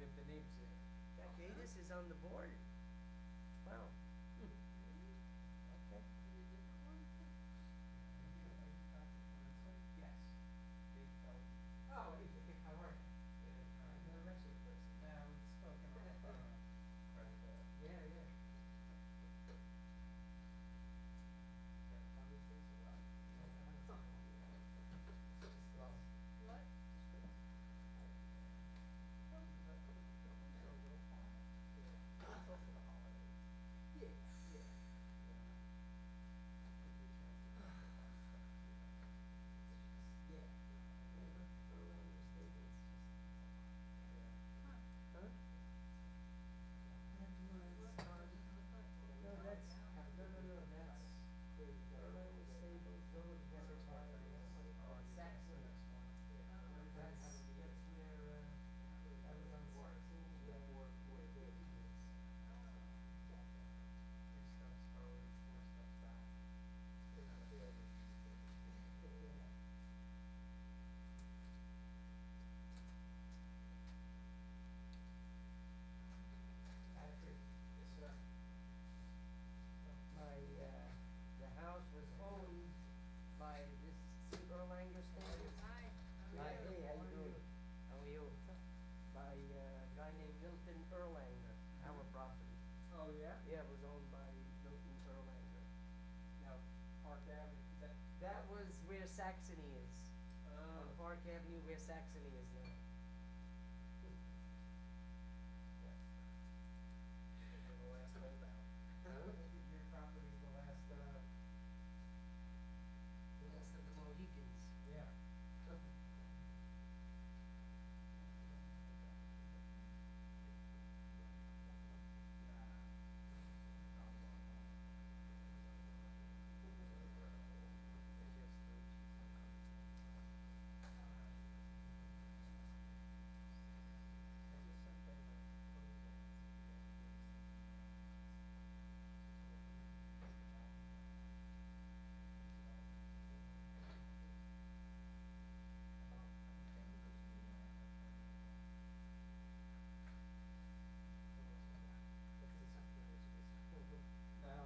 we have the names there. Jack Adis is on the board. Wow. Okay. Yes. Dave Kelly. Oh, hey, how are you? I've never met you in person. No, we've spoken on the phone. Yeah, yeah. Yeah, funny things a lot. What? Yeah, yeah. Yeah. Throw around your statements. Huh. Huh? That was, no, that's, no, that's, Erlang Stables, those were by, Saxon. That's where, that was on Saxon, Three steps forward, four steps back. Patrick, Yes, sir. the house was owned by this, see Erlanger Stables? Hi. Hi, hey, how you doing? How are you? By a guy named Milton Erlanger, our property. Oh, yeah? Yeah, it was owned by Milton Erlanger. Now, Park Avenue, is that? That was where Saxony is. Oh. On Park Avenue where Saxony is now. You're the last holdout. Huh? Your property's the last, The rest of the Mohicans. yeah.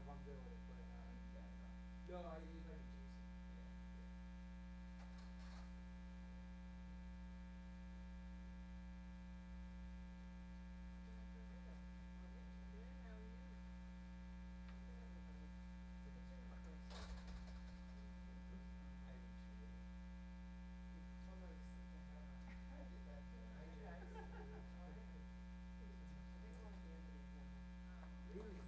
I'm good with it, but, no, I use Jason. Yeah, yeah. I didn't shoot it. I did that. Really?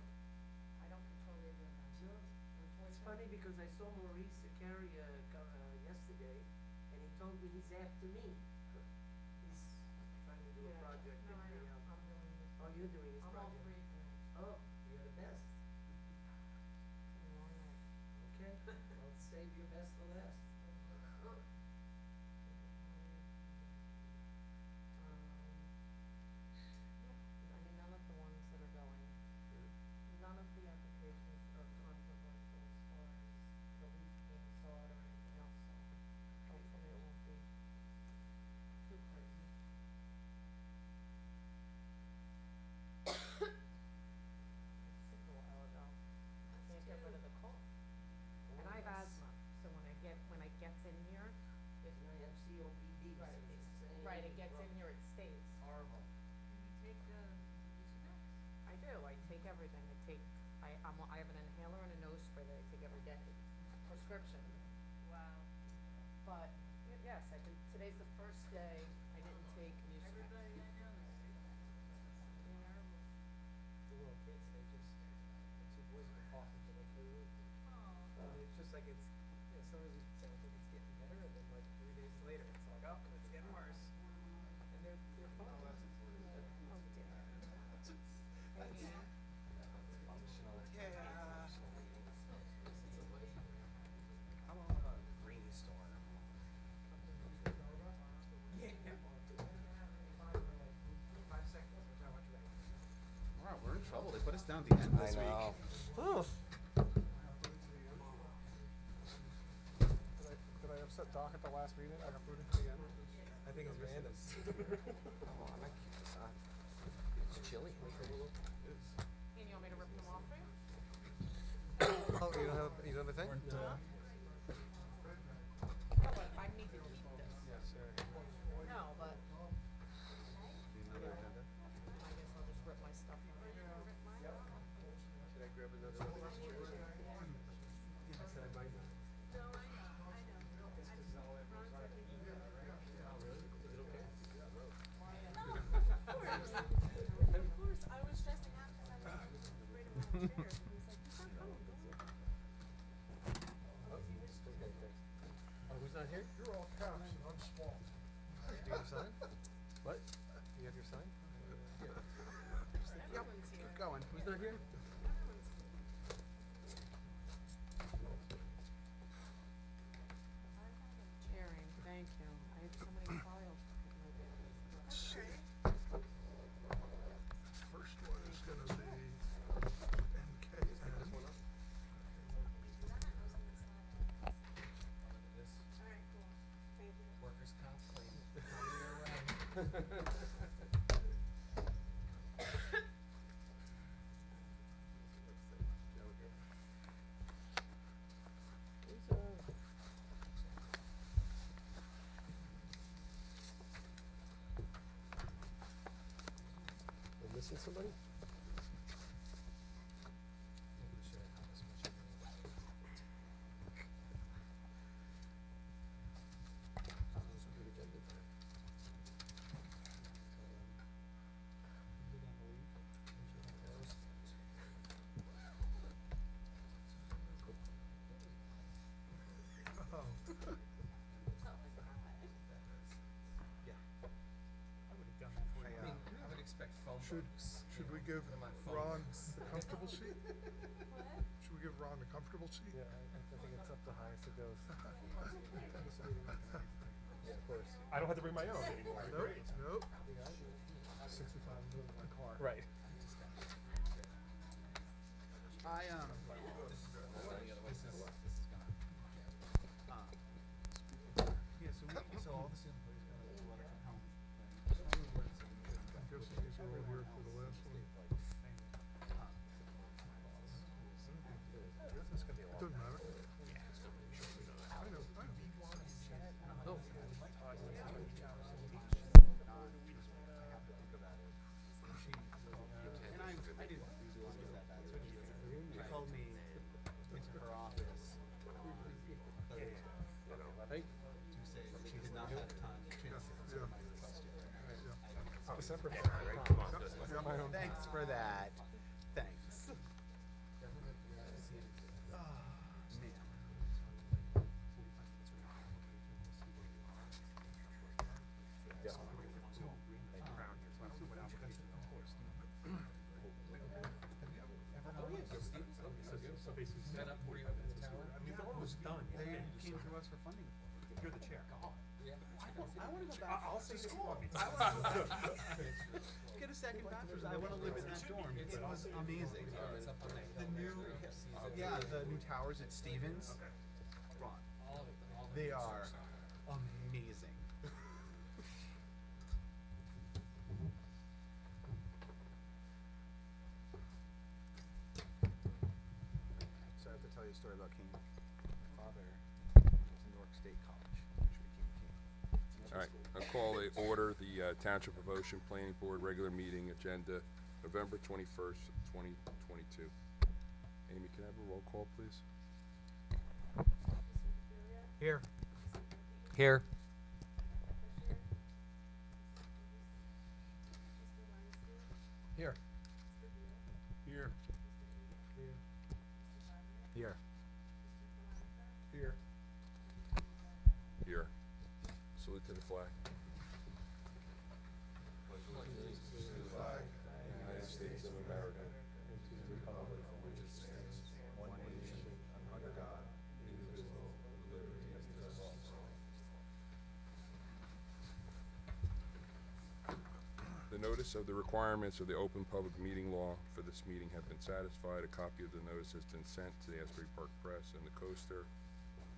I don't control the agenda. No, it's funny because I saw Maurice Carrier yesterday, and he told me he's after me. He's trying to do a project. No, I in the, know, I'm doing this. Oh, you're doing this I'm all project? free tonight. Oh, you're the best. It's a long night. Okay, well, save your best for last. I mean, none of the ones that are going, none of the applications are controversial as far as the leaf being sawed or anything else, so hopefully it won't be too crazy. Sick a while ago. Can't get rid of the cough. And I have asthma, so when it gets in here, And I have COPD, so Right. it's the same. right, it gets in here, it stays. Horrible. I do, I take everything, I have an inhaler and a nose spray that I take every day, prescription. Wow. But, yes, today's the first day I didn't take Mucinex. Everybody I know is terrible. The little kids, the two boys have been coughing for like 3 weeks. Oh. And it's just like sometimes we say, I think it's getting better, and then like 3 days later, it's like, oh, it's getting worse. And they're fine. Oh dear. Functional. Yeah. How about a rainstorm? Yeah. 5 seconds, which how much rain. Wow, we're in trouble. They put us down at the end I this know. week. Did I upset Doc at the last meeting? I approved it to the end. I think it's random. Oh, I might keep this on. chilly. And you want me to rip them off for you? Oh, you don't have a thing? No, but I need to keep this. Yes, sir. No, but Another agenda? I guess I'll just rip my stuff off. Should I grab another one of these chairs? Yeah, I said I might not. No, I know. Ron said we can do that. Oh, really? Is it okay? No, of course. I was stressing out because I was afraid of my chair. He was like, "It's not coming, don't worry." Oh, okay, thanks. Oh, who's not here? You're all caps and I'm small. Do you have a sign? What? Do you have your sign? Here. Yep, keep going. Who's not here? Sharing, thank you. I have so many files to put my business. Okay. First one is gonna be NKN. This one up? Alright, cool. Thank you. Workers' comp claim. We're missing somebody? Oh, I would expect phone books. should we give Put 'em on phone Ron books. the comfortable seat? What? Should we give Ron the comfortable seat? Yeah, I think it's up the highest it goes. Yeah, of course. I don't have to bring my own anymore. Nope, nope. 65 in my car. Right. I yeah, so all the student employees got a letter from home. I'm guessing these are all here for the last one. It doesn't matter. I know, I know. Oh. And I didn't do that bad. So she called me into her office Hey. to say that she did not have time to transfer my request yet. Oh, separate. Come on. Yeah. My own. Thanks for that. Thanks. Yeah. So basically, Set up where you have the tower. I mean, the one was done. They Yeah, came to us for funding. You're the chair. I want to go back I'll to say school. this. Get a second bachelor's. I want to live in that dorm. It was amazing. The new, yeah, the new towers at Stevens. Ron, they are amazing. So I have to tell you a story about King. My father was in New York State College, which became King. All right, I'll call to order the Township of Ocean Planning Board regular meeting agenda, November 21st, 2022. Amy, can I have a roll call, please? Here. Here. Here. Here. Here. Here. Here. Salute to the flag. United States of America, and to the republic for which it stands, one nation, under God, indivisible, with liberty and justice for all. The notice of the requirements of the open public meeting law for this meeting have been satisfied. A copy of the notice has been sent to the Asbury Park Press and the Coaster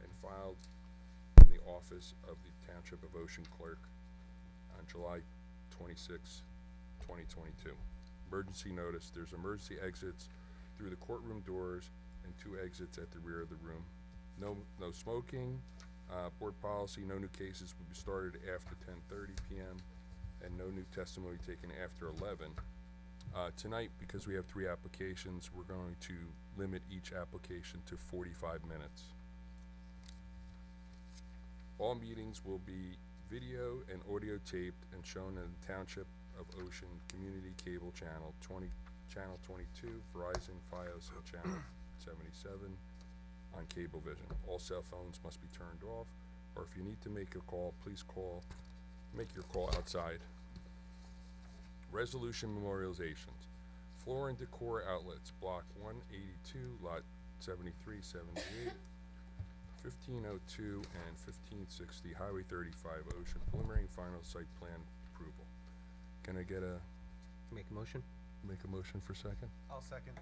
and filed in the office of the Township of Ocean Clerk on July 26, 2022. emergency notice. There's emergency exits through the courtroom doors and 2 exits at the rear of the room. No smoking. Board policy, no new cases will be started after 10:30 p.m. and no new testimony taken after 11. Tonight, because we have 3 applications, we're going to limit each application to 45 minutes. All meetings will be video and audio taped and shown in the Township of Ocean Community Cable Channel 22, Verizon, Fios, and Channel 77 on Cablevision. All cell phones must be turned off, or if you need to make a call, please make your call outside. Resolution memorializations. Floor and Decor Outlets, Block 182, Lot 7378, 1502 and 1560, Highway 35, Ocean. Preliminary and final site plan approval. Can I get a, Make a motion? make a motion for second? I'll second.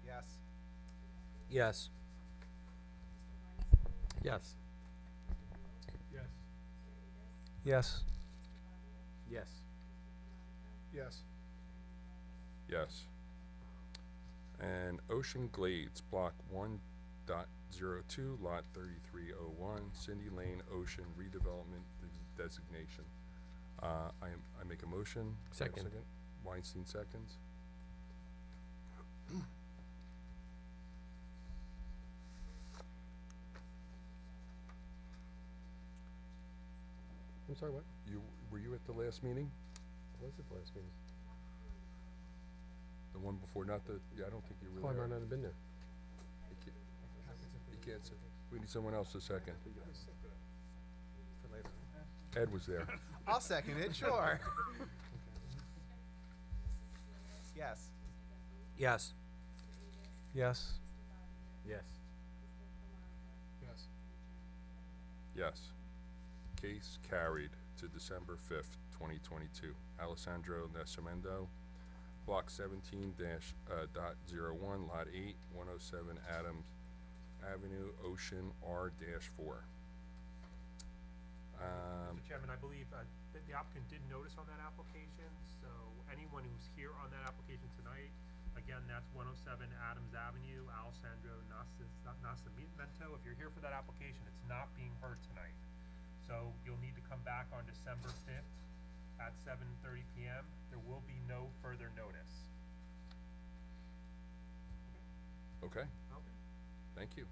Yes. Yes. Yes. Yes. Yes. Yes. Yes. Yes. And Ocean Glades, Block 1.02, Lot 3301, Cindy Lane Ocean Redevelopment Designation. I make a motion. Second. Weinstein seconds. I'm sorry, what? Were you at the last meeting? What was it the last meeting? The one before, not the, yeah, I don't think you Oh, were I there. might not have been there. You can't say, we need someone else to second. For later. Ed was there. I'll second it, sure. Yes. Yes. Yes. Yes. Yes. Yes. Case carried to December 5th, 2022. Alessandro Nascimento, Block 17-01, Lot 8, 107 Adams Avenue, Ocean, R-4. Mr. Chairman, I believe the applicant did notice on that application, so anyone who's here on that application tonight, again, that's 107 Adams Avenue, Alessandro Nascimento. If you're here for that application, it's not being heard tonight. So you'll need to come back on December 5th at 7:30 p.m. There will be no further notice. Okay, Okay. thank you.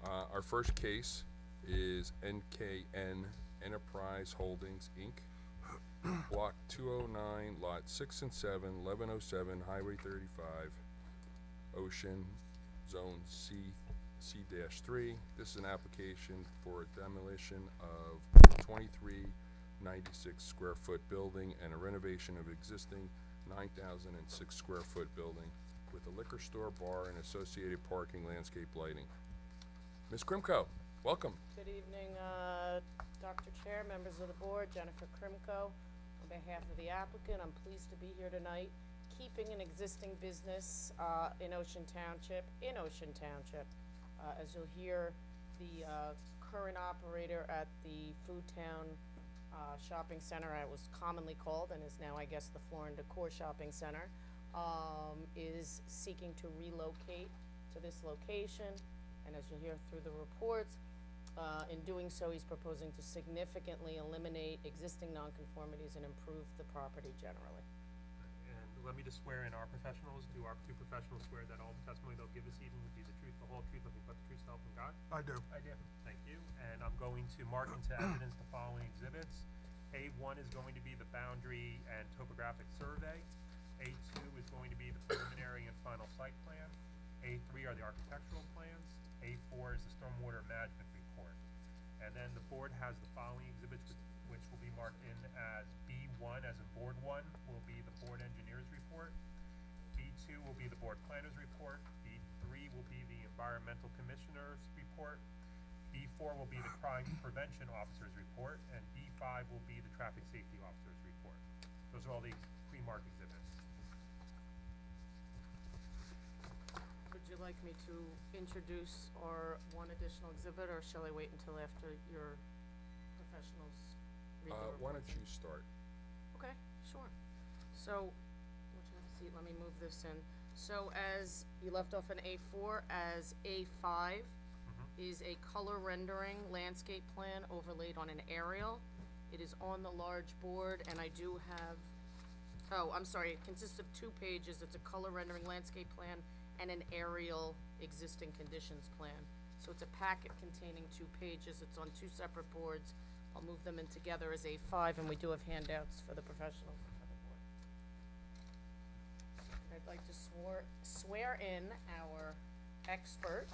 Our first case is NKN Enterprise Holdings, Inc., Block 209, Lot 6 and 7, 1107 Highway 35, Ocean, Zone C-3. This is an application for demolition of 2396 square foot building and a renovation of existing 9,006 square foot building with a liquor store, bar, and associated parking, landscape lighting. Ms. Krimko, welcome. Good evening, Dr. Chair, members of the board, Jennifer Krimko. On behalf of the applicant, I'm pleased to be here tonight, keeping an existing business in Ocean Township. As you'll hear, the current operator at the Food Town Shopping Center, it was commonly called and is now, I guess, the Floor and Decor Shopping Center, is seeking to relocate to this location. And as you'll hear through the reports, in doing so, he's proposing to significantly eliminate existing nonconformities and improve the property generally. And let me just swear in, our professionals, do our 2 professionals swear that all the testimony they'll give this evening would be the truth, the whole truth, nothing but the truth, so help them God? I do. I do. Thank you. And I'm going to mark into evidence the following exhibits. A1 is going to be the boundary and topographic survey. A2 is going to be the preliminary and final site plan. A3 are the architectural plans. A4 is the stormwater management report. And then the board has the following exhibits which will be marked in as B1, as in board 1, will be the board engineer's report. B2 will be the board planner's report. B3 will be the environmental commissioner's report. B4 will be the crime prevention officer's report. And B5 will be the traffic safety officer's report. Those are all the pre-marked exhibits. Would you like me to introduce our one additional exhibit, or shall I wait until after your professionals read the Why reports? don't you start? Okay. So, what you have a seat, let me move this in. So as you left off in A4, as A5 is a color rendering landscape plan overlaid on an aerial. It is on the large board, and I do have, oh, I'm sorry, it consists of 2 pages. It's a color rendering landscape plan and an aerial existing conditions plan. So it's a packet containing 2 pages. It's on 2 separate boards. I'll move them in together as A5, and we do have handouts for the professionals and for the board. I'd like to swear in our expert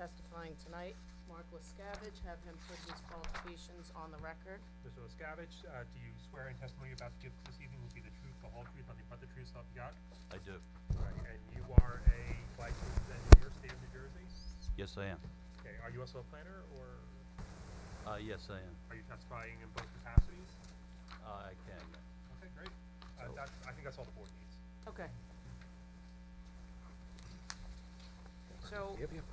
testifying tonight, Mark Lescavage, have him put his qualifications on the record. Mr. Lescavage, do you swear in testimony you're about to give this evening will be the truth, the whole truth, nothing but the truth, so help you God? I do. Alright, and you are a licensed engineer, state of New Jersey? Yes, I am. Okay, are you also a planner, or Yes, I am. are you testifying in both capacities? I can. Okay, great. So- I think that's all the board needs. Okay. So, Yep, yep.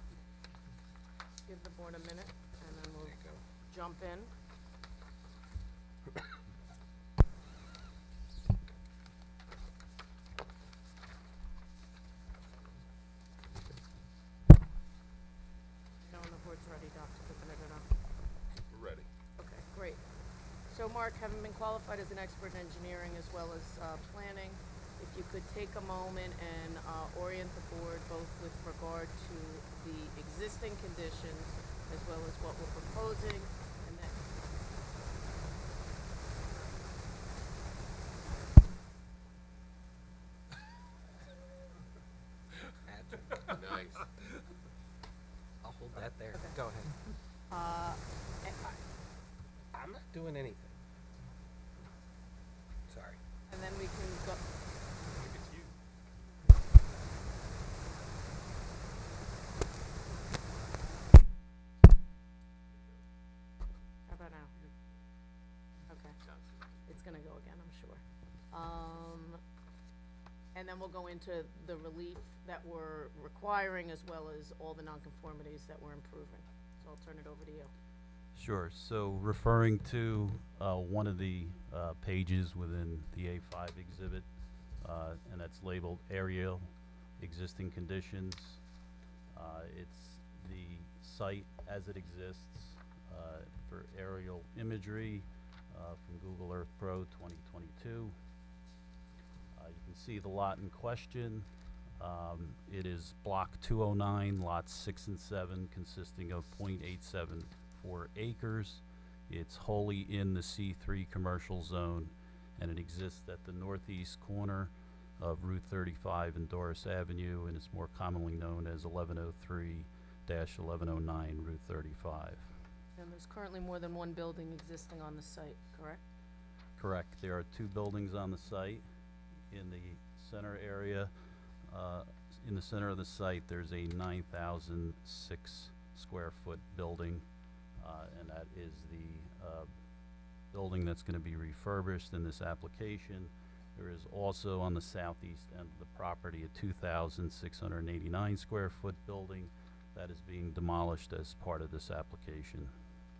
give the board a minute, and then we'll jump in. When the board's ready, Doc, to put the minute on. We're ready. Okay, great. So Mark, having been qualified as an expert in engineering as well as planning, if you could take a moment and orient the board both with regard to the existing conditions as well as what we're proposing, and then Nice. I'll hold that there. Okay. Go ahead. and- I'm not doing anything. Sorry. and then we can go. I think it's you. How about now? Okay. It's gonna go again, I'm sure. And then we'll go into the relief that we're requiring as well as all the nonconformities that we're improving. So I'll turn it over to you. Sure. So referring to one of the pages within the A5 exhibit, and that's labeled aerial existing conditions. It's the site as it exists for aerial imagery from Google Earth Pro 2022. You can see the lot in question. It is block 209, lots 6 and 7, consisting of 0.874 acres. It's wholly in the C3 commercial zone, and it exists at the northeast corner of Route 35 and Doris Avenue, and it's more commonly known as 1103-1109 Route 35. And there's currently more than one building existing on the site, correct? Correct. There are 2 buildings on the site. In the center area, in the center of the site, there's a 9,006 square foot building, and that is the building that's going to be refurbished in this application. There is also on the southeast end of the property a 2,689 square foot building that is being demolished as part of this application.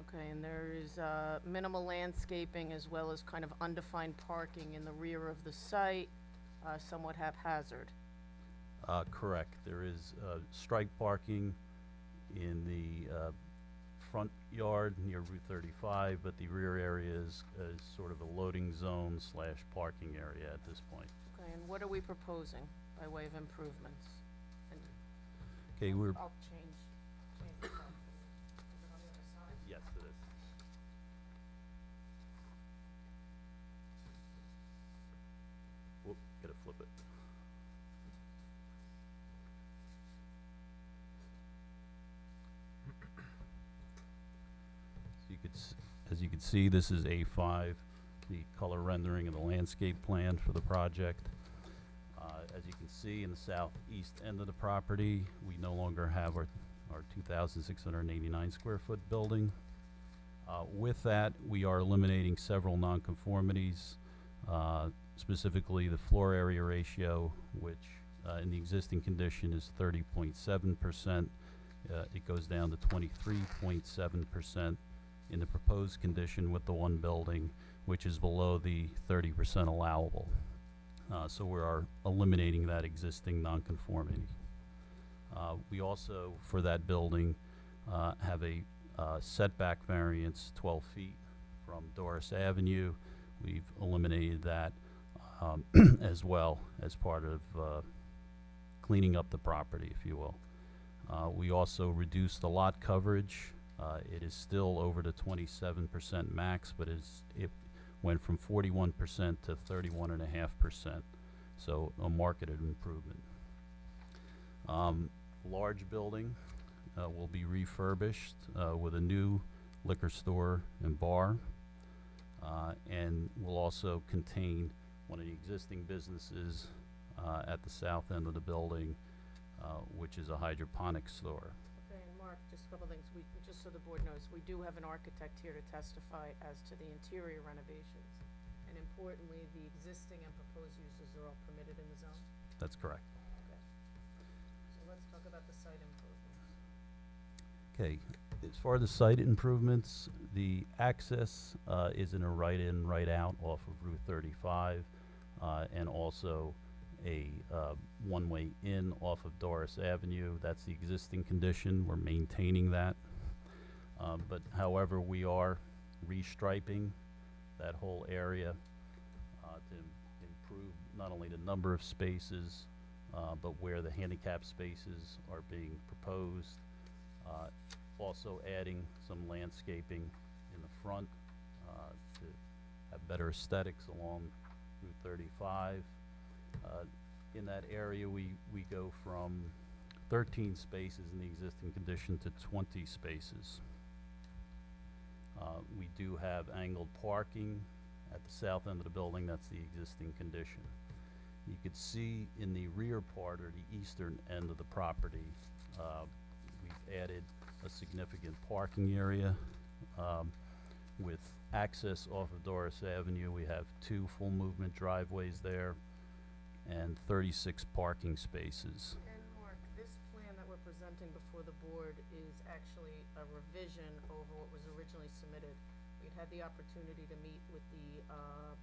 Okay, and there is minimal landscaping as well as kind of undefined parking in the rear of the site, somewhat haphazard. Correct. There is strike parking in the front yard near Route 35, but the rear area is sort of a loading zone / parking area at this point. Okay, and what are we proposing by way of improvements? And Okay, we're, I'll change the top. Is it on the other side? yes, it is. Whoop, gotta flip it. So you could, as you can see, this is A5, the color rendering of the landscape plan for the project. As you can see, in the southeast end of the property, we no longer have our 2,689 square foot building. With that, we are eliminating several nonconformities, specifically the floor area ratio, which in the existing condition is 30.7%. It goes down to 23.7% in the proposed condition with the one building, which is below the 30% allowable. So we are eliminating that existing nonconformity. We also, for that building, have a setback variance 12 feet from Doris Avenue. We've eliminated that as well as part of cleaning up the property, if you will. We also reduced the lot coverage. It is still over the 27% max, but it went from 41% to 31.5%, so a marketed improvement. Large building will be refurbished with a new liquor store and bar, and will also contain one of the existing businesses at the south end of the building, which is a hydroponic store. Okay, and Mark, just a couple things, just so the board knows, we do have an architect here to testify as to the interior renovations. And importantly, the existing and proposed uses are all permitted in the zone? That's correct. Okay. So let's talk about the site improvements. Okay, as far as the site improvements, the access is in a right-in, right-out off of Route 35, and also a one-way in off of Doris Avenue. That's the existing condition. We're maintaining that. But however, we are restriping that whole area to improve not only the number of spaces, but where the handicap spaces are being proposed. Also adding some landscaping in the front to have better aesthetics along Route 35. In that area, we go from 13 spaces in the existing condition to 20 spaces. We do have angled parking at the south end of the building. That's the existing condition. You could see in the rear part, or the eastern end of the property, we've added a significant parking area with access off of Doris Avenue. We have 2 full movement driveways there and 36 parking spaces. And Mark, this plan that we're presenting before the board is actually a revision over what was originally submitted. We'd had the opportunity to meet with the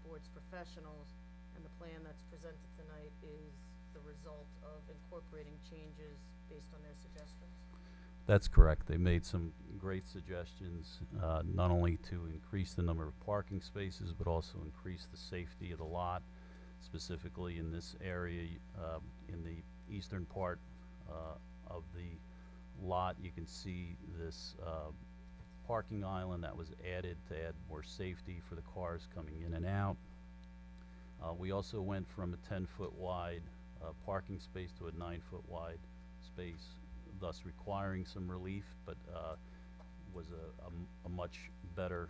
board's professionals, and the plan that's presented tonight is the result of incorporating changes based on their suggestions. That's correct. They made some great suggestions, not only to increase the number of parking spaces, but also increase the safety of the lot. Specifically in this area, in the eastern part of the lot, you can see this parking island that was added to add more safety for the cars coming in and out. We also went from a 10-foot wide parking space to a 9-foot wide space, thus requiring some relief, but was a much better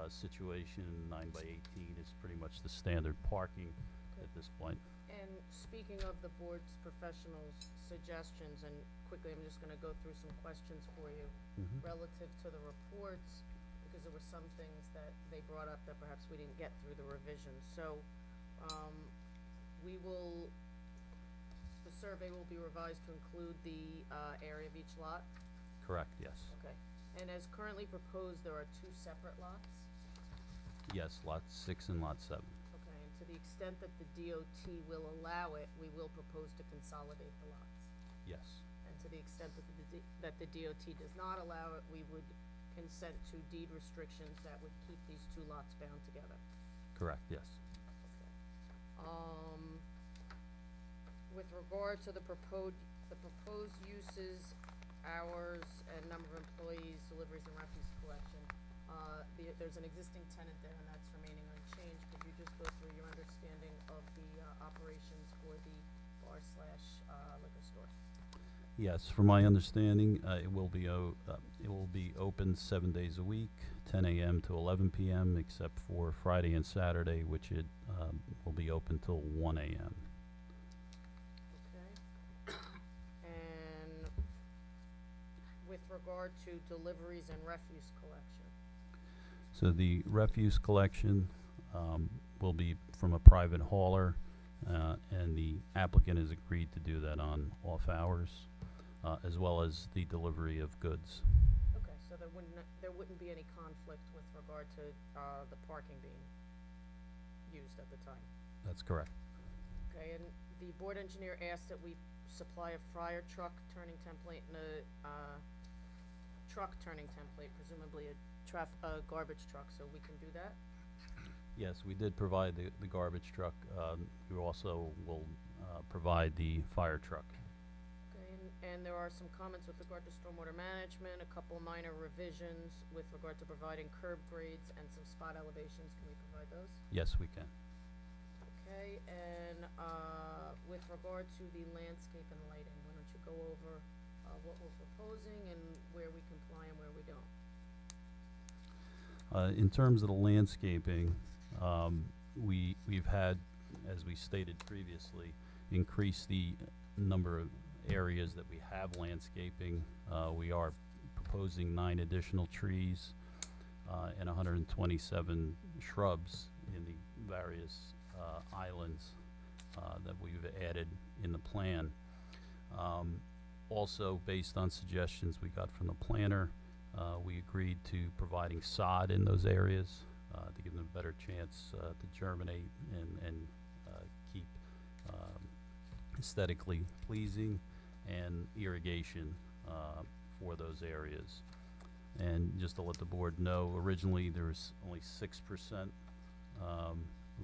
situation. 9 by 18 is pretty much the standard parking at this point. And speaking of the board's professionals' suggestions, and quickly, I'm just gonna go through some questions for you relative to the reports, because there were some things that they brought up that perhaps we didn't get through the revisions. So, the survey will be revised to include the area of each lot? Correct, yes. Okay. And as currently proposed, there are 2 separate lots? Yes, lot 6 and lot 7. Okay, and to the extent that the DOT will allow it, we will propose to consolidate the lots. Yes. And to the extent that the DOT does not allow it, we would consent to deed restrictions that would keep these 2 lots bound together. Correct, yes. With regard to the proposed uses, hours, and number of employees, deliveries, and refuse collection, there's an existing tenant there, and that's remaining unchanged. Could you just go through your understanding of the operations for the bar/liquor store? Yes, from my understanding, it will be open 7 days a week, 10 a.m. to 11 p.m., except for Friday and Saturday, which it will be open till 1 a.m. Okay. And with regard to deliveries and refuse collection? So the refuse collection will be from a private hauler, and the applicant has agreed to do that on off hours, as well as the delivery of goods. Okay, so there wouldn't be any conflict with regard to the parking being used at the time? That's correct. Okay, and the board engineer asked that we supply a fryer truck turning template and a, truck turning template, presumably a garbage truck, so we can do that? Yes, we did provide the garbage truck. We also will provide the fire truck. Okay, and there are some comments with regard to stormwater management, a couple minor revisions with regard to providing curb grades and some spot elevations. Can we provide those? Yes, we can. Okay, and with regard to the landscape and lighting, why don't you go over what we're proposing and where we comply and where we don't? In terms of the landscaping, we've had, as we stated previously, increased the number of areas that we have landscaping. We are proposing 9 additional trees and 127 shrubs in the various islands that we've added in the plan. Also, based on suggestions we got from the planner, we agreed to providing sod in those areas to give them a better chance to germinate and keep aesthetically pleasing, and irrigation for those areas. And just to let the board know, originally there was only 6%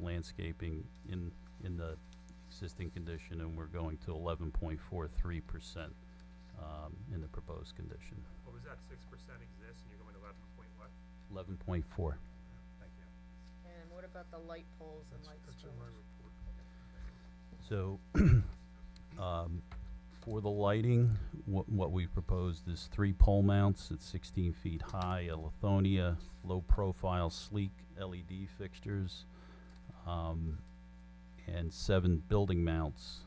landscaping in the existing condition, and we're going to 11.43% in the proposed condition. What was that, 6% exists and you're going to 11 point what? 11.4. Thank you. And what about the light poles and light That's in my spools? report. So, for the lighting, what we proposed is 3 pole mounts at 16 feet high, a Lithonia, low-profile, sleek LED fixtures, and 7 building mounts,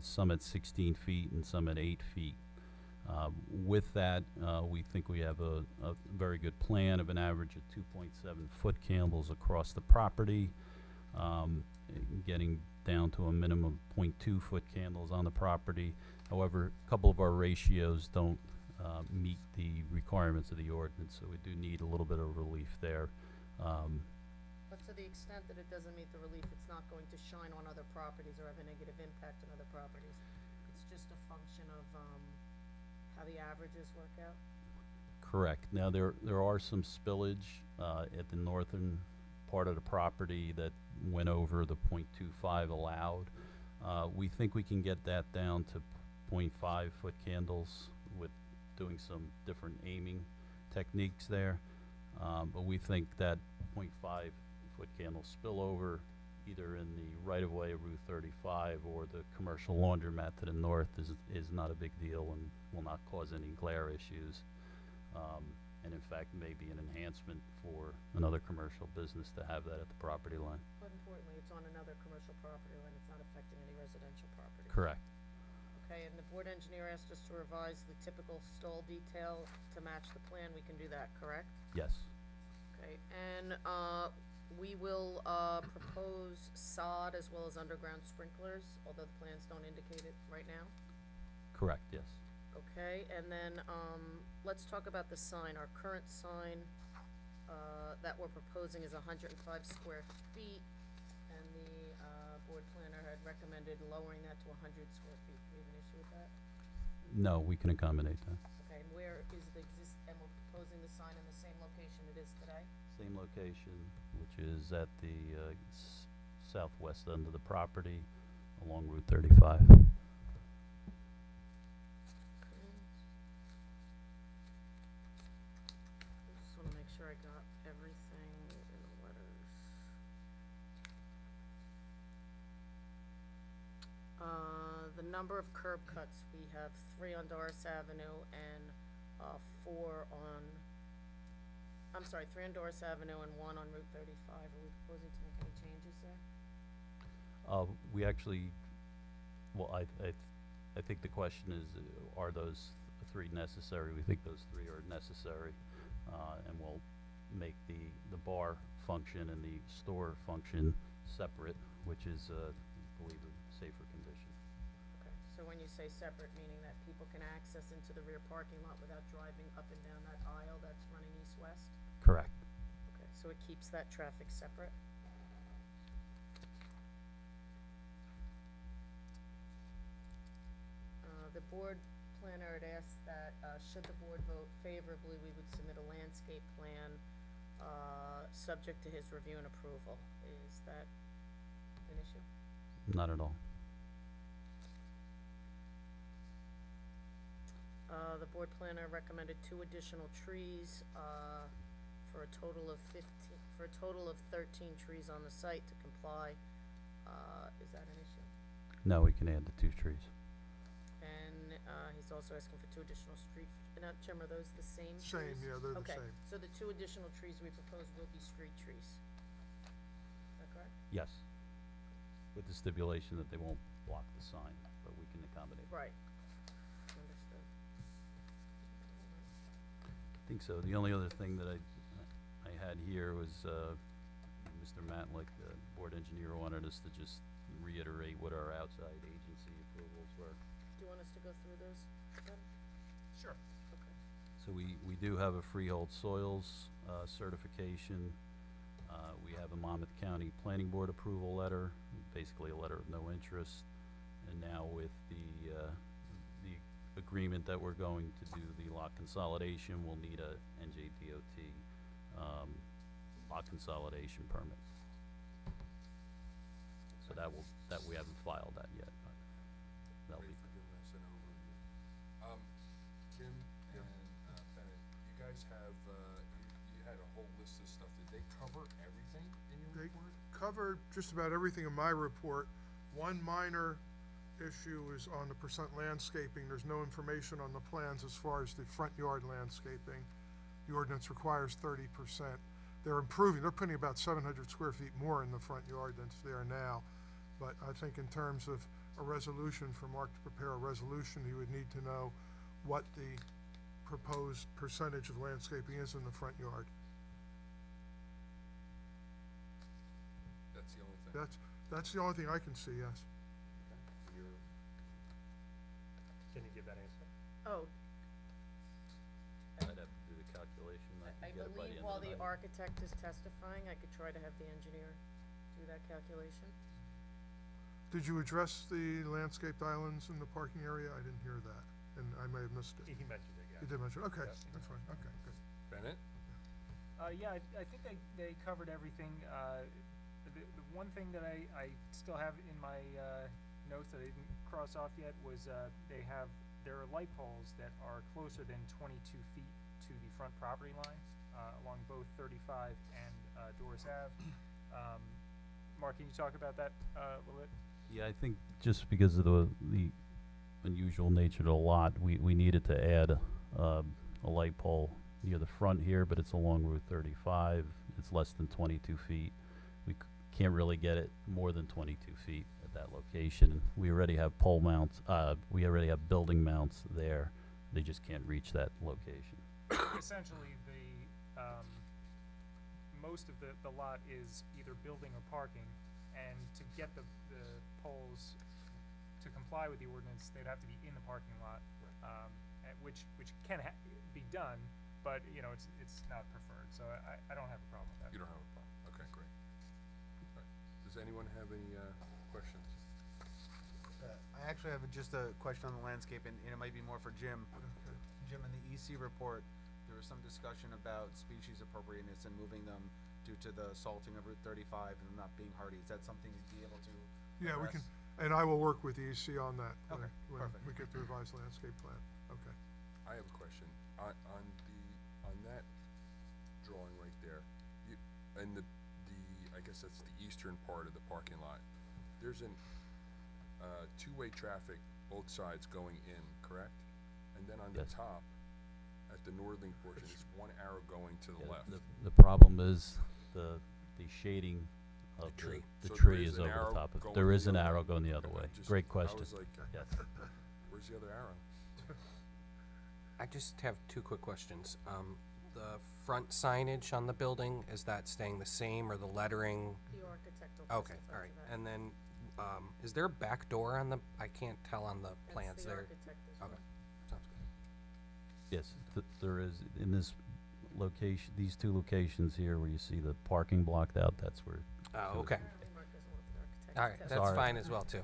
some at 16 feet and some at 8 feet. With that, we think we have a very good plan of an average of 2.7 foot candles across the property, getting down to a minimum of 0.2 foot candles on the property. However, a couple of our ratios don't meet the requirements of the ordinance, so we do need a little bit of relief there. But to the extent that it doesn't meet the relief, it's not going to shine on other properties or have a negative impact on other properties. It's just a function of how the averages work out? Correct. Now, there are some spillage at the northern part of the property that went over the 0.25 allowed. We think we can get that down to 0.5 foot candles with doing some different aiming techniques there. But we think that 0.5 foot candle spillover either in the right-of-way of Route 35 or the commercial laundromat to the north is not a big deal and will not cause any glare issues. And in fact, may be an enhancement for another commercial business to have that at the property line. But importantly, it's on another commercial property line, it's not affecting any residential property. Correct. Okay, and the board engineer asked us to revise the typical stall detail to match the plan, we can do that, correct? Yes. Okay, and, we will, propose sod as well as underground sprinklers, although the plans don't indicate it right now. Correct, yes. Okay, and then, let's talk about the sign. Our current sign, that we're proposing is 105 square feet, and the, board planner had recommended lowering that to 100 square feet. Do we have an issue with that? No, we can accommodate that. Okay, and where is and we're proposing the sign in the same location it is today? Same location, which is at the southwest end of the property along Route 35. I just wanna make sure I got everything in the letters. The number of curb cuts, we have 3 on Doris Avenue and, 4 on, I'm sorry, 3 on Doris Avenue and 1 on Route 35. Are we proposing to make any changes there? We actually, well, I think the question is, are those 3 necessary? We think those 3 are necessary, and we'll make the bar function and the store function separate, which is, I believe, a safer condition. Okay, so when you say separate, meaning that people can access into the rear parking lot without driving up and down that aisle that's running east-west? Correct. Okay, so it keeps that traffic separate? The board planner had asked that, should the board vote favorably, we would submit a landscape plan, subject to his review and approval. Is that an issue? Not at all. The board planner recommended 2 additional trees, for a total of 13 trees on the site to comply. Is that an issue? No, we can add the 2 trees. And, he's also asking for 2 additional street, now, Jim, are those the same trees? Same, yeah, they're the Okay, same. so the 2 additional trees we propose will be street trees. Is that correct? Yes. With the stipulation that they won't block the sign, but we can accommodate. Right. Understood. I think so. The only other thing that I had here was, Mr. Matlick, the board engineer, wanted us to just reiterate what our outside agency approvals were. Do you want us to go through those then? Sure. Okay. So we do have a freehold soils certification. We have a Monmouth County Planning Board approval letter, basically a letter of no interest. And now with the agreement that we're going to do the lot consolidation, we'll need a NJDOT lot consolidation permit. So that we haven't filed that yet, but that'll Great be. for giving us an overview. Jim and Bennett, you guys have, you had a whole list of stuff. Did they cover everything in your They report? covered just about everything in my report. One minor issue is on the percent landscaping. There's no information on the plans as far as the front yard landscaping. The ordinance requires 30%. They're improving, they're putting about 700 square feet more in the front yard than's there now. But I think in terms of a resolution, for Mark to prepare a resolution, he would need to know what the proposed percentage of landscaping is in the front yard. That's the only thing? That's the only thing I can see, yes. Okay. You're, Can you give that answer? Oh, I'd have to do the calculation. I can get it by believe end of while the the night. architect is testifying, I could try to have the engineer do that calculation. Did you address the landscaped islands in the parking area? I didn't hear that, and I may have missed it. He mentioned it, yeah. You did mention, okay, Yeah. that's fine, okay, good. Bennett? Yeah, I think they covered everything. The one thing that I still have in my notes that I didn't cross off yet was there are light poles that are closer than 22 feet to the front property line along both 35 and Doris Ave. Mark, can you talk about that a little bit? Yeah, I think just because of the unusual nature of the lot, we needed to add a light pole near the front here, but it's along Route 35. It's less than 22 feet. We can't really get it more than 22 feet at that location. We already have pole mounts, we already have building mounts there. They just can't reach that location. Essentially, most of the lot is either building or parking, and to get the poles to comply with the ordinance, they'd have to be in the parking lot, which can be done, but it's not preferred. So I don't have a problem with that. You don't have a problem. Okay, great. All right. Does anyone have any questions? I actually have just a question on the landscape, and it might be more for Jim. Okay. Jim, in the EC report, there was some discussion about species appropriateness and moving them due to the salting of Route 35 and them not being hardy. Is that something you'd be able to Yeah, we can, address? and I will work with the EC on that Okay, when perfect. we get the revised landscape plan. Okay. I have a question. On that drawing right there, and the I guess that's the eastern part of the parking lot. There's an two-way traffic both sides going in, correct? And then on the Yes. top, at the northern portion, is one arrow going to the Yeah, left. The problem is the shading of The tree. the So there tree is is an over the arrow top of it. going There the is an other arrow way. going the other Okay, way. just- Great question. I was like, Yes. where's the other arrow? I just have 2 quick questions. The front signage on the building, is that staying the same, or the lettering? The architect will Okay, testify all right. to that. And then, is there a back door on the, I can't tell on the That's plans the there. architect as well. Okay, sounds good. Yes, there is, in this location, these 2 locations here where you see the parking blocked out, that's where. Oh, okay. Apparently Mark doesn't want the architect to All right, testify. that's Sorry. fine as well, too.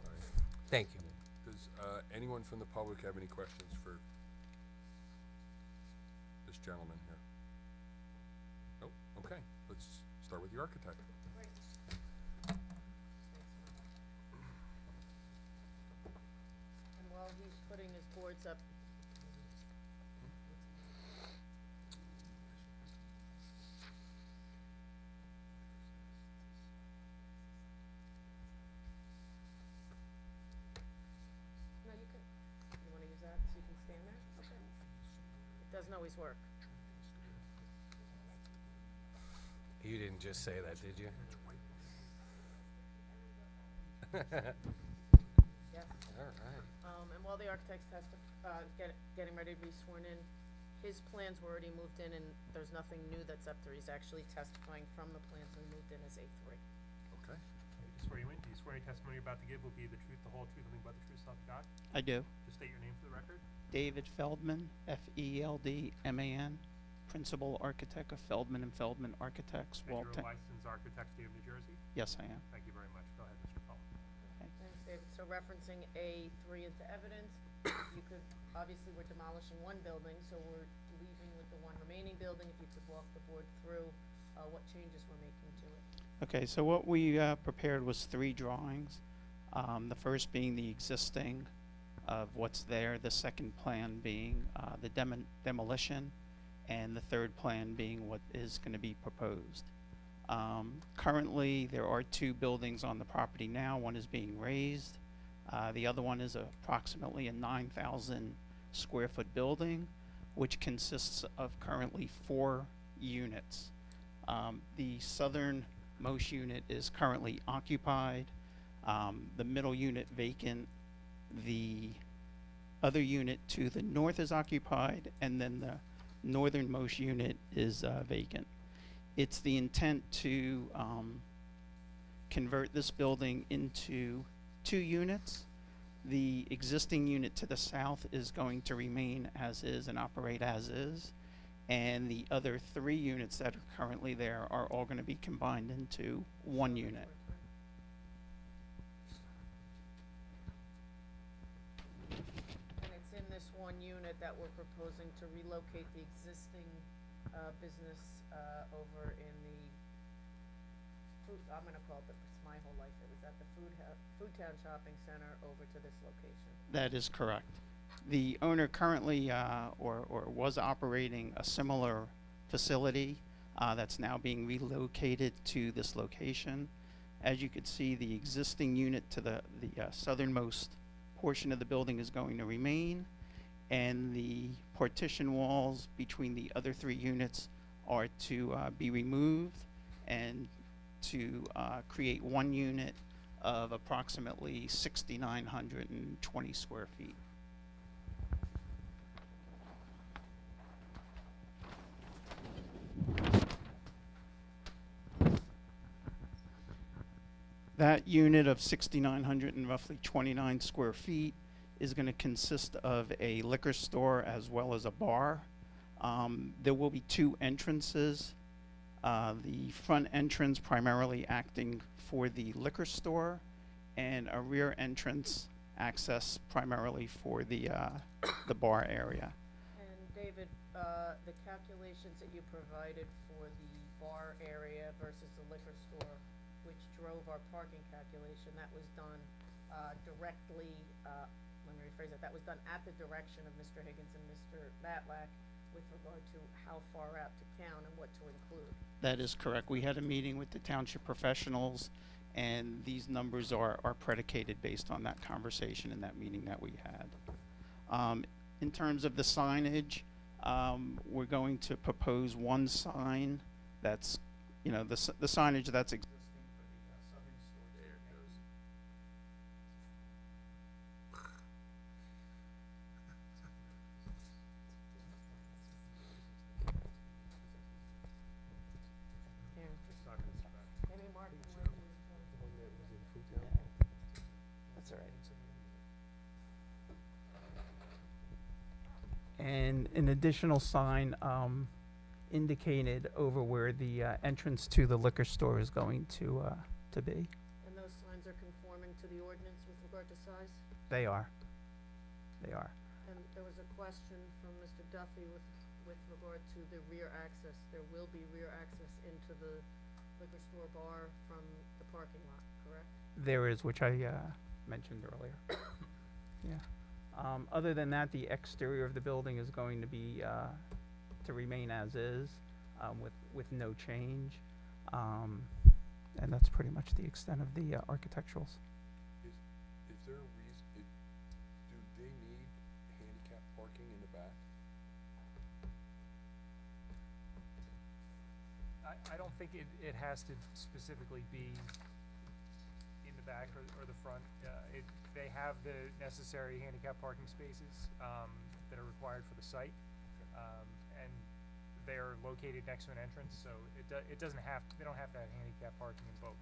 Thank you. Does Anyone from the public have any questions for this gentleman here? Nope, okay, let's start with the architect. Great. And while he's putting his boards up, no, you can, you wanna use that so you can stand there? Okay. It doesn't always work. You didn't just say that, did you? Yes. All right. And while the architect's getting ready to be sworn in, his plans were already moved in and there's nothing new that's up there. He's actually testifying from the plans and moved in as A3. Okay. To swear you in, do you swear your testimony you're about to give will be the truth, the whole truth, nothing but the truth, so help you God? I do. Just state your name for the record. David Feldman, Feldman, Principal Architect of Feldman and Feldman Architects, And you're Walton. a licensed architect, state of New Jersey? Yes, I am. Thank you very much. Go ahead, Mr. Feldman. Thanks, David. So referencing A3 into evidence, you could, obviously, we're demolishing one building, so we're leaving with the one remaining building. If you could walk the board through what changes we're making to it. Okay, so what we prepared was 3 drawings. The first being the existing of what's there, the second plan being the demolition, and the third plan being what is going to be proposed. Currently, there are 2 buildings on the property now. One is being raised. The other one is approximately a 9,000 square foot building, which consists of currently 4 units. The southernmost unit is currently occupied, the middle unit vacant, the other unit to the north is occupied, and then the northernmost unit is vacant. It's the intent to convert this building into 2 units. The existing unit to the south is going to remain as is and operate as is, and the other 3 units that are currently there are all going to be combined into 1 unit. And it's in this 1 unit that we're proposing to relocate the existing business over in the food, I'm gonna call it my whole life, it was at the Food Town Shopping Center over to this location. That is correct. The owner currently or was operating a similar facility that's now being relocated to this location. As you can see, the existing unit to the southernmost portion of the building is going to remain, and the partition walls between the other 3 units are to be removed and to create 1 unit of approximately 6,920 square feet. That unit of 6,900 and roughly 29 square feet is going to consist of a liquor store as well as a bar. There will be 2 entrances. The front entrance primarily acting for the liquor store, and a rear entrance access primarily for the bar area. And David, the calculations that you provided for the bar area versus the liquor store, which drove our parking calculation, that was done directly, let me rephrase that was done at the direction of Mr. Higgins and Mr. Matlack with regard to how far out to count and what to include. That is correct. We had a meeting with the township professionals, and these numbers are predicated based on that conversation and that meeting that we had. In terms of the signage, we're going to propose 1 sign that's, the signage that's existing for the southern store. There it goes. Here, Just talking to Scott. maybe Mark can let you. That's all right. And an additional sign indicated over where the entrance to the liquor store is going to be. And those signs are conforming to the ordinance with regard to size? They are. they are. And there was a question from Mr. Duffy with regard to the rear access. There will be rear access into the liquor store bar from the parking lot, correct? There is, which I mentioned earlier. Yeah. Other than that, the exterior of the building is going to be to remain as is, with no change. And that's pretty much the extent of the architecturals. Is there a reason, do they need handicap parking in the back? I don't think it has to specifically be in the back or the front. They have the necessary handicap parking spaces, that are required for the site. And they're located next to an entrance, so it doesn't have, they don't have to have handicap parking in both.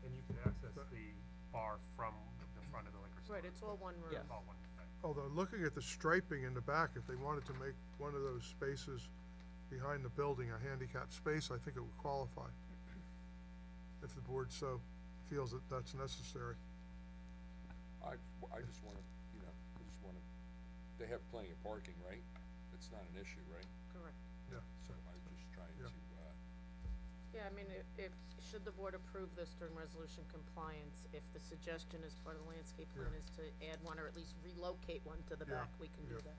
And you can access the bar from the front of the liquor store. Right, it's all one room. Yeah. All one, right. Although, looking at the striping in the back, if they wanted to make one of those spaces behind the building a handicap space, I think it would qualify. If the board so feels that that's necessary. I just wanna, they have plenty of parking, right? It's not an issue, right? Correct. Yeah. So I was just trying Yeah. to, Yeah, I mean, if, should the board approve this during resolution compliance, if the suggestion as part of the landscape plan Yeah. is to add one or at least relocate one to the Yeah, back, we can do yeah. that.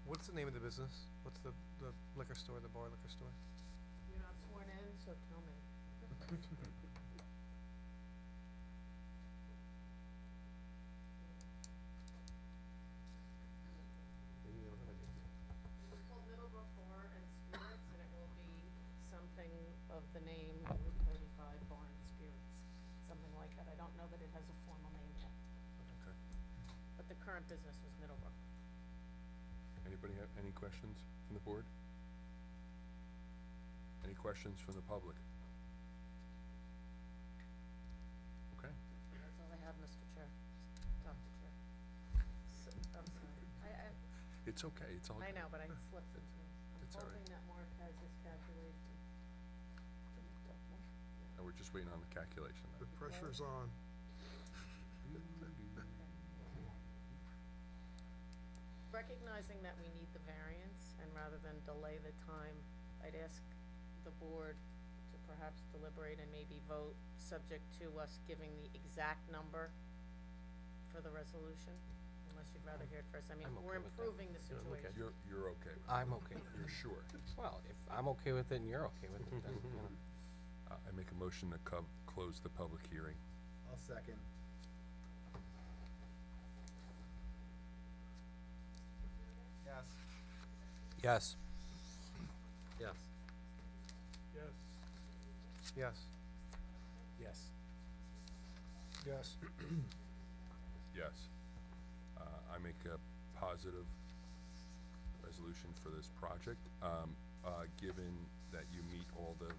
What's the name of the business? What's the liquor store, the bar liquor store? You're not sworn in, so tell me. It's called Middlebrook Bar and Spirits, and it will be something of the name Route 35 Bar and Spirits, something like that. I don't know that it has a formal name yet, okay. but the current business was Middlebrook. Anybody have any questions from the board? Any questions from the public? Okay. That's all I have, Mr. Chair. Dr. Chair. I'm sorry. It's okay, it's all I good. know, but I slipped into it. It's I'm all right. hoping that Mark has his calculation. And we're just waiting on the calculation. The pressure's on. Recognizing that we need the variance, and rather than delay the time, I'd ask the board to perhaps deliberate and maybe vote, subject to us giving the exact number for the resolution, unless you'd rather hear it first. I mean, I'm we're okay with that. improving the Yeah, I'm okay. situation. You're okay with it? I'm okay with You're sure? Well, if I'm okay with it and you're okay with it, then, I make a motion to close the public hearing. I'll second. Yes. Yes. Yes. Yes. Yes. Yes. Yes. I make a positive resolution for this project, given that you meet all the,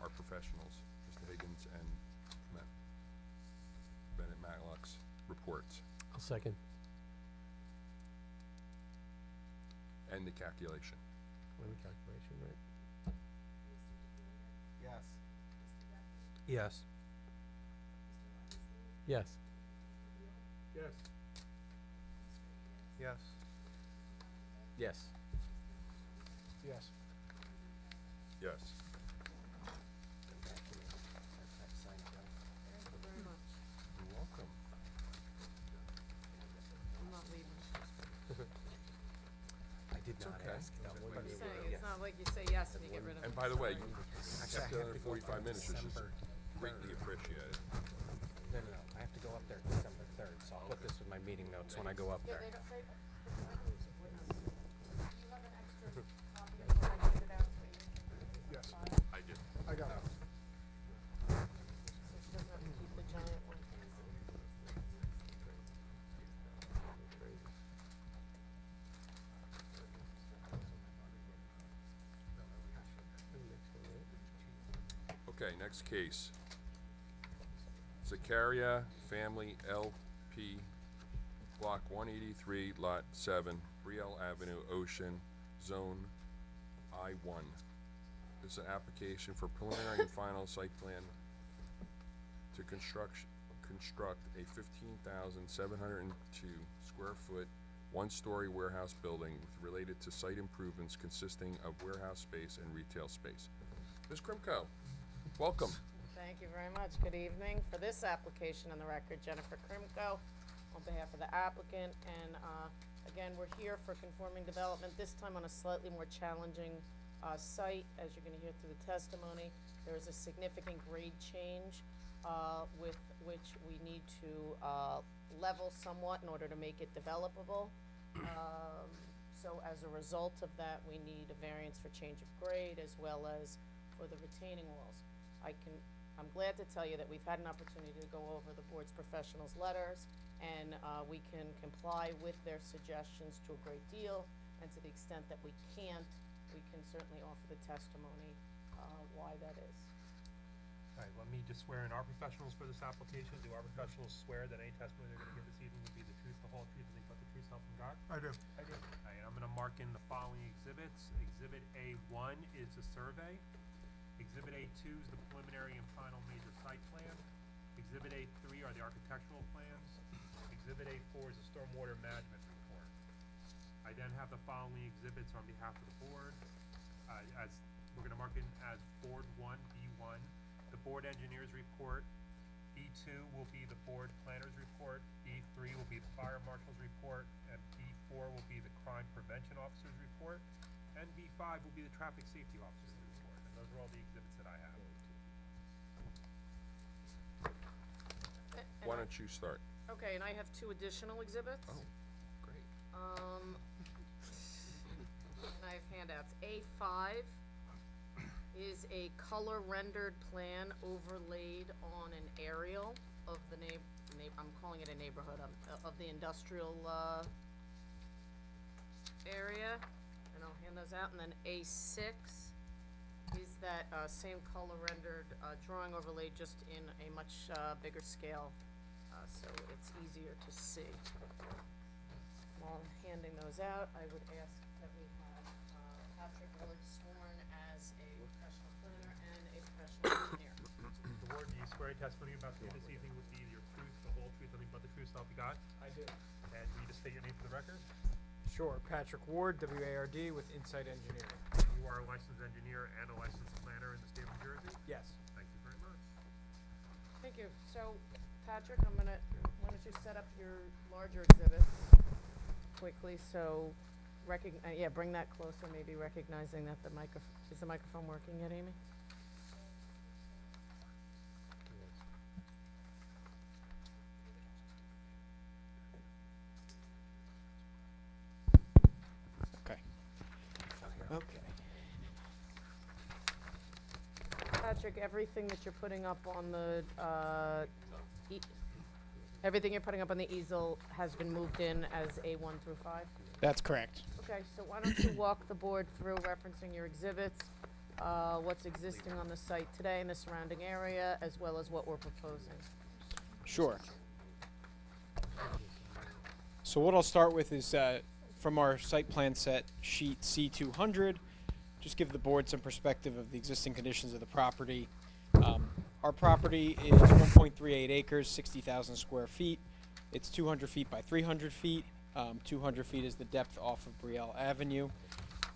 our professionals, Mr. Higgins and Bennett Matlock's reports, I'll second. and the calculation. Let me calculation, right? Yes. Yes. Yes. Yes. Yes. Yes. Yes. Yes. Thank you very much. You're welcome. I'm not leaving. I did not okay. ask. I'm saying, it's not like you say yes and you get rid of it. And by the way, you Actually, kept I it have under to go up 45 on minutes, which is December greatly 3rd. appreciated. No, I have to go up there December 3rd, so I'll put this with my meeting notes when I go up Yeah, there. they don't, do you have an extra copy of what I handed out to you? Yes. I do. I got it. So she doesn't have to keep the giant one. Okay, next case. Zakaria Family LP, Block 183, Lot 7, Brielle Avenue, Ocean, Zone I-1. This is an application for preliminary and final site plan to construct a 15,702 square foot, one-story warehouse building with related to site improvements consisting of warehouse space and retail space. Ms. Krimko, welcome. Thank you very much. Good evening. For this application on the record, Jennifer Krimko, on behalf of the applicant, and again, we're here for conforming development, this time on a slightly more challenging site. As you're gonna hear through the testimony, there is a significant grade change with which we need to level somewhat in order to make it developable. So as a result of that, we need a variance for change of grade as well as for the retaining walls. I'm glad to tell you that we've had an opportunity to go over the board's professionals' letters, and we can comply with their suggestions to a great deal, and to the extent that we can't, we can certainly offer the testimony why that is. Alright, let me just swear in our professionals for this application. Do our professionals swear that any testimony they're gonna give this evening will be the truth, the whole truth, and nothing but the truth, so help them God? I do. I do. Alright, I'm gonna mark in the following exhibits. Exhibit A1 is the survey. Exhibit A2 is the preliminary and final major site plan. Exhibit A3 are the architectural plans. Exhibit A4 is the stormwater management report. I then have the following exhibits on behalf of the board. As we're gonna mark in as Board 1, B1, the board engineer's report. B2 will be the board planner's report. B3 will be the fire marshal's report, and B4 will be the crime prevention officer's report, and B5 will be the traffic safety officer's report. And those are all the exhibits that I have. Why don't you start? Okay, and I have two additional exhibits. Oh, great. And I have handouts. A5 is a color rendered plan overlaid on an aerial of the I'm calling it a neighborhood, of the industrial, area, and I'll hand those out. And then A6 is that, same color rendered, drawing overlaid, just in a much, bigger scale, so it's easier to see. While handing those out, I would ask that we have Patrick Ward sworn as a professional planner and a professional engineer. The board, do you swear any testimony about to give this evening would be your truth, the whole truth, nothing but the truth, so help you God? I do. And will you just state your name for the record? Sure, Patrick Ward, W-A-R-D, with Insight Engineering. You are a licensed engineer and a licensed planner in the state of New Jersey? Yes. Thank you very much. Thank you. So, Patrick, why don't you set up your larger exhibit quickly, so bring that closer, maybe recognizing that is the microphone working yet, Amy? Okay. Okay. Patrick, everything that you're putting up on the, everything you're putting up on the easel has been moved in as A1 through 5? That's correct. Okay, so why don't you walk the board through referencing your exhibits, what's existing on the site today in the surrounding area, as well as what we're proposing. Sure. So what I'll start with is from our site plan set sheet C200, just give the board some perspective of the existing conditions of the property. Our property is 1.38 acres, 60,000 square feet. It's 200 feet by 300 feet. 200 feet is the depth off of Brielle Avenue.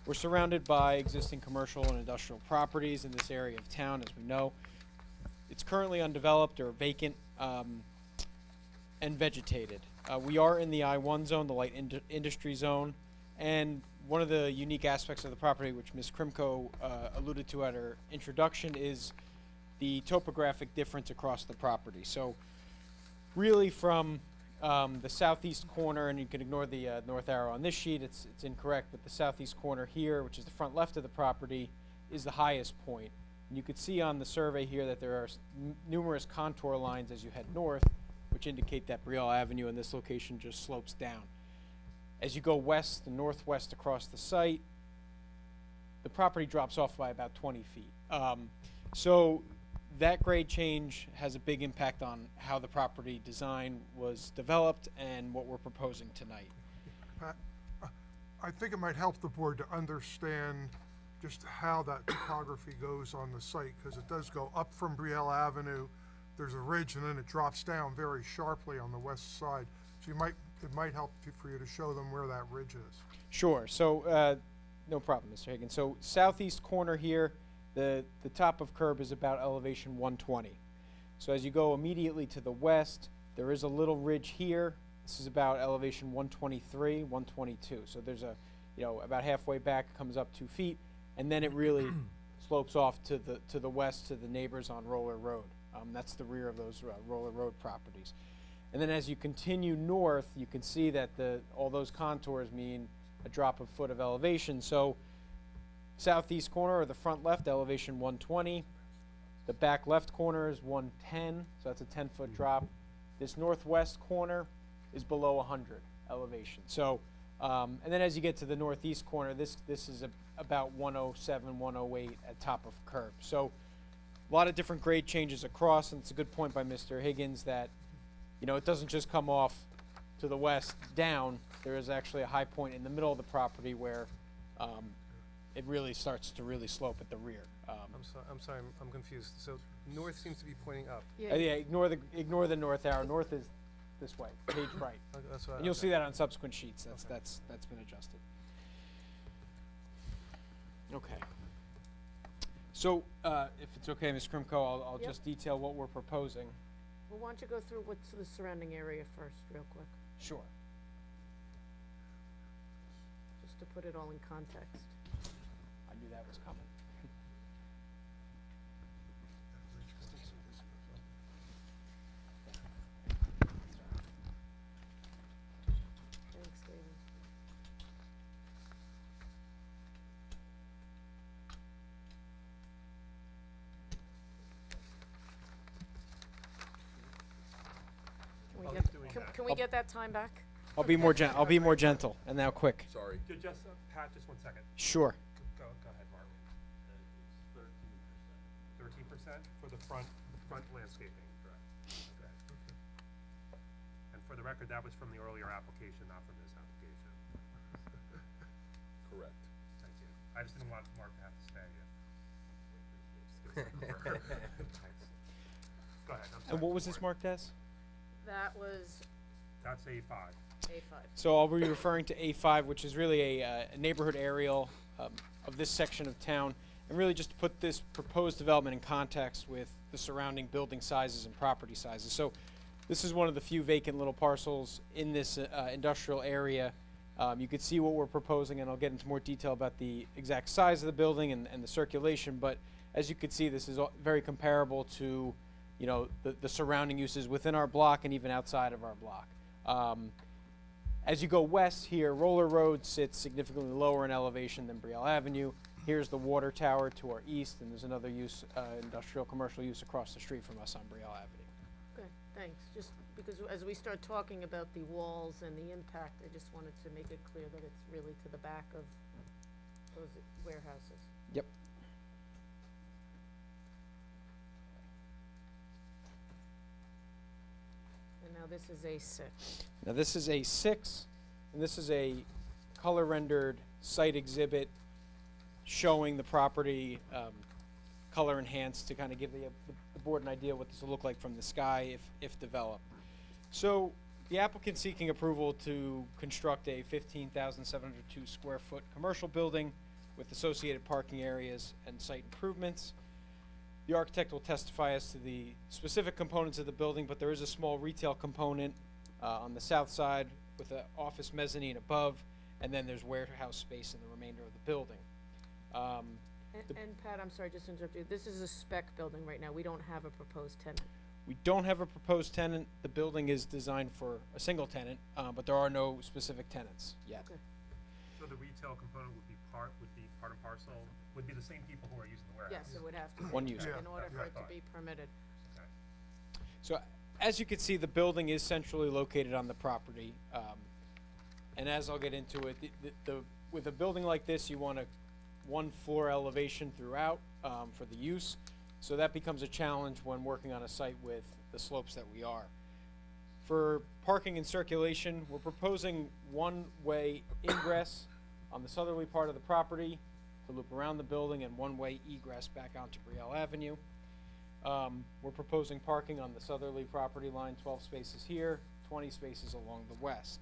We're surrounded by existing commercial and industrial properties in this area of town, as we know. It's currently undeveloped or vacant and vegetated. We are in the I1 zone, the light industry zone, and one of the unique aspects of the property, which Ms. Krimko alluded to at her introduction, is the topographic difference across the property. So really from the southeast corner, and you can ignore the north arrow on this sheet, it's incorrect, but the southeast corner here, which is the front left of the property, is the highest point. And you could see on the survey here that there are numerous contour lines as you head north, which indicate that Brielle Avenue in this location just slopes down. As you go west and northwest across the site, the property drops off by about 20 feet. So that grade change has a big impact on how the property design was developed and what we're proposing tonight. Pat, I think it might help the board to understand just how that topography goes on the site, because it does go up from Brielle Avenue there's a ridge and then it drops down very sharply on the west side. So it might help for you to show them where that ridge is. Sure. So, no problem, Mr. Higgins. So southeast corner here, the top of curb is about elevation 120. So as you go immediately to the west, there is a little ridge here. This is about elevation 123, 122. So there's a, about halfway back, it comes up 2 feet, and then it really slopes off to the west to the neighbors on Roller Road. That's the rear of those Roller Road properties. And then as you continue north, you can see that all those contours mean a drop of foot of elevation. So southeast corner or the front left, elevation 120. The back left corner is 110, so that's a 10-foot drop. This northwest corner is below 100 elevation. So, and then as you get to the northeast corner, this is about 107, 108 at top of curb. So a lot of different grade changes across, and it's a good point by Mr. Higgins that, it doesn't just come off to the west down. There is actually a high point in the middle of the property where it really starts to really slope at the rear. I'm sorry, I'm confused. So north seems to be pointing up. Yeah, ignore the north arrow. North is this way, page right. Okay, that's right. And you'll see that on subsequent sheets. That's been adjusted. Okay. So, if it's okay, Ms. Krimko, I'll Yep. just detail what we're proposing. Well, why don't you go through what's the surrounding area first, real quick, Sure. just to put it all in context. I knew that was coming. Thanks, David. While he's doing that. Can we get that time back? I'll be more gentle, and now quick. Sorry. Just, Pat, just 1 second. Sure. Go ahead, Mark. 13% for the front landscaping, correct? Okay. And for the record, that was from the earlier application, not from this application. Correct. Thank you. I just didn't want Mark to have to stay if. Thanks. Go ahead, I'm sorry. And what was this Mark? marked as? That was That's A5. A5. So I'll be referring to A5, which is really a neighborhood aerial of this section of town, and really just to put this proposed development in context with the surrounding building sizes and property sizes. So this is one of the few vacant little parcels in this industrial area. You can see what we're proposing, and I'll get into more detail about the exact size of the building and the circulation, but as you can see, this is very comparable to the surrounding uses within our block and even outside of our block. As you go west here, Roller Road sits significantly lower in elevation than Brielle Avenue. Here's the water tower to our east, and there's another use, industrial commercial use across the street from us on Brielle Avenue. Okay, thanks. Just because as we start talking about the walls and the impact, I just wanted to make it clear that it's really to the back of those warehouses. Yep. And now this is A6. Now this is A6, and this is a color rendered site exhibit showing the property color enhanced to kind of give the board an idea what this will look like from the sky if developed. So the applicant seeking approval to construct a 15,702 square foot commercial building with associated parking areas and site improvements. The architect will testify as to the specific components of the building, but there is a small retail component on the south side with an office mezzanine above, and then there's warehouse space in the remainder of the building. And Pat, I'm sorry, just to interrupt you. This is a spec building right now. We don't have a proposed tenant. We don't have a proposed tenant. The building is designed for a single tenant, but there are no specific tenants yet. Okay. So the retail component would be part and parcel, would be the same people who are using the warehouse? Yes, it would have to be. One user. In order Yeah, for it to yeah. be permitted. Okay. So as you can see, the building is centrally located on the property. And as I'll get into it, with a building like this, you want a one floor elevation throughout for the use. So that becomes a challenge when working on a site with the slopes that we are. For parking and circulation, we're proposing one-way ingress on the southerly part of the property to loop around the building, and one-way egress back onto Brielle Avenue. We're proposing parking on the southerly property line, 12 spaces here, 20 spaces along the west.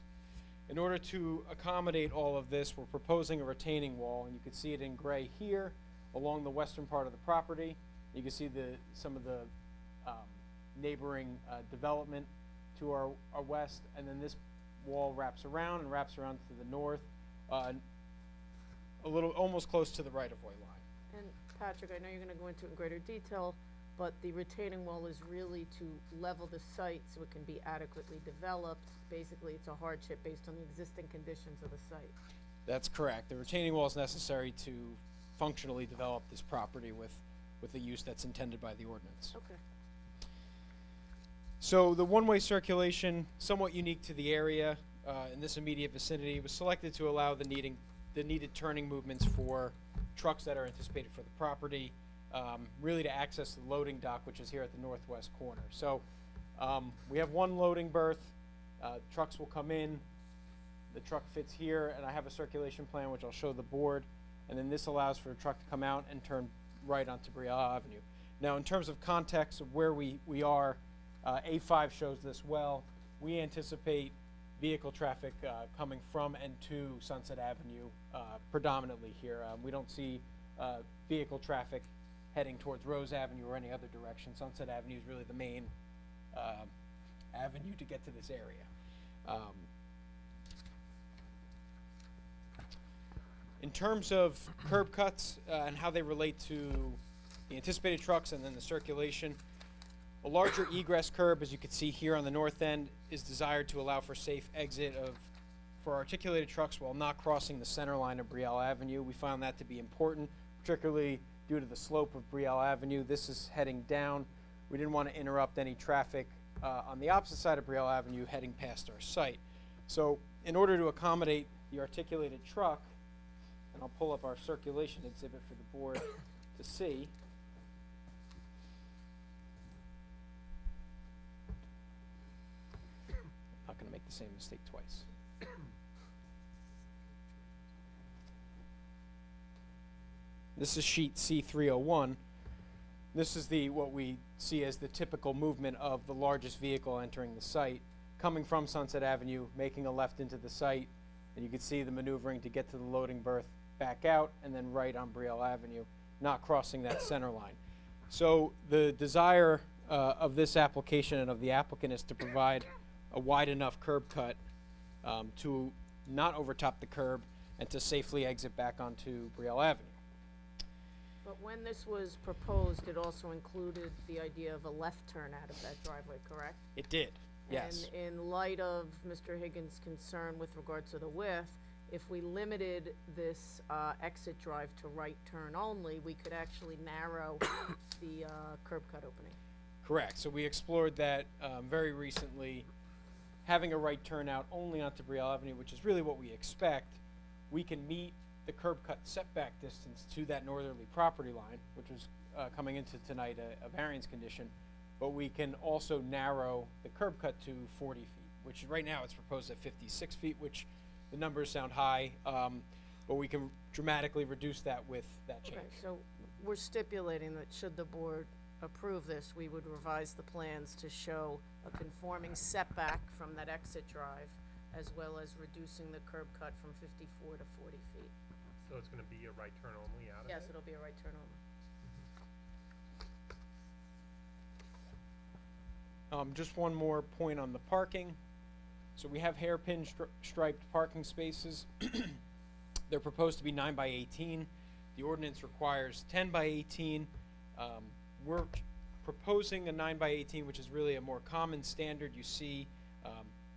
In order to accommodate all of this, we're proposing a retaining wall, and you can see it in gray here along the western part of the property. You can see some of the neighboring development to our west, and then this wall wraps around to the north, a little, almost close to the right-of-way line. And Patrick, I know you're gonna go into it in greater detail, but the retaining wall is really to level the site so it can be adequately developed. Basically, it's a hardship based on the existing conditions of the site. That's correct. The retaining wall is necessary to functionally develop this property with the use that's intended by the ordinance. Okay. So the one-way circulation, somewhat unique to the area in this immediate vicinity, was selected to allow the needed turning movements for trucks that are anticipated for the property, really to access the loading dock, which is here at the northwest corner. So we have one loading berth. Trucks will come in. The truck fits here, and I have a circulation plan which I'll show the board. And then this allows for a truck to come out and turn right onto Brielle Avenue. Now, in terms of context of where we are, A5 shows this well. We anticipate vehicle traffic coming from and to Sunset Avenue predominantly here. We don't see vehicle traffic heading towards Rose Avenue or any other direction. Sunset Avenue is really the main avenue to get to this area. In terms of curb cuts and how they relate to the anticipated trucks and then the circulation, a larger egress curb, as you can see here on the north end, is desired to allow for safe exit for articulated trucks while not crossing the center line of Brielle Avenue. We found that to be important, particularly due to the slope of Brielle Avenue. This is heading down. We didn't want to interrupt any traffic on the opposite side of Brielle Avenue heading past our site. So in order to accommodate the articulated truck, and I'll pull up our circulation exhibit for the board to see. Not going to make the same mistake twice. This is sheet C301. This is what we see as the typical movement of the largest vehicle entering the site, coming from Sunset Avenue, making a left into the site, and you can see the maneuvering to get to the loading berth, back out, and then right on Brielle Avenue, not crossing that center line. So the desire of this application and of the applicant is to provide a wide enough curb cut to not overtop the curb and to safely exit back onto Brielle Avenue. But when this was proposed, it also included the idea of a left turn out of that driveway, correct? It did, yes. And in light of Mr. Higgins' concern with regard to the width, if we limited this exit drive to right turn only, we could actually narrow the curb cut opening. Correct. So we explored that very recently. Having a right turn out only onto Brielle Avenue, which is really what we expect, we can meet the curb cut setback distance to that northerly property line, which was coming into tonight a variance condition, but we can also narrow the curb cut to 40 feet, which right now it's proposed at 56 feet, which the numbers sound high, but we can dramatically reduce that with that change. Okay, so we're stipulating that should the board approve this, we would revise the plans to show a conforming setback from that exit drive, as well as reducing the curb cut from 54 to 40 feet. So it's gonna be a right turn only out of it? Yes, it'll be a right turn only. Just one more point on the parking. So we have hairpin striped parking spaces. They're proposed to be 9 by 18. The ordinance requires 10 by 18. We're proposing a 9 by 18, which is really a more common standard you see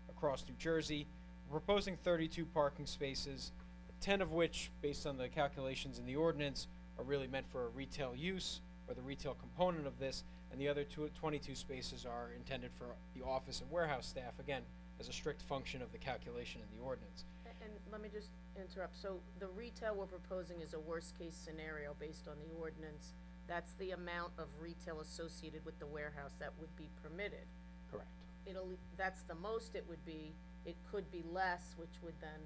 across New Jersey. We're proposing 32 parking spaces, 10 of which, based on the calculations in the ordinance, are really meant for a retail use or the retail component of this, and the other 22 spaces are intended for the office and warehouse staff, again, as a strict function of the calculation in the ordinance. And let me just interrupt. So the retail we're proposing is a worst-case scenario based on the ordinance. That's the amount of retail associated with the warehouse that would be permitted. Correct. That's the most it would be. It could be less, which would then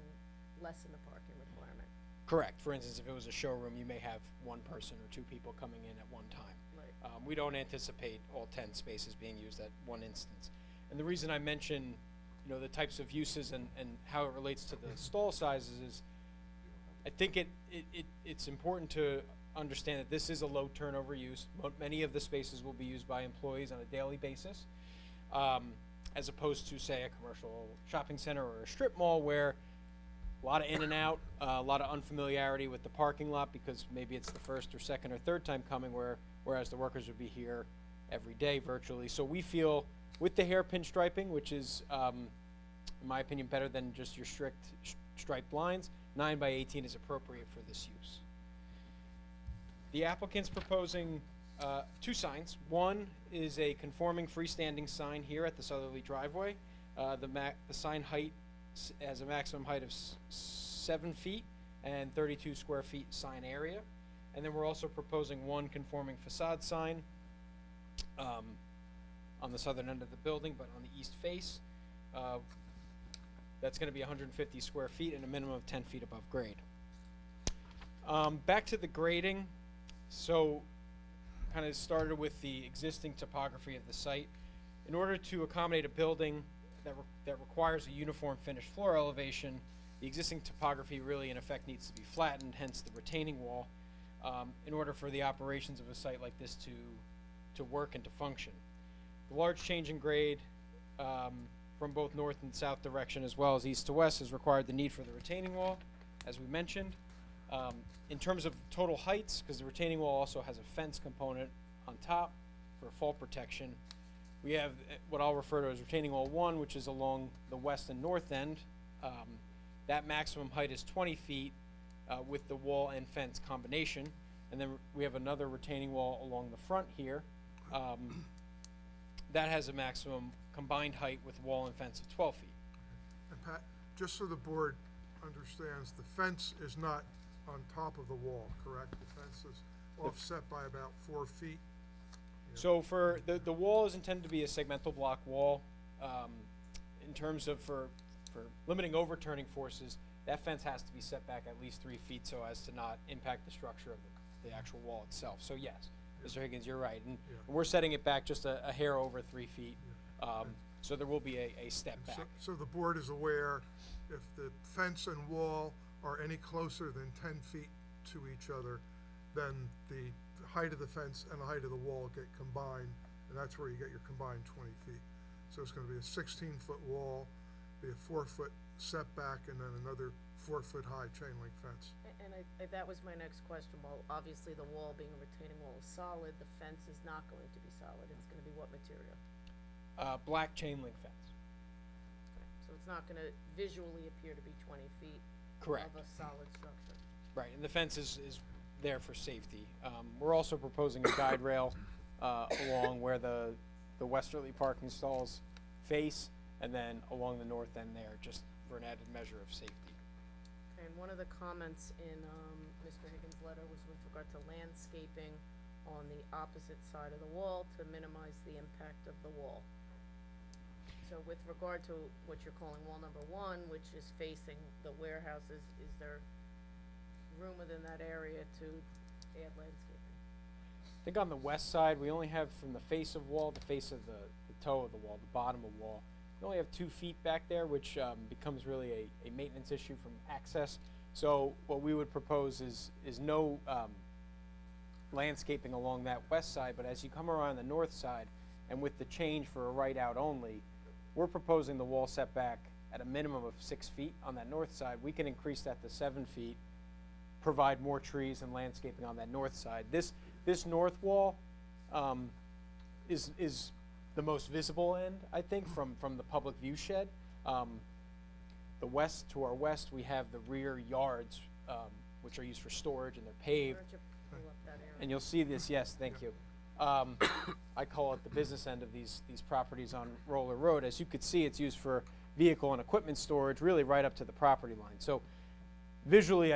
lessen the parking requirement. Correct. For instance, if it was a showroom, you may have one person or two people coming in at one time. Right. We don't anticipate all 10 spaces being used at one instance. And the reason I mention, you know, the types of uses and how it relates to the stall sizes is, I think it's important to understand that this is a low turnover use. Many of the spaces will be used by employees on a daily basis, as opposed to, say, a commercial shopping center or a strip mall where a lot of in and out, a lot of unfamiliarity with the parking lot because maybe it's the first or second or third time coming, whereas the workers would be here every day virtually. So we feel with the hairpin striping, which is, in my opinion, better than just your strict striped lines, 9 by 18 is appropriate for this use. The applicant's proposing 2 signs. One is a conforming freestanding sign here at the southerly driveway. The sign height has a maximum height of 7 feet and 32 square feet sign area. And then we're also proposing one conforming facade sign on the southern end of the building, but on the east face. That's going to be 150 square feet and a minimum of 10 feet above grade. Back to the grading. So kind of started with the existing topography of the site. In order to accommodate a building that requires a uniform finished floor elevation, the existing topography really in effect needs to be flattened, hence the retaining wall, in order for the operations of a site like this to work and to function. The large change in grade from both north and south direction as well as east to west has required the need for the retaining wall, as we mentioned. In terms of total heights, because the retaining wall also has a fence component on top for fault protection, we have what I'll refer to as retaining wall 1, which is along the west and north end. That maximum height is 20 feet with the wall and fence combination. And then we have another retaining wall along the front here. That has a maximum combined height with wall and fence of 12 feet. And Pat, just so the board understands, the fence is not on top of the wall, correct? The fence is offset by about 4 feet. So for the wall is intended to be a segmental block wall. In terms of for limiting overturning forces, that fence has to be set back at least 3 feet so as to not impact the structure of the actual wall itself. So yes, Mr. Higgins, you're right. And we're setting it back just a hair over 3 feet. So there will be a step back. So the board is aware if the fence and wall are any closer than 10 feet to each other, then the height of the fence and the height of the wall get combined, and that's where you get your combined 20 feet. So it's going to be a 16-foot wall, be a 4-foot setback, and then another 4-foot high chain link fence. And that was my next question. Well, obviously the wall being a retaining wall is solid, the fence is not going to be solid. It's gonna be what material? Black chain link fence. Okay. So it's not gonna visually appear to be 20 feet Correct. of a solid structure. Right, and the fence is there for safety. We're also proposing a guide rail along where the westerly parking stalls face, and then along the north end there, just for an added measure of safety. Okay, and one of the comments in Mr. Higgins' letter was with regard to landscaping on the opposite side of the wall to minimize the impact of the wall. So with regard to what you're calling wall number 1, which is facing the warehouses, is there room within that area to add landscaping? I think on the west side, we only have from the face of wall, the face of the toe of the wall, the bottom of wall, we only have 2 feet back there, which becomes really a maintenance issue from access. So what we would propose is no landscaping along that west side, but as you come around the north side, and with the change for a right out only, we're proposing the wall setback at a minimum of 6 feet on that north side. We can increase that to 7 feet, provide more trees and landscaping on that north side. This north wall is the most visible end, I think, from the public view shed. The west, to our west, we have the rear yards, which are used for storage, and they're paved. Why don't you pull up that area? And you'll see this, yes, thank you. I call it the business end of these properties on Roller Road. As you could see, it's used for vehicle and equipment storage, really right up to the property line. So visually,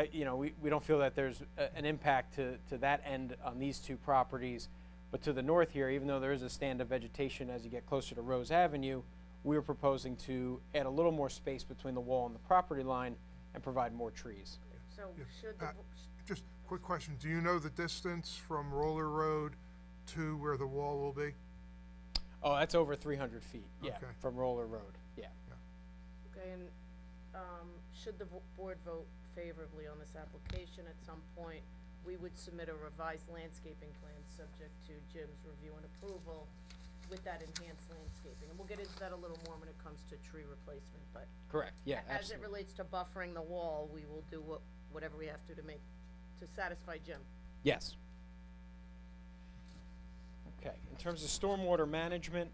we don't feel that there's an impact to that end on these two properties. But to the north here, even though there is a stand of vegetation as you get closer to Rose Avenue, we're proposing to add a little more space between the wall and the property line and provide more trees. So Yes. should the, Just quick question, do you know the distance from Roller Road to where the wall will be? Oh, that's over 300 feet, yeah, Okay. from Roller Road, yeah. Okay, and, should the board vote favorably on this application at some point, we would submit a revised landscaping plan subject to Jim's review and approval with that enhanced landscaping. And we'll get into that a little more when it comes to tree replacement, but Correct, yeah, as it absolutely. relates to buffering the wall, we will do whatever we have to make, to satisfy Jim. Yes. Okay, in terms of stormwater management,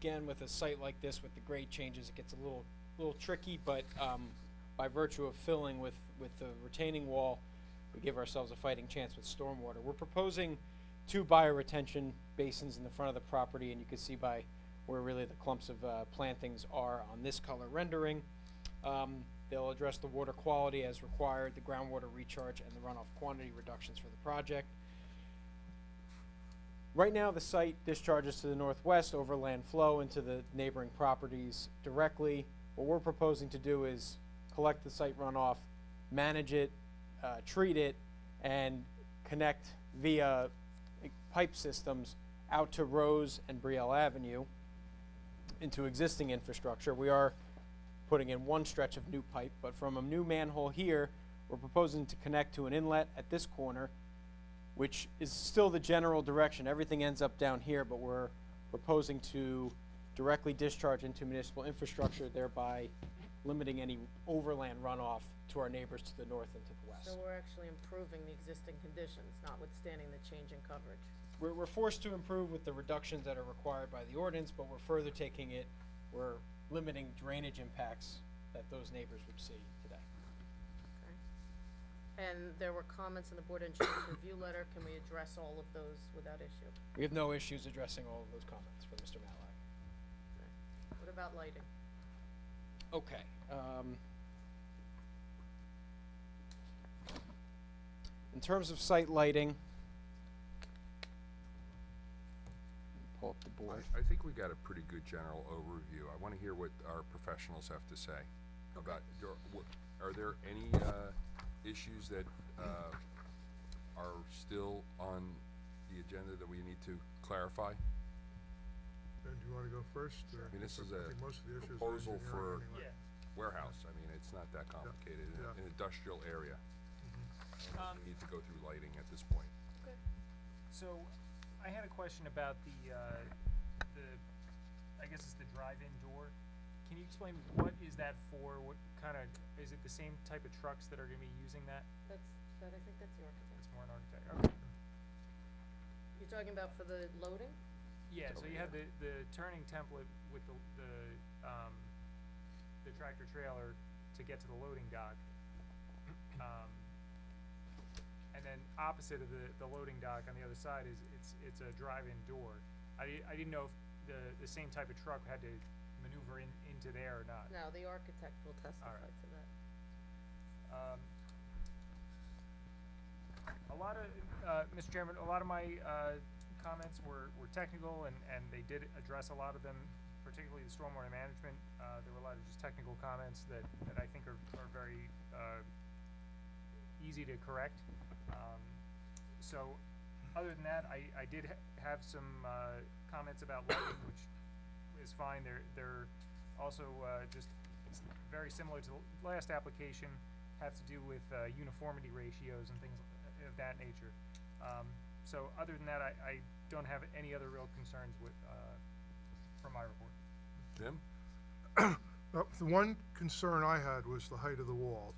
again, with a site like this, with the grade changes, it gets a little tricky, but, by virtue of filling with the retaining wall, we give ourselves a fighting chance with stormwater. We're proposing 2 bioretention basins in the front of the property, and you can see by where really the clumps of plantings are on this color rendering. They'll address the water quality as required, the groundwater recharge, and the runoff quantity reductions for the project. Right now, the site discharges to the northwest over land flow into the neighboring properties directly. What we're proposing to do is collect the site runoff, manage it, treat it, and connect via pipe systems out to Rose and Brielle Avenue into existing infrastructure. We are putting in one stretch of new pipe, but from a new manhole here, we're proposing to connect to an inlet at this corner, which is still the general direction. Everything ends up down here, but we're proposing to directly discharge into municipal infrastructure, thereby limiting any overland runoff to our neighbors to the north and to the west. So we're actually improving the existing conditions, notwithstanding the change in coverage. We're forced to improve with the reductions that are required by the ordinance, but we're further taking it, we're limiting drainage impacts that those neighbors would see today. Okay. And there were comments in the board engineer's review letter. Can we address all of those without issue? We have no issues addressing all of those comments from Mr. Matlack. Okay. What about lighting? Okay, in terms of site lighting, pull up the board. I think we got a pretty good general overview. I wanna hear what our professionals have to say about are there any, issues that, are still on the agenda that we need to clarify? Ben, do you wanna go first? I mean, this is I a think most of the issues are proposal engineering for anyway. warehouse. I mean, it's not that complicated, Yeah. an industrial area. Um, We need to go through lighting at this point. So, I had a question about the, I guess it's the drive-in door. Can you explain what is that for? What kind of, is it the same type of trucks that are gonna be using that? I think that's the architect. It's more an architect, okay. You're talking about for the loading? Yeah, so you have the turning template with the tractor trailer to get to the loading dock. And then opposite of the loading dock on the other side is, it's a drive-in door. I didn't know if the same type of truck had to maneuver into there or not. No, the architect will testify Alright. to that. A lot of, Mr. Chairman, a lot of my, comments were technical and they did address a lot of them, particularly the stormwater management. There were a lot of just technical comments that I think are very, easy to correct. So, other than that, I did have some, comments about lighting, which is fine. They're also, just very similar to the last application, have to do with, uniformity ratios and things of that nature. So other than that, I don't have any other real concerns with, from my report. Jim? The one concern I had was the height of the walls.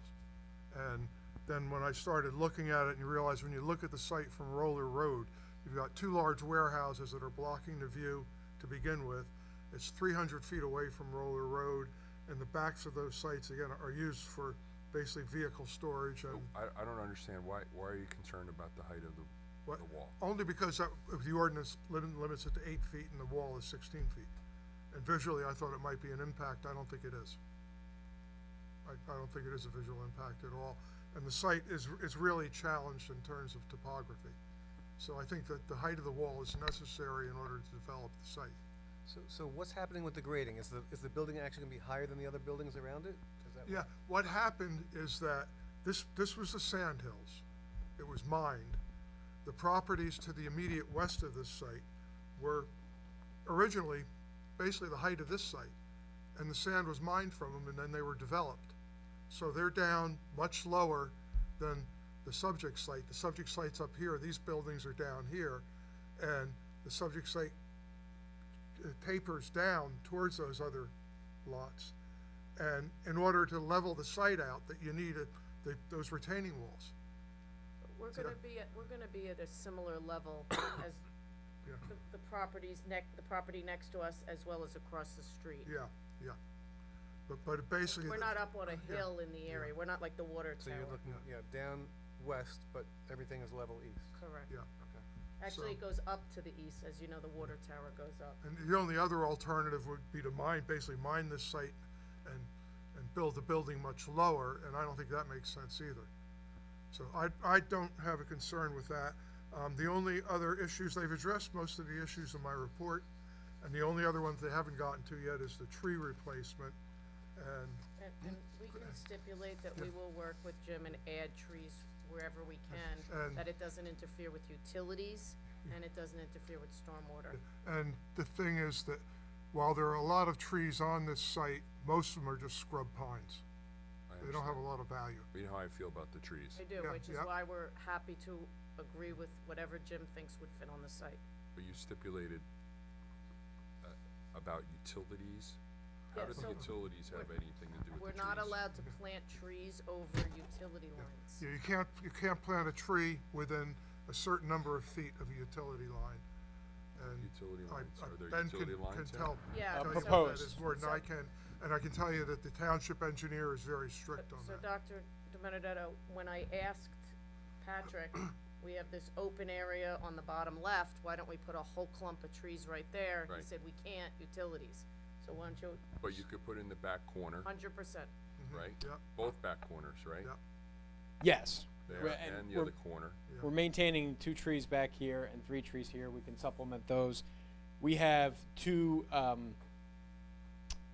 And then when I started looking at it, and you realize when you look at the site from Roller Road, you've got 2 large warehouses that are blocking the view to begin with. It's 300 feet away from Roller Road, and the backs of those sites, again, are used for basically vehicle storage and. I don't understand, why are you concerned about the height of the wall? Only because the ordinance limits it to 8 feet and the wall is 16 feet. And visually, I thought it might be an impact. I don't think it is. I don't think it is a visual impact at all. And the site is really challenged in terms of topography. So I think that the height of the wall is necessary in order to develop the site. So what's happening with the grading? Is the building actually gonna be higher than the other buildings around it? Is that Yeah, what happened is that this was the sand hills. It was mined. the properties to the immediate west of this site were originally basically the height of this site, and the sand was mined from them, and then they were developed. So they're down much lower than the subject site. The subject site's up here, these buildings are down here, and the subject site tapers down towards those other lots. And in order to level the site out, that you need those retaining walls. We're So gonna that- we're gonna be at a similar level as Yeah. the property next to us as well as across the street. Yeah, yeah. But it basically. We're not up on a yeah, hill in the area, we're not like the water So tower. you're looking, down west, but everything is level east. Correct. Yeah. Okay. Actually, it So- goes up to the east, as you know, the water tower goes up. And the only other alternative would be to basically mine this site and build the building much lower, and I don't think that makes sense either. So I don't have a concern with that. The only other issues, they've addressed most of the issues in my report, and the only other ones they haven't gotten to yet is the tree replacement. And we can stipulate that we will work with Jim and add trees wherever we can, And- that it doesn't interfere with utilities, and it doesn't interfere with stormwater. And the thing is that while there are a lot of trees on this site, most of them are just scrub pines. They don't have a lot of value. But you know how I feel about the trees. I do, Yeah, which is yep. why we're happy to agree with whatever Jim thinks would fit on the site. But you stipulated about utilities. How Yeah, do the so utilities have anything to do with the We're trees? not allowed to plant trees over utility lines. Yeah, you can't plant a tree within a certain number of feet of a utility line. And Utility lines, are there Ben utility can lines there? tell, Yeah, tell you about that proposed. is more than So- I can, and I can tell you that the township engineer is very strict on So that. Dr. DiBenedetto, when I asked Patrick, we have this open area on the bottom left, why don't we put a whole clump of trees right there? He Right. said, we can't, utilities. So why don't you, But you could put in the back corner, 100%. right? Yep. Both back corners, right? Yep. Yes. There We're- and the we're- other corner. Yeah. We're maintaining 2 trees back here and 3 trees here. We can supplement those. We have 2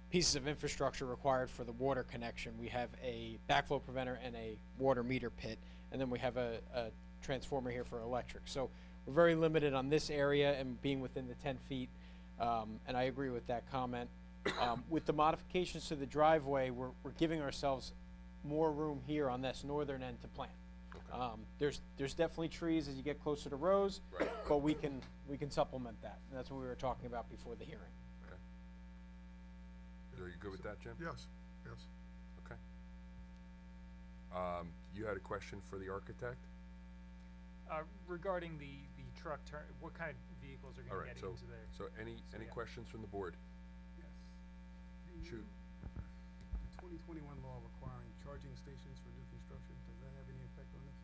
pieces of infrastructure required for the water connection. We have a backflow preventer and a water meter pit, and then we have a transformer here for electric. So we're very limited on this area and being within the 10 feet, and I agree with that comment. With the modifications to the driveway, we're giving ourselves more room here on this northern end to plant. There's definitely trees as you get closer to Rose, Right. but we can supplement that, and that's what we were talking about before the hearing. Are you good with that, Jim? Yes, yes. Okay. You had a question for the architect? Regarding the truck turn, what kind of vehicles are All gonna right, get so, into there? so any yeah. questions from the board? Yes. Shoot. The 2021 law requiring charging stations for new construction, does that have any effect on this?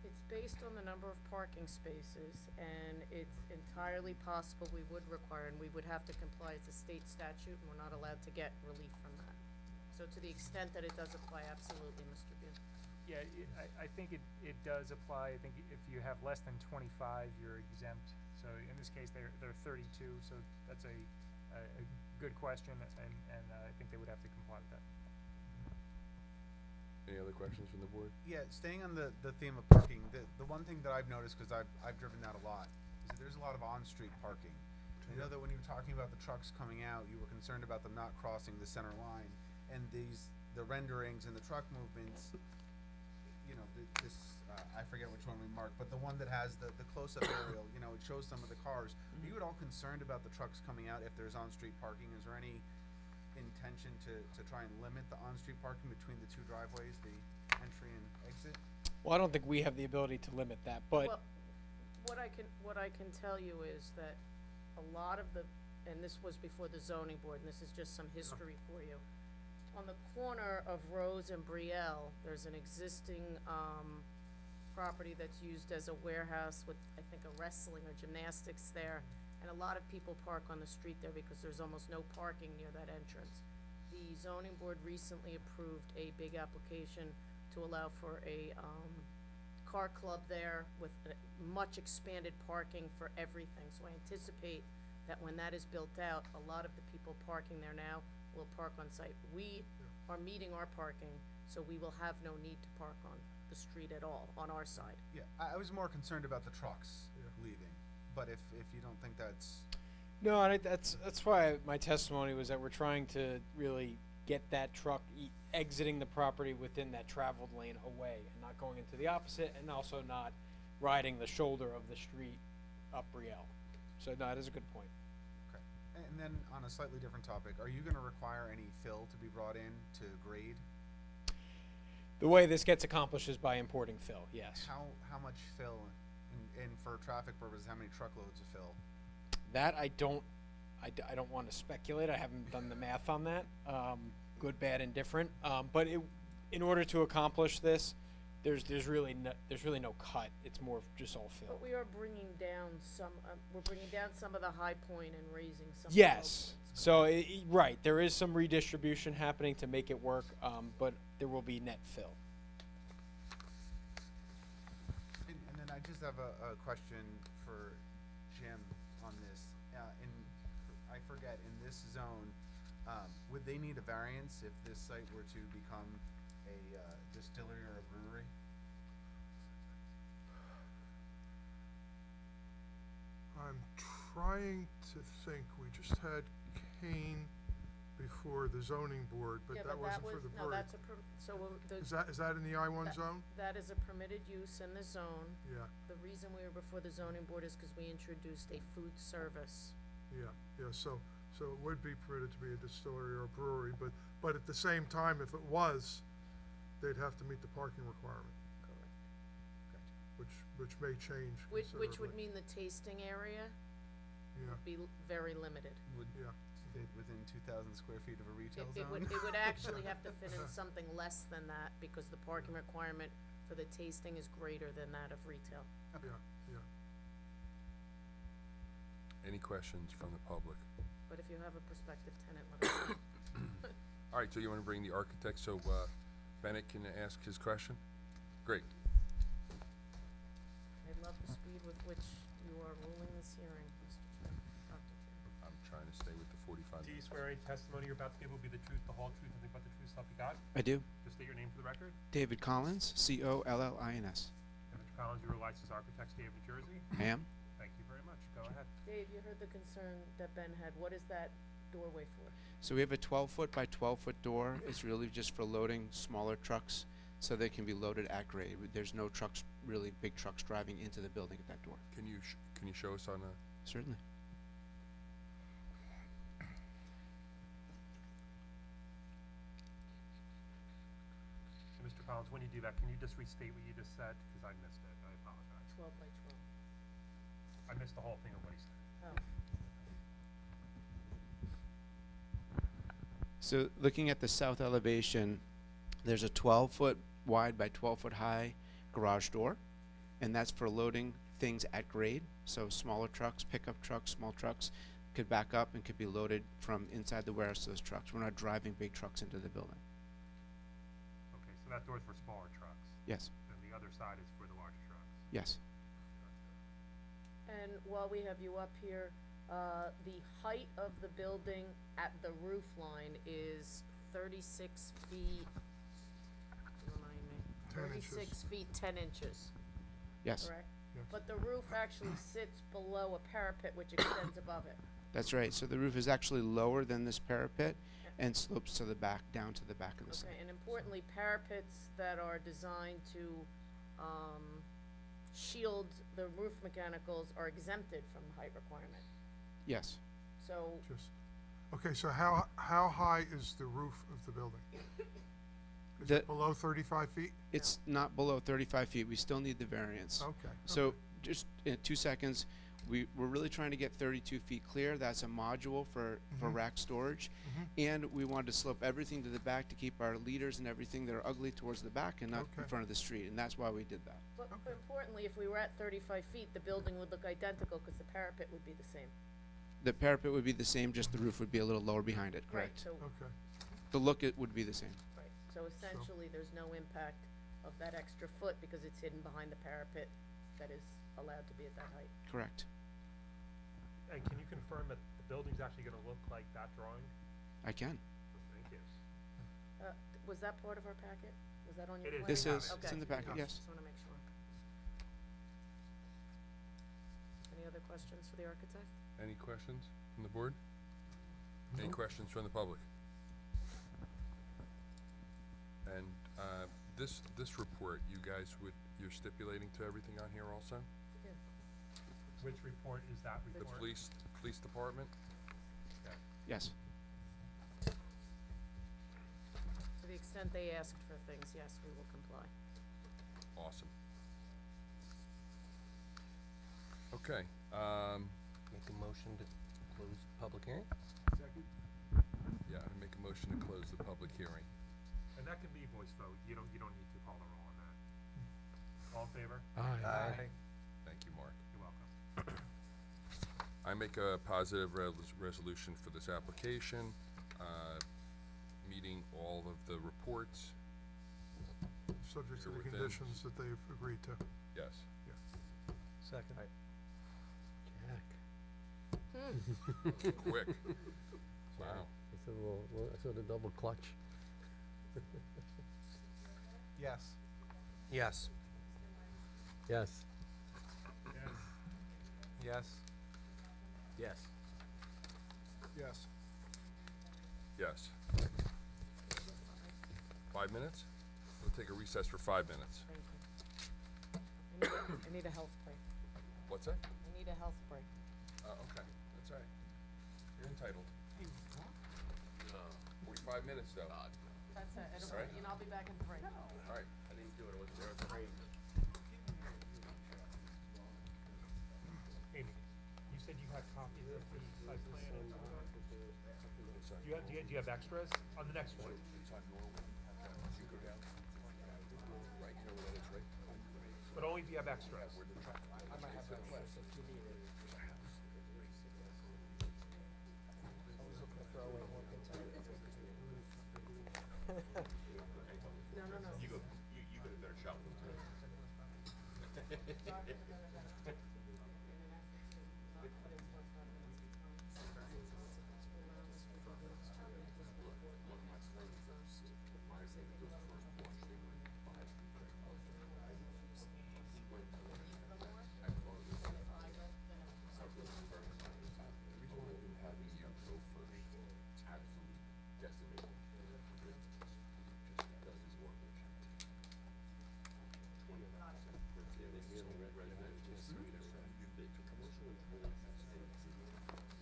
It's based on the number of parking spaces, and it's entirely possible we would require, and we would have to comply, it's a state statute, and we're not allowed to get relief from that. So to the extent that it does apply, absolutely, Mr. Bean. Yeah, I think it does apply. I think if you have less than 25, you're exempt. So in this case, they're 32, so that's a good question, and I think they would have to comply with that. Any other questions from the board? Yeah, staying on the theme of parking, the one thing that I've noticed, because I've driven that a lot, is that there's a lot of on-street parking. I know that when you were talking about the trucks coming out, you were concerned about them not crossing the center line, and the renderings and the truck movements, you know, I forget which one we marked, but the one that has the close-up aerial, you know, it shows some of the cars. Are you at all concerned about the trucks coming out if there's on-street parking? Is there any intention to try and limit the on-street parking between the 2 driveways, the entry and exit? Well, I don't think we have the ability to limit that, but Well, what I can tell you is that a lot of the, and this was before the zoning board, and this is just some history for you. On the corner of Rose and Brielle, there's an existing, property that's used as a warehouse with, I think, a wrestling or gymnastics there. And a lot of people park on the street there because there's almost no parking near that entrance. The zoning board recently approved a big application to allow for a, car club there with much expanded parking for everything. So I anticipate that when that is built out, a lot of the people parking there now will park on site. We are meeting our parking, so we will have no need to park on the street at all, on our side. Yeah, I was more concerned about the trucks leaving, but if you don't think that's, No, and that's why my testimony was that we're trying to really get that truck exiting the property within that traveled lane away, and not going into the opposite, and also not riding the shoulder of the street up Brielle. So no, that is a good point. okay. And then on a slightly different topic, are you gonna require any fill to be brought in to grade? The way this gets accomplished is by importing fill. Yes. How much fill, and for traffic purposes, how many truckloads of fill? That I don't want to speculate. I haven't done the math on that. Good, bad, indifferent. But in order to accomplish this, there's really no cut. It's more just all fill. But we are bringing down some of the high point and raising some of the Yes. low points. So right, there is some redistribution happening to make it work, but there will be net fill. And then I just have a question for Jim on this. I forget, in this zone, would they need a variance if this site were to become a distillery or a brewery? I'm trying to think, we just had Kane before the zoning board, but Yeah, that wasn't for the no, brewery. that's Is that in the I one that- zone? That is a permitted use in the zone. Yeah, The reason we were before the zoning board is because we introduced a food service. yeah, so it would be permitted to be a distillery or a brewery, but at the same time, if it was, they'd have to meet the parking requirement, Correct. which may change Which would considerably. mean the tasting area Yeah, would be very limited. Would yeah, fit within 2,000 square feet of a retail It zone? would actually have to fit in something less than that, because the parking requirement for the tasting is greater than that of retail. yeah, yeah. Any questions from the public? But if you have a prospective tenant, let us know. All right, so you wanna bring the architect so, Bennett can ask his question? Great. I love the speed with which you are ruling this hearing, Mr. Chair, Dr. Chair. I'm trying to stay with the 45 Do you minutes. swear any testimony you're about to give will be the truth, the whole truth, nothing but the truth, so help you God? I do. Just state your name for the record. David Collins, Collins. And Mr. Collins, you're a licensed architect, state of New Jersey. I am. Thank you very much. Go ahead. Dave, you heard the concern that Ben had. What is that doorway for? So we have a 12-foot by 12-foot door. It's really just for loading smaller trucks so they can be loaded at grade. There's no trucks, really big trucks driving into the building at that door. Can you show us on a? Certainly. And Mr. Collins, when you do that, can you just restate what you just said? Because I missed it. I apologize. 12 by 12. I missed the whole thing of what he said. Oh. So looking at the south elevation, there's a 12-foot wide by 12-foot high garage door, and that's for loading things at grade. So smaller trucks, pickup trucks, small trucks could back up and could be loaded from inside the warehouse to those trucks. We're not driving big trucks into the building. Okay, so that door's for smaller trucks. Yes, And the other side is for the larger trucks. yes. And while we have you up here, the height of the building at the roof line is 36 feet, remind me, 10 inches. 36 feet 10 inches, Yes, correct? Yes. But the roof actually sits below a parapet which extends above it. that's right. So the roof is actually lower than this parapet and slopes to the back, down to the back of the site. Okay, and importantly, parapets that are designed to, shield the roof mechanicals are exempted from the height requirement. Yes. So, Okay, so how high is the roof of the building? Is The- it below 35 feet? It's not below 35 feet. We still need the variance. Okay. So just in 2 seconds, we're really trying to get 32 feet clear. That's a module for Mhm. rack storage. And we wanted to slope everything to the back to keep our leaders and everything that are ugly towards the back and not in Okay. front of the street. And that's why we did that. but importantly, if we were at 35 feet, the building would look identical because the parapet would be the same. The parapet would be the same, just the roof would be a little lower behind it, Right, correct? so, Okay. The look, it would be the same. right, so essentially, there's no impact of that extra foot because it's hidden behind the parapet that is allowed to be at that height. Correct. And can you confirm that the building's actually gonna look like that drawing? I can. Thank you. Was that part of our packet? Was that on your It is. plan? This We have is, it. it's in the packet, yes. Just wanna make sure. Any other questions for the architect? Any questions from the board? Any questions from the public? And, this report, you guys you're stipulating to everything on here also? Yeah. Which report is that The report? police department? Yes. To the extent they asked for things, yes, we will comply. Awesome. Okay, Make a motion to close public hearing? Second? yeah, I make a motion to close the public hearing. And that can be voice vote, you don't need to call the roll on that. All in favor? Aye. Thank you, Mark. You're welcome. I make a positive resolution for this application, meeting all of the reports. Subject to You're the within. conditions that they've agreed to. Yes. Second. Quick. Wow. It's a double clutch. Yes. Yes. Yes. Yes. Yes. Yes. Yes. 5 minutes? We'll take a recess for 5 minutes. Thank you. I need a health break. What's that? I need a health break. Okay, that's all right. You're entitled. 45 minutes though. That's it. All right. You know, I'll be back in 3. All right. I didn't do it, I wasn't there at the break. Amy, you said you had copies of the site plan and so on? Do you have extras on the next one? It's on Norwood. You go down. Right, you know where that is, right? But only if you have extras. Where the traffic light is. I might have that list if you need it. I was looking to throw away one container. No. You got a better shot with them too.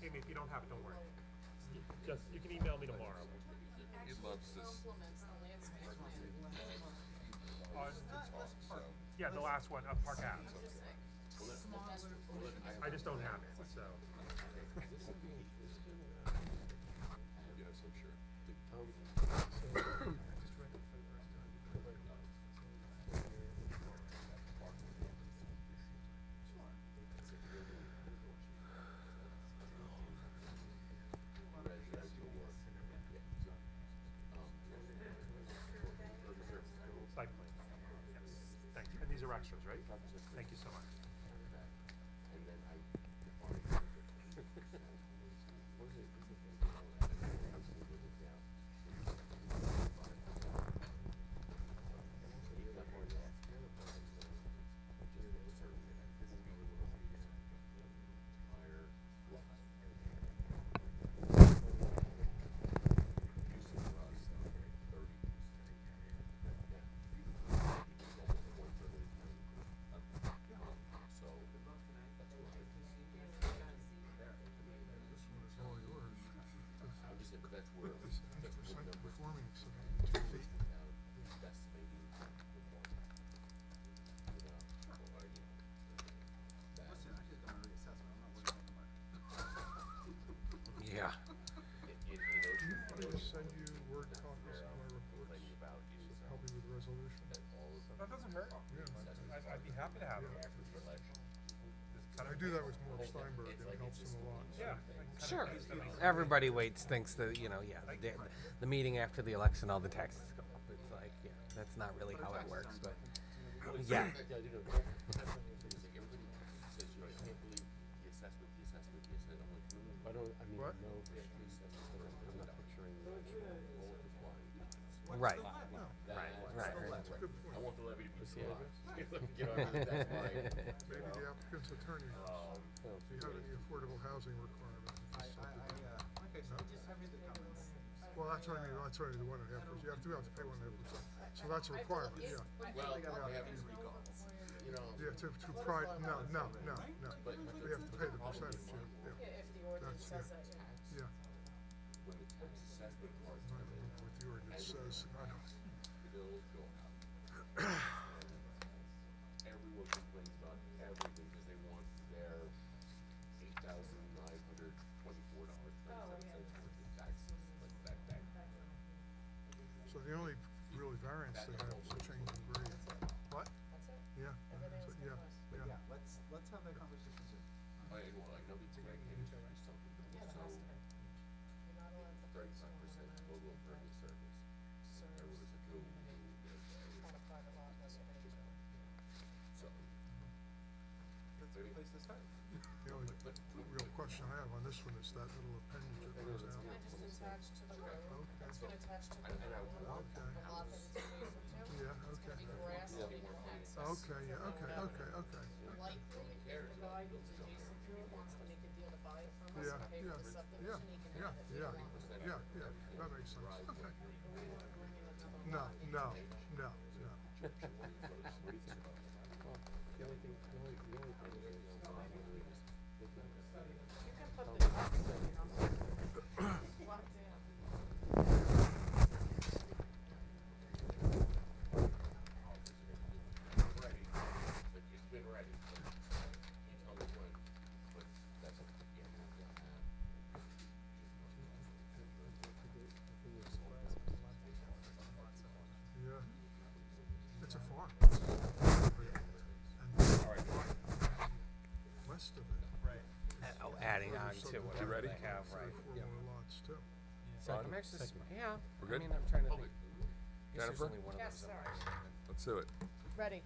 Amy, if you don't have it, don't worry. Just, you can email me tomorrow. He loves this. Yeah, the last one, Park Ave. I just don't have it, so. Yes, I'm sure. Site plan. Yes, thank you. And these are extras, right? Thank you so much. Performing 72 feet. Yeah. I will send you Word copies of my reports, so help me with the resolution. That doesn't hurt. I'd be happy to have it. I do that with Mark Steinberg, and it helps him a lot. Yeah. Sure. Everybody waits, thinks that, the meeting after the election, all the taxes go up. It's like, yeah, that's not really how it works, but, yeah. What? Right. No. Right. That's a good point. I want the levy to be Yeah. that's my, Maybe the applicant's attorney knows. Do you have any affordable housing requirements? like I said, I read the comments. Well, that's what I mean, that's what I mean, the 1.5%. You have to pay 1.5%. So that's a requirement, yeah. Well, they have these recalls, you know. Yeah, to pride, no. We have to pay the percentage, yeah. Yeah, if the ordinance That's- says that, yeah. Yeah. When the tax assessment part I don't know what the ordinance says, I don't. the bills go out. Everyone complains about everything because they want their $8,924.37 worth of taxes, like back. So the only really variance they have is a change in grade. What? That's it. Yeah, Everything else yeah, complies. But yeah. yeah, let's have that conversation soon. I know we can introduce something, but Yeah, there has to also be. You're not allowed to put 35% stormwater total management impervious surface. serves Everyone's like, no, on a private lot unless you have HOA. so. That's a good place to start. The only real question I have on this one is that little appendage that goes out. I just attached to the road, it's gonna attach to the And I road, Okay. the lot that it's adjacent to. Yeah, It's gonna okay. be grass, so you can access. Okay, yeah, for okay, road. okay. Likely, if the guy who's adjacent to it wants to make a deal to buy it from us Yeah, and pay for the yeah, subdivision, he can yeah, have it. yeah, that makes sense, okay. No. You can put the trucks in, you know, locked in. Ready, but it's been ready, but you tell me when, but that's up to you. Yeah. It's a farm. West of it. Right. Adding on So to the whatever ready? they have, right. 4 more lots too. So I'm actually, yeah, We're I good? mean, I'm trying to think. Guess there's Jennifer? only one of Yes, those in sir. my- Let's do it. Ready,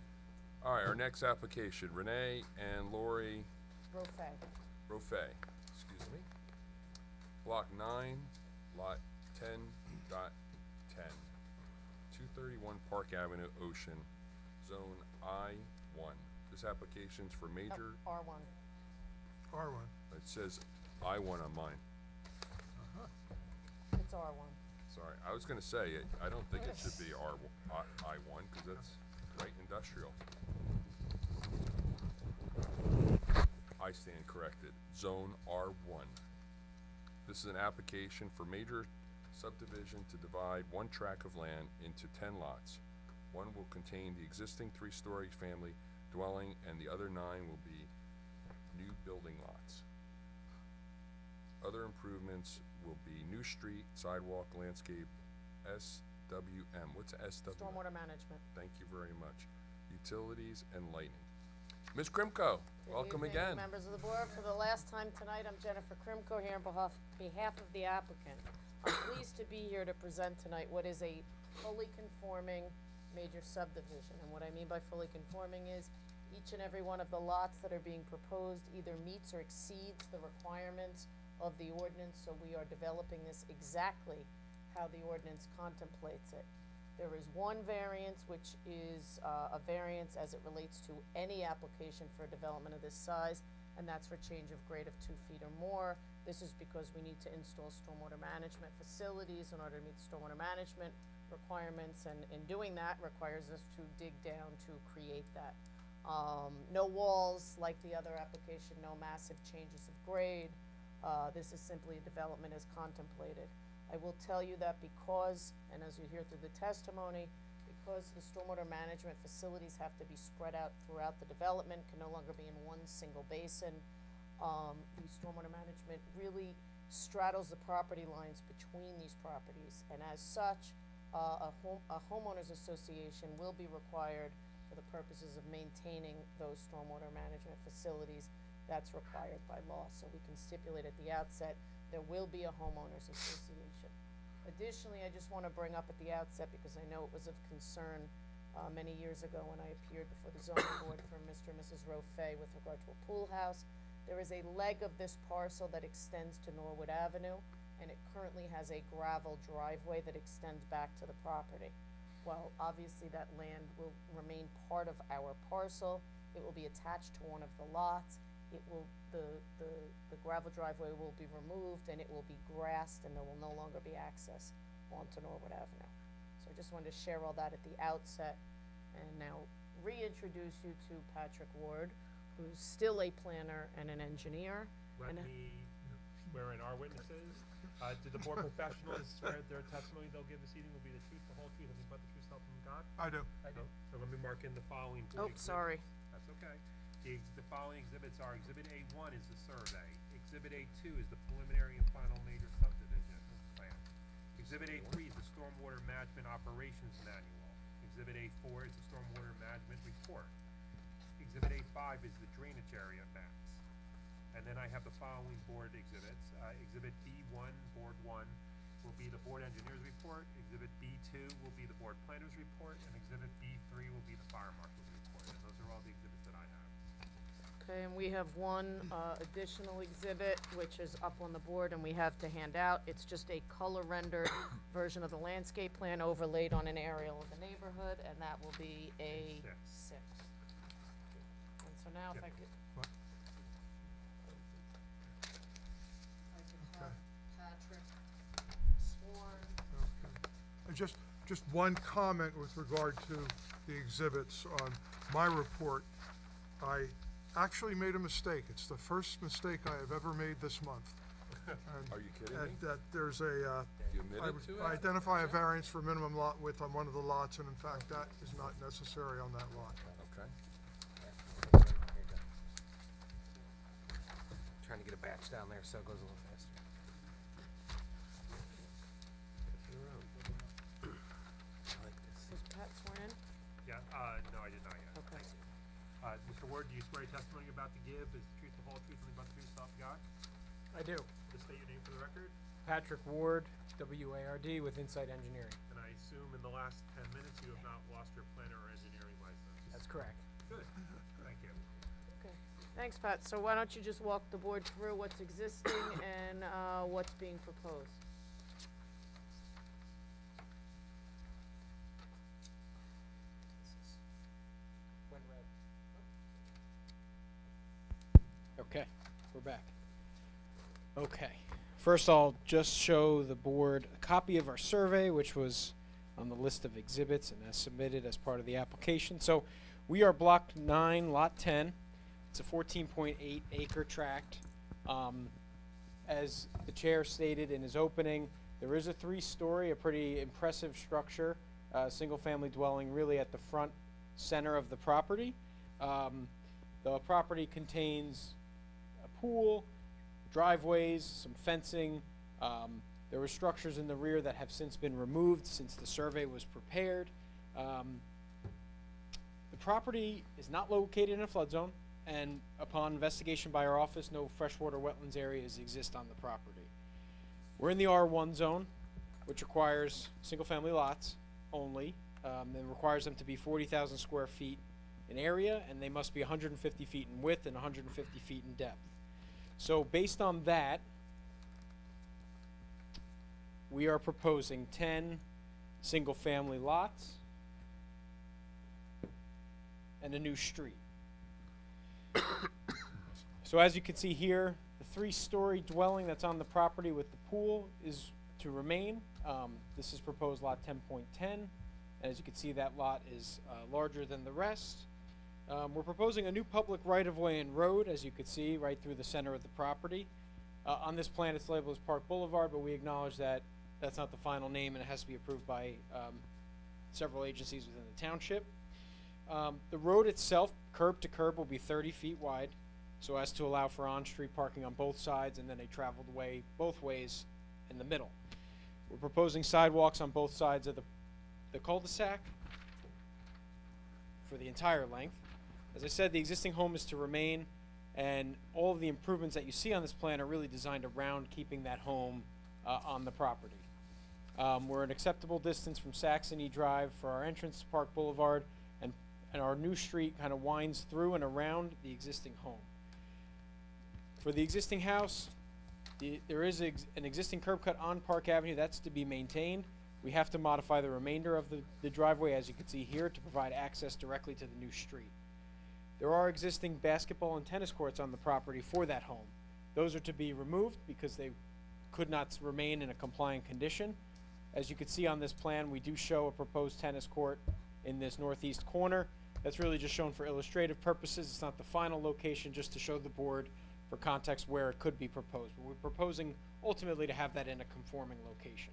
All right, our next application, Renee and Lori Rofay. Rofay, excuse me. Block 9, lot 10.10. 231 Park Avenue, Ocean, Zone I-1. This application's for major, R1. R1. it says I-1 on mine. It's R1. Sorry, I was gonna say, I don't think it should be I-1, cause that's light industrial. I stand corrected, Zone R1. This is an application for major subdivision to divide one tract of land into 10 lots. One will contain the existing 3-story family dwelling, and the other 9 will be new building lots. Other improvements will be new street, sidewalk, landscape, SWM. What's SWM? Stormwater management. Thank you very much. Utilities and lighting. Ms. Krimko, welcome Good again. evening, members of the board. For the last time tonight, I'm Jennifer Krimko here on behalf of the applicant. I'm pleased to be here to present tonight what is a fully conforming major subdivision. And what I mean by fully conforming is each and every one of the lots that are being proposed either meets or exceeds the requirements of the ordinance, so we are developing this exactly how the ordinance contemplates it. There is one variance, which is a variance as it relates to any application for development of this size, and that's for change of grade of 2 feet or more. This is because we need to install stormwater management facilities in order to meet the stormwater management requirements, and in doing that requires us to dig down to create that. No walls like the other application, no massive changes of grade. This is simply a development as contemplated. I will tell you that because, and as you hear through the testimony, because the stormwater management facilities have to be spread out throughout the development, can no longer be in one single basin, the stormwater management really straddles the property lines between these properties, and as such, a homeowners association will be required for the purposes of maintaining those stormwater management facilities. That's required by law, so we can stipulate at the outset, there will be a homeowners association. Additionally, I just wanna bring up at the outset, because I know it was of concern, many years ago when I appeared before the zoning board for Mr. and Mrs. Rofay with regard to a pool house. There is a leg of this parcel that extends to Norwood Avenue, and it currently has a gravel driveway that extends back to the property. Well, obviously that land will remain part of our parcel. It will be attached to one of the lots. It will, the gravel driveway will be removed and it will be grassed and there will no longer be access onto Norwood Avenue. So I just wanted to share all that at the outset and now reintroduce you to Patrick Ward, who's still a planner and an engineer. Let and me swear in our witnesses. Do the board professionals swear their testimony they'll give this evening will be the truth, the whole truth, and nothing but the truth, so help them God? I do. No? So let me mark in the following. Oh, exhibits. sorry. That's okay. The following exhibits are, Exhibit A1 is the survey. Exhibit A2 is the preliminary and final major subdivision plan. Exhibit A3 is the stormwater management operations manual. Exhibit A4 is the stormwater management report. Exhibit A5 is the drainage area maps. And then I have the following board exhibits. Exhibit B1, Board 1, will be the board engineer's report. Exhibit B2 will be the board planner's report. And Exhibit B3 will be the fire marshal's report. And those are all the exhibits that I have. Okay, and we have one additional exhibit, which is up on the board and we have to hand out. It's just a color rendered version of the landscape plan overlaid on an aerial of the neighborhood, and that will be A6. And so now if I could. What? I could Okay. have Patrick sworn. Okay. And just one comment with regard to the exhibits on my report. I actually made a mistake. It's the first mistake I have ever made this month. Are you kidding me? That there's a, You admitted to it? I identify a variance for minimum lot width on one of the lots, and in fact, that is not necessary on that lot. Okay. Trying to get a batch down there so it goes a little faster. I like this. Was Pat sworn in? Yeah, no, I did not yet. Okay. Mr. Ward, do you swear your testimony you're about to give is the truth, the whole truth, and nothing but the truth, so help you God? I do. Just state your name for the record. Patrick Ward, W-A-R-D, with Insight Engineering. And I assume in the last 10 minutes you have not lost your planner or engineering license. That's correct. Good. Thank you. Okay. Thanks, Pat. So why don't you just walk the board through what's existing and what's being proposed? Went red. Okay, we're back. Okay, first I'll just show the board a copy of our survey, which was on the list of exhibits and as submitted as part of the application. So we are block 9, lot 10. It's a 14.8 acre tract. As the chair stated in his opening, there is a 3-story, a pretty impressive structure, single family dwelling really at the front center of the property. The property contains a pool, driveways, some fencing. There were structures in the rear that have since been removed since the survey was prepared. The property is not located in a flood zone, and upon investigation by our office, no freshwater wetlands areas exist on the property. We're in the R1 zone, which requires single-family lots only, and requires them to be 40,000 square feet in area, and they must be 150 feet in width and 150 feet in depth. So based on that, we are proposing 10 single-family lots and a new street. So as you can see here, the 3-story dwelling that's on the property with the pool is to remain. This is proposed lot 10.10. As you can see, that lot is larger than the rest. We're proposing a new public right-of-way and road, as you can see, right through the center of the property. On this plan, it's labeled as Park Boulevard, but we acknowledge that that's not the final name, and it has to be approved by several agencies within the township. The road itself, curb to curb, will be 30 feet wide, so as to allow for on-street parking on both sides and then a traveled way both ways in the middle. We're proposing sidewalks on both sides of the cul-de-sac for the entire length. As I said, the existing home is to remain, and all of the improvements that you see on this plan are really designed around keeping that home on the property. We're an acceptable distance from Saxony Drive for our entrance to Park Boulevard, and our new street kind of winds through and around the existing home. For the existing house, there is an existing curb cut on Park Avenue that's to be maintained. We have to modify the remainder of the driveway, as you can see here, to provide access directly to the new street. There are existing basketball and tennis courts on the property for that home. Those are to be removed because they could not remain in a compliant condition. As you can see on this plan, we do show a proposed tennis court in this northeast corner. That's really just shown for illustrative purposes. It's not the final location, just to show the board for context where it could be proposed. But we're proposing ultimately to have that in a conforming location.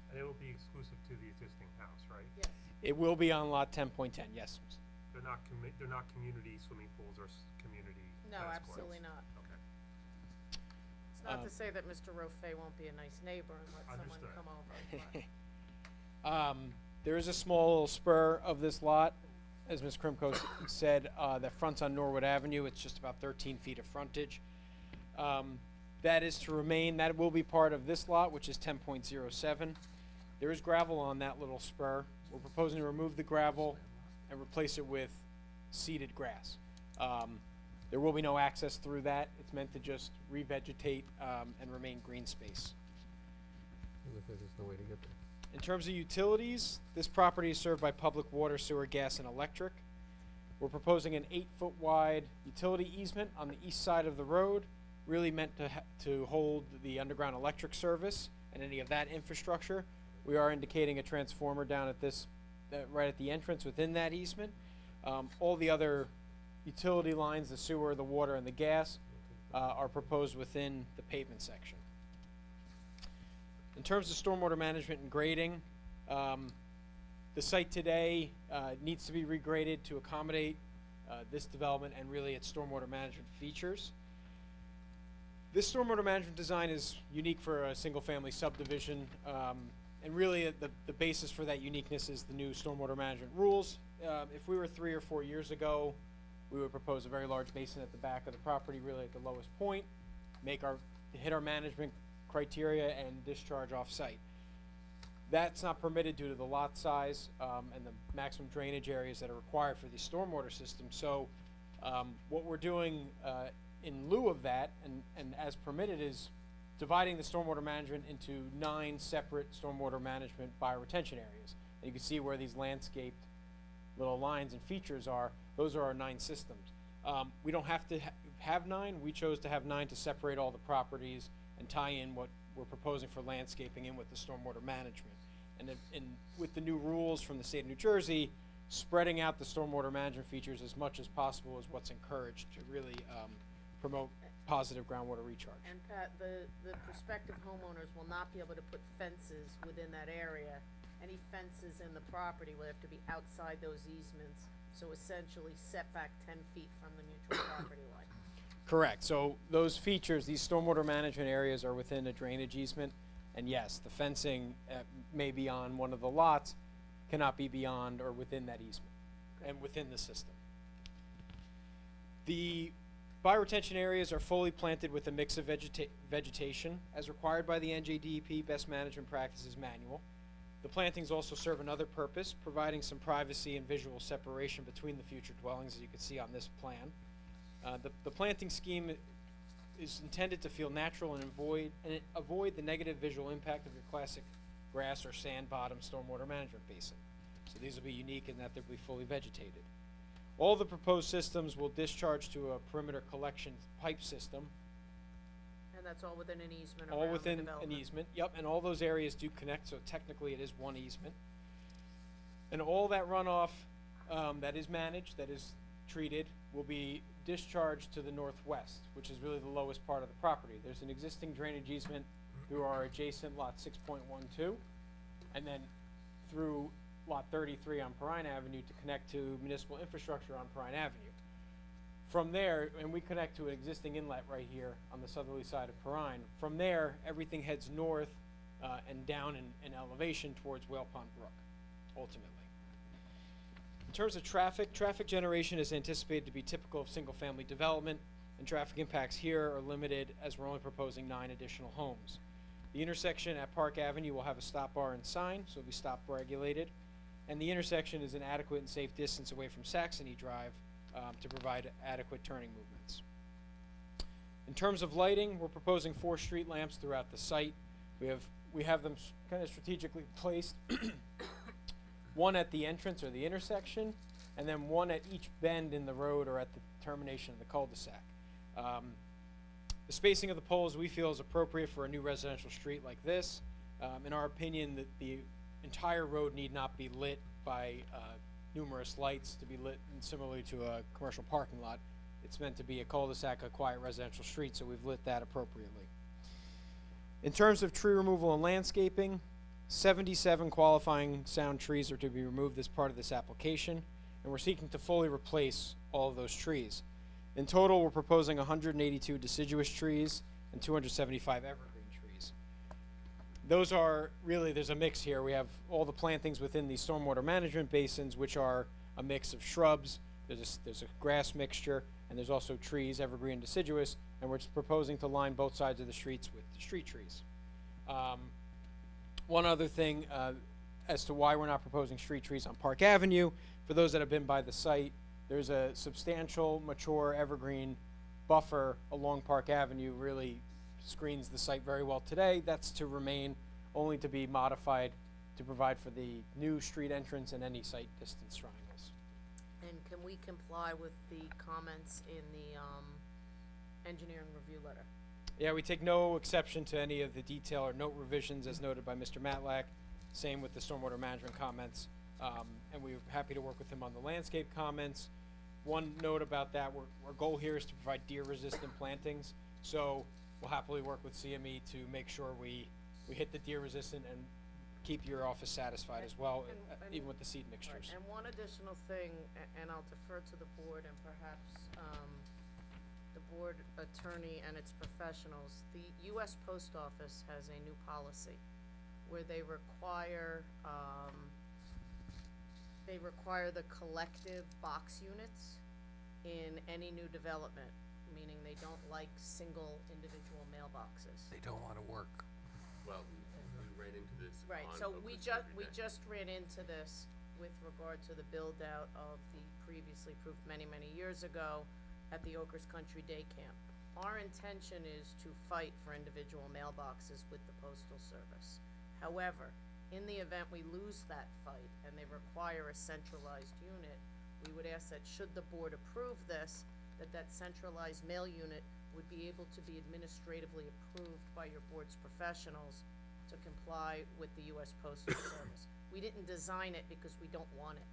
And it will be exclusive to the existing house, right? Yes. It will be on lot 10.10, yes. They're not community swimming pools or community No, tennis absolutely courts? not. Okay. It's not to say that Mr. Roffe won't be a nice neighbor and let someone Understood. come over, but There is a small spur of this lot, as Ms. Krimko said, that fronts on Norwood Avenue. It's just about 13 feet of frontage. That is to remain. That will be part of this lot, which is 10.07. There is gravel on that little spur. We're proposing to remove the gravel and replace it with seeded grass. There will be no access through that. It's meant to just revegetate and remain green space. There's no way to get there. In terms of utilities, this property is served by public water, sewer, gas, and electric. We're proposing an 8-foot wide utility easement on the east side of the road, really meant to hold the underground electric service and any of that infrastructure. We are indicating a transformer down at this, right at the entrance within that easement. All the other utility lines, the sewer, the water, and the gas, are proposed within the pavement section. In terms of stormwater management and grading, the site today needs to be regraded to accommodate this development and really its stormwater management features. This stormwater management design is unique for a single-family subdivision, and really the basis for that uniqueness is the new stormwater management rules. If we were 3 or 4 years ago, we would propose a very large basin at the back of the property, really at the lowest point, hit our management criteria and discharge off-site. That's not permitted due to the lot size and the maximum drainage areas that are required for the stormwater system. So what we're doing in lieu of that and as permitted is dividing the stormwater management into 9 separate stormwater management bioretention areas. And you can see where these landscaped little lines and features are. Those are our 9 systems. We don't have to have 9. We chose to have 9 to separate all the properties and tie in what we're proposing for landscaping in with the stormwater management. And with the new rules from the state of New Jersey, spreading out the stormwater management features as much as possible is what's encouraged to really promote positive groundwater recharge. And Pat, the prospective homeowners will not be able to put fences within that area. Any fences in the property will have to be outside those easements, so essentially set back 10 feet from the mutual property line. Correct. So those features, these stormwater management areas are within a drainage easement. And yes, the fencing may be on one of the lots, cannot be beyond or within that easement and within the system. The bioretention areas are fully planted with a mix of vegetation as required by the NJDEP Best Management Practices Manual. The plantings also serve another purpose, providing some privacy and visual separation between the future dwellings, as you can see on this plan. The planting scheme is intended to feel natural and avoid the negative visual impact of your classic grass or sand bottom stormwater management basin. So these will be unique in that they'll be fully vegetated. All the proposed systems will discharge to a perimeter collection pipe system. And that's all within an easement All around the within an development. easement, yep, and all those areas do connect, so technically it is one easement. And all that runoff that is managed, that is treated, will be discharged to the northwest, which is really the lowest part of the property. There's an existing drainage easement through our adjacent lot 6.12, and then through lot 33 on Perrine Avenue to connect to municipal infrastructure on Perrine Avenue. From there, and we connect to an existing inlet right here on the southerly side of Perrine. From there, everything heads north and down in elevation towards Whale Pond Brook, ultimately. In terms of traffic generation is anticipated to be typical of single-family development, and traffic impacts here are limited as we're only proposing 9 additional homes. The intersection at Park Avenue will have a stop bar and sign, so it'll be stop regulated, and the intersection is an adequate and safe distance away from Saxony Drive to provide adequate turning movements. In terms of lighting, we're proposing 4 street lamps throughout the site. We have them kind of strategically placed, one at the entrance or the intersection, and then one at each bend in the road or at the termination of the cul-de-sac. The spacing of the poles we feel is appropriate for a new residential street like this. In our opinion, the entire road need not be lit by numerous lights to be lit similarly to a commercial parking lot. It's meant to be a cul-de-sac, a quiet residential street, so we've lit that appropriately. In terms of tree removal and landscaping, 77 qualifying sound trees are to be removed as part of this application, and we're seeking to fully replace all of those trees. In total, we're proposing 182 deciduous trees and 275 evergreen trees. Those are really, there's a mix here. We have all the plantings within the stormwater management basins, which are a mix of shrubs. There's a grass mixture, and there's also trees, evergreen and deciduous, and we're just proposing to line both sides of the streets with street trees. One other thing as to why we're not proposing street trees on Park Avenue, for those that have been by the site, there's a substantial mature evergreen buffer along Park Avenue, really screens the site very well today. That's to remain, only to be modified to provide for the new street entrance and any site distance triangles. And can we comply with the comments in the engineering review letter? Yeah, we take no exception to any of the detail or note revisions as noted by Mr. Matlack. Same with the stormwater management comments. And we're happy to work with him on the landscape comments. One note about that, our goal here is to provide deer-resistant plantings. So we'll happily work with CME to make sure we hit the deer-resistant and keep your office satisfied as well, even with the seed mixtures. Right. And one additional thing, and I'll defer to the board and perhaps the board attorney and its professionals. The U.S. Post Office has a new policy where they require the collective box units in any new development, meaning they don't like single individual mailboxes. They don't want to work. Well, we ran into this. Right, on so Oakland we every day. just ran into this with regard to the build out of the previously approved many years ago at the Oakers Country Day Camp. Our intention is to fight for individual mailboxes with the Postal Service. However, in the event we lose that fight and they require a centralized unit, we would ask that should the board approve this, that centralized mail unit would be able to be administratively approved by your board's professionals to comply with the U.S. Postal Service. We didn't design it because we don't want it.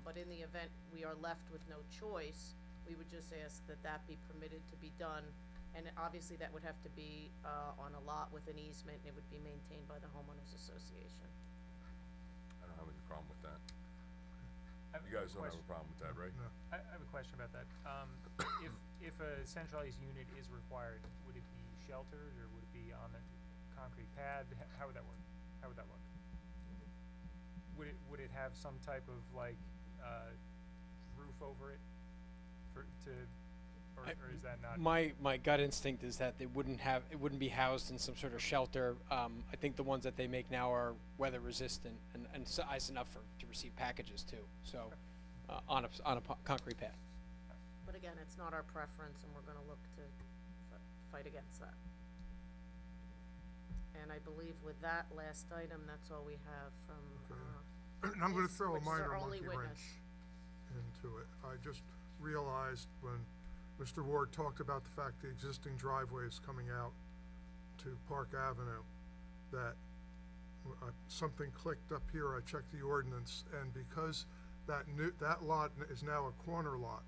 But in the event we are left with no choice, we would just ask that be permitted to be done. And obviously that would have to be on a lot with an easement, and it would be maintained by the homeowners association. I don't have any problem with that. I have You guys a don't have a question. problem with that, right? No. I have a question about that. If a centralized unit is required, would it be sheltered or would it be on a concrete pad? How would that work? How would that look? Would it have some type of like roof over it or is that not? My gut instinct is that it wouldn't be housed in some sort of shelter. I think the ones that they make now are weather resistant and size enough to receive packages too. So, on a concrete pad. But again, it's not our preference, and we're gonna look to fight against that. And I believe with that last item, that's all we have from, And I'm gonna Yes, throw a which is our minor only monkey witness. wrench into it. I just realized when Mr. Ward talked about the fact the existing driveway is coming out to Park Avenue, that something clicked up here. I checked the ordinance, and because that lot is now a corner lot,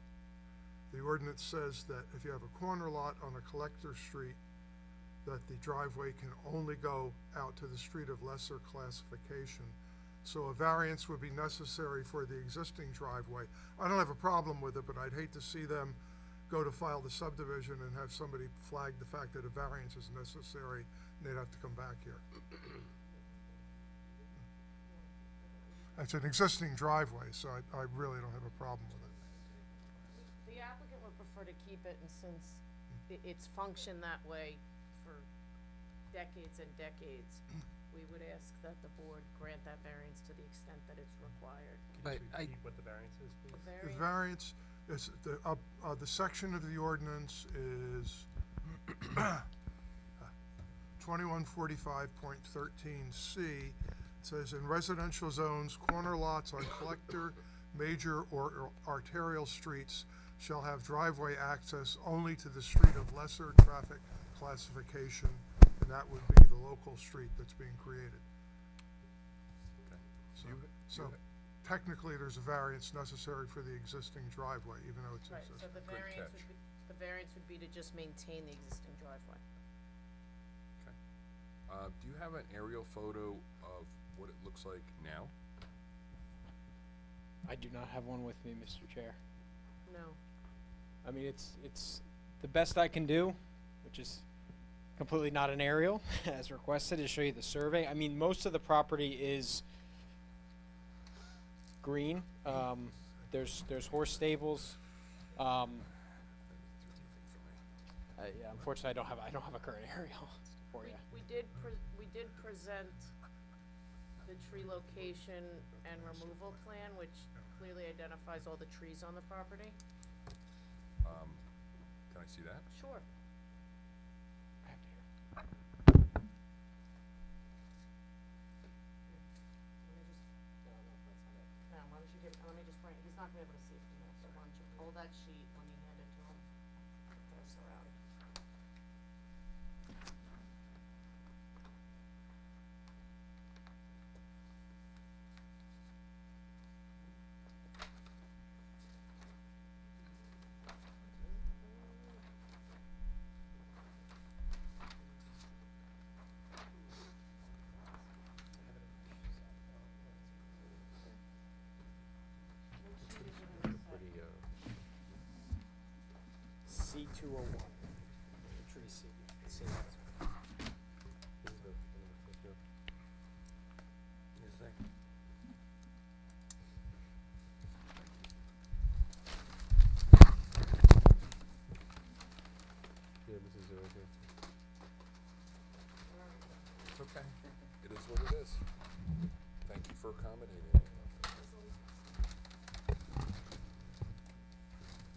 the ordinance says that if you have a corner lot on a collector street, that the driveway can only go out to the street of lesser classification. So a variance would be necessary for the existing driveway. I don't have a problem with it, but I'd hate to see them go to file the subdivision and have somebody flag the fact that a variance is necessary, and they'd have to come back here. It's an existing driveway, so I really don't have a problem with it. the applicant would prefer to keep it, and since it's functioned that way for decades and decades, we would ask that the board grant that variance to the extent that it's required. But Can you repeat what the variance is, please? The The variance, It's the section of the ordinance is 2145.13C. It says in residential zones, corner lots on collector, major, or arterial streets shall have driveway access only to the street of lesser traffic classification, and that would be the local street that's being created. Okay. So technically, there's a variance necessary for the existing driveway, even though it's Right, so existing. the Good variance catch. would be, the variance would be to just maintain the existing driveway. Okay. Do you have an aerial photo of what it looks like now? I do not have one with me, Mr. Chair. No. I mean, it's the best I can do, which is completely not an aerial, as requested, is show you the survey. I mean, most of the property is green. There's horse stables. Yeah, unfortunately, I don't have a current aerial for you. We did present the tree location and removal plan, which clearly identifies all the trees on the property. Can I see that? Sure. I have to hear. No, why don't you give, let me just bring, he's not gonna be able to see it from there, so why don't you pull that sheet when you hand it to him, pass around. C201. The tree C. C. It's okay. It is what it is. Thank you for accommodating me.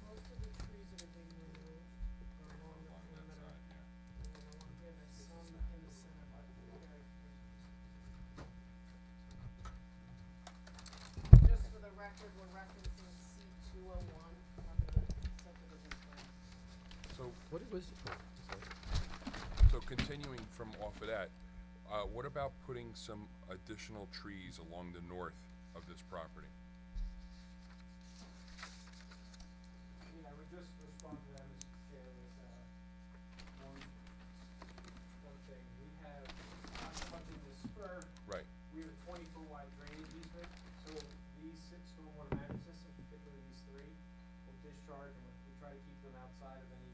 Most of the trees that are being removed are along the perimeter. And then along here, there's some in the center, but very few. Just for the record, we're referencing C201 on the subdivision plan. So, What was, so continuing from off of that, what about putting some additional trees along the north of this property? Yeah, I would just respond to that, Mr. Chair, with, one thing. We have, not touching the spur, Right. we have a 20-foot wide drainage easement, so these stormwater management systems, particularly these three, will discharge, and we try to keep them outside of any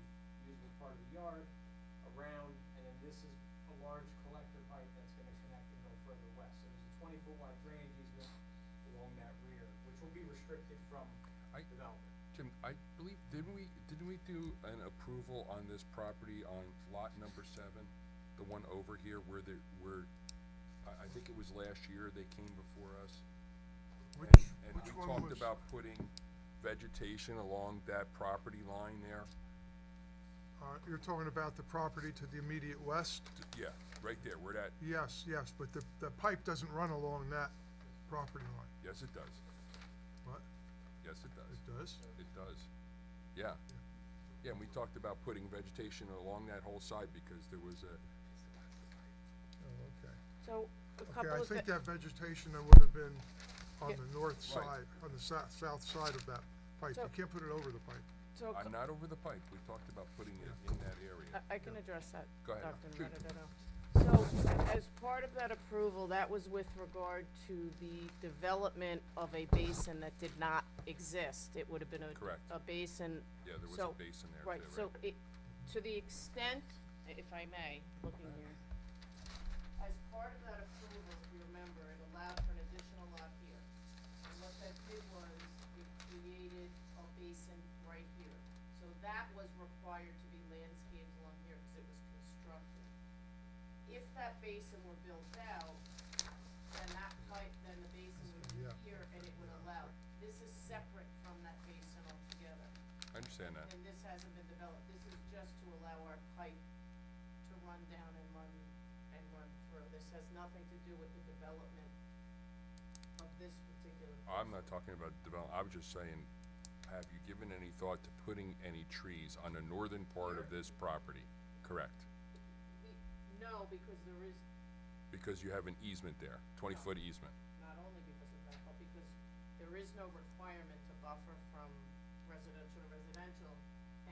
usable part of the yard, around, and then this is a large collector pipe that's gonna connect and go further west. So there's a 20-foot wide drainage easement along that rear, which will be restricted from development. Jim, I believe, didn't we do an approval on this property on lot number 7? The one over here where I think it was last year they came before us. And Which we one talked was? about putting vegetation along that property line there. You're talking about the property to the immediate west? Yeah, right there, where that, Yes, but the pipe doesn't run along that property line. yes, it does. What? Yes, it does. It does? It does. Yeah. Yeah, and we talked about putting vegetation along that whole side because there was a, Oh, okay. So, a Okay, couple I of think thi- that vegetation then would have been on Yeah. the north Right. side, on the south side of that pipe. So- You can't put it over the pipe. so, a cou- not over the pipe, we talked about putting it in that area. I can address that, Go ahead. Dr. Shoot. Navarro. So, as part of that approval, that was with regard to the development of a basin that did not exist. It would have been Correct. a basin. Yeah, there was So- a basin there Right, too, so to the extent, if I may, looking here, as part of that approval, if you remember, it allowed for an additional lot here. And what that did was, it created a basin right here. So that was required to be landscaped along here because it was constructed. If that basin were built out, then then the basin would be Yeah. here and it would allow. This is separate from that basin altogether. run through. This has nothing to do with the development of this particular I'm not parcel. talking about develop, I'm just saying, have you given any thought to putting any trees on the northern part of this property? Correct. No, because there is, Because you have an easement there, 20-foot easement. not only because of that, but because there is no requirement to buffer from residential to residential,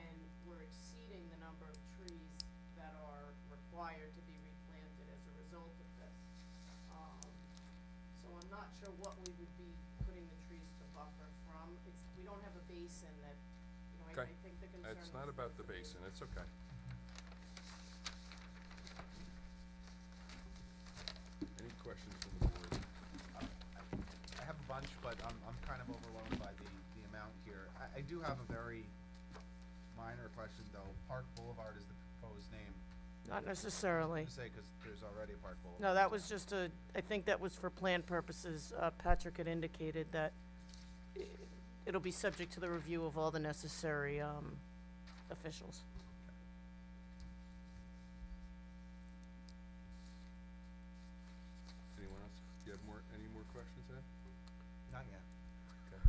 and we're exceeding the number of trees that are required to be replanted as a result of this. So I'm not sure what we would be putting the trees to buffer from. We don't have a basin that, I Okay. think the concern It's was not about the supposed to be- basin, it's okay. Any questions from the board? I have a bunch, but I'm kind of overwhelmed by the amount here. I do have a very minor question, though. Park Boulevard is the proposed name. Not necessarily. To say, 'cause there's already a Park Boulevard. No, that was just I think that was for plan purposes. Patrick had indicated that it'll be subject to the review of all the necessary, officials. Anyone else? Do you have any more questions, Ed? Not yet. Okay.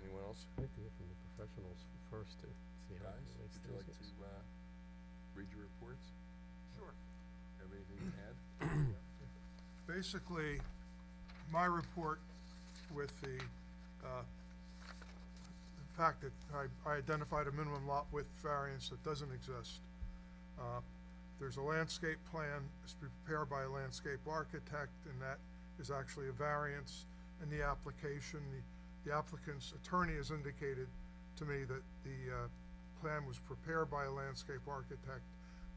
Anyone else? I'd like to hear from the professionals first to see how it Guys, relates would to you this. like to, read your reports? Sure. Have anything to add? Basically, my report with the fact that I identified a minimum lot width variance that doesn't exist. There's a landscape plan, it's prepared by a landscape architect, and that is actually a variance in the application. The applicant's attorney has indicated to me that the plan was prepared by a landscape architect,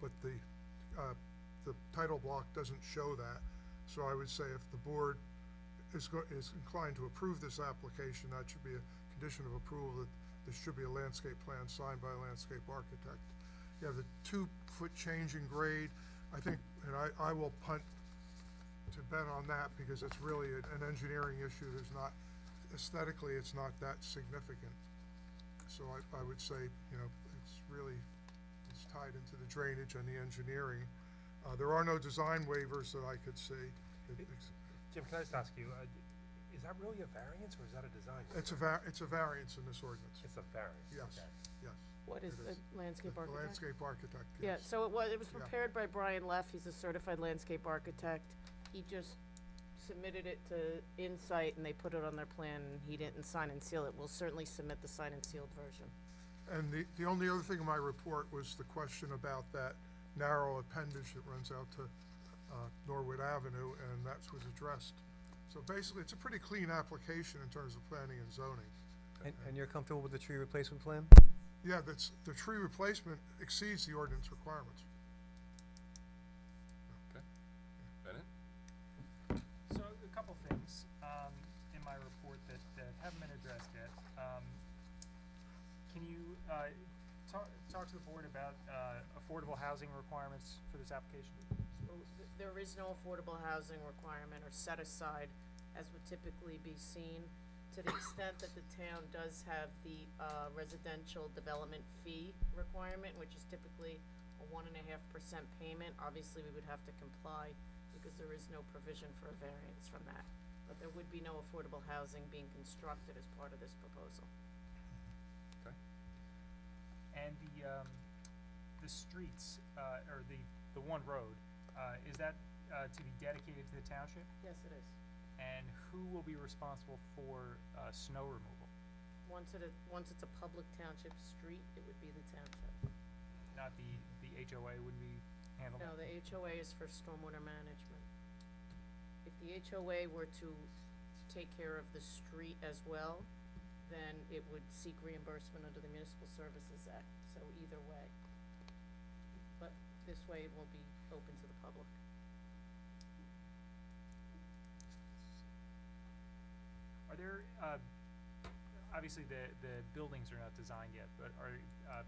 but the title block doesn't show that. So I would say if the board is inclined to approve this application, that should be a condition of approval, that there should be a landscape plan signed by a landscape architect. You have the 2-foot change in grade. I think, and I will punt to bet on that because it's really an engineering issue. There's not, aesthetically, it's not that significant. So I would say, it's tied into the drainage and the engineering. There are no design waivers that I could see. Jim, can I just ask you, is that really a variance or is that a design? It's a variance in this ordinance. It's a variance, Yes, okay. yes. What is It the landscape The architect? landscape architect, Yeah, yes. so it was Yeah. prepared by Brian Leff. He's a certified landscape architect. He just submitted it to Insight and they put it on their plan and he didn't sign and seal it. We'll certainly submit the signed and sealed version. And the only other thing in my report was the question about that narrow appendage that runs out to Norwood Avenue, and that was addressed. So basically, it's a pretty clean application in terms of planning and zoning. And you're comfortable with the tree replacement plan? Yeah, the tree replacement exceeds the ordinance requirements. Okay. Bennett? So a couple things in my report that haven't been addressed yet. Can you talk to the board about affordable housing requirements for this application? So there is no affordable housing requirement or set aside as would typically be seen. To the extent that the town does have the residential development fee requirement, which is typically a 1.5% payment, obviously we would have to comply because there is no provision for a variance from that. But there would be no affordable housing being constructed as part of this proposal. Okay. And the streets, or the one road, is that to be dedicated to the township? Yes, it is. And who will be responsible for snow removal? Once it's a public township street, it would be the township. Not the HOA wouldn't be handling No, that? the HOA is for stormwater management. If the HOA were to take care of the street as well, then it would seek reimbursement under the Municipal Services Act, so either way. But this way it will be open to the public. Are there, obviously the buildings are not designed yet, but are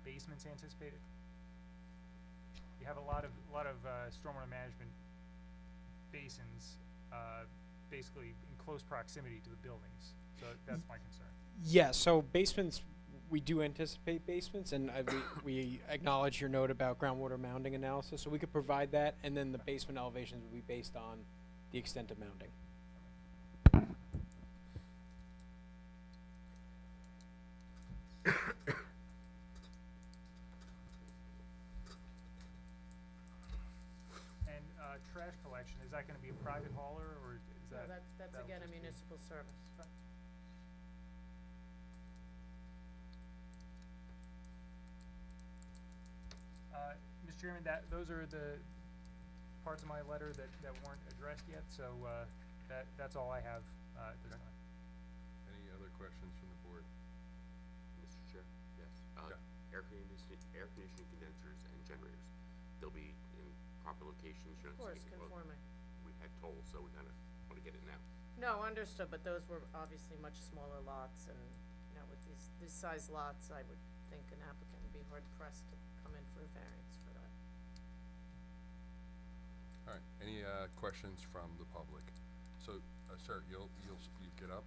basements anticipated? You have a lot of stormwater management basins, basically in close proximity to the buildings, so that's my concern. Yeah, so basements we do anticipate basements, and we acknowledge your note about groundwater mounding analysis, so we could provide that, and then the basement elevations would be based on the extent of mounding. And, trash collection, is that gonna be a private hauler, or is So that? that's that'll again a just be- municipal service. Mr. Chairman, those are the parts of my letter that weren't addressed yet, so, that's all I have, at this time. Any other questions from the board? Mr. Chair, yes. Yeah. Air conditioning condensers and generators, they'll be in proper locations, you Of know. course, conforming. We had told, so we kinda wanna get it now. No, understood, but those were obviously much smaller lots, and, you know, with these size lots, I would think an applicant would be hard pressed to come in for a variance for that. All right, any, questions from the public? So, sir, you get up.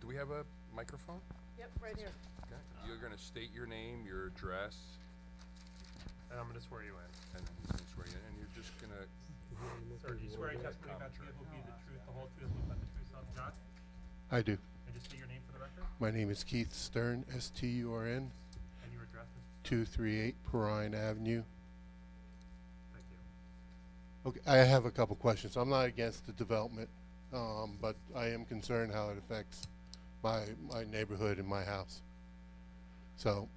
Do we have a microphone? Yep, right here. Okay, you're gonna state your name, your address, And I'm gonna swear you in. and then he's gonna swear you in, and you're just gonna, Sir, do you swear your testimony about to give will be the truth, the whole truth, and nothing but the truth, so help you God? I do. And just state your name for the record, My name is Keith Stern, S-T-U-R-N, and your address, Mr. 238 Perrine Avenue. Thank you. Okay, I have a couple questions. I'm not against the development, but I am concerned how it affects my neighborhood and my house. So,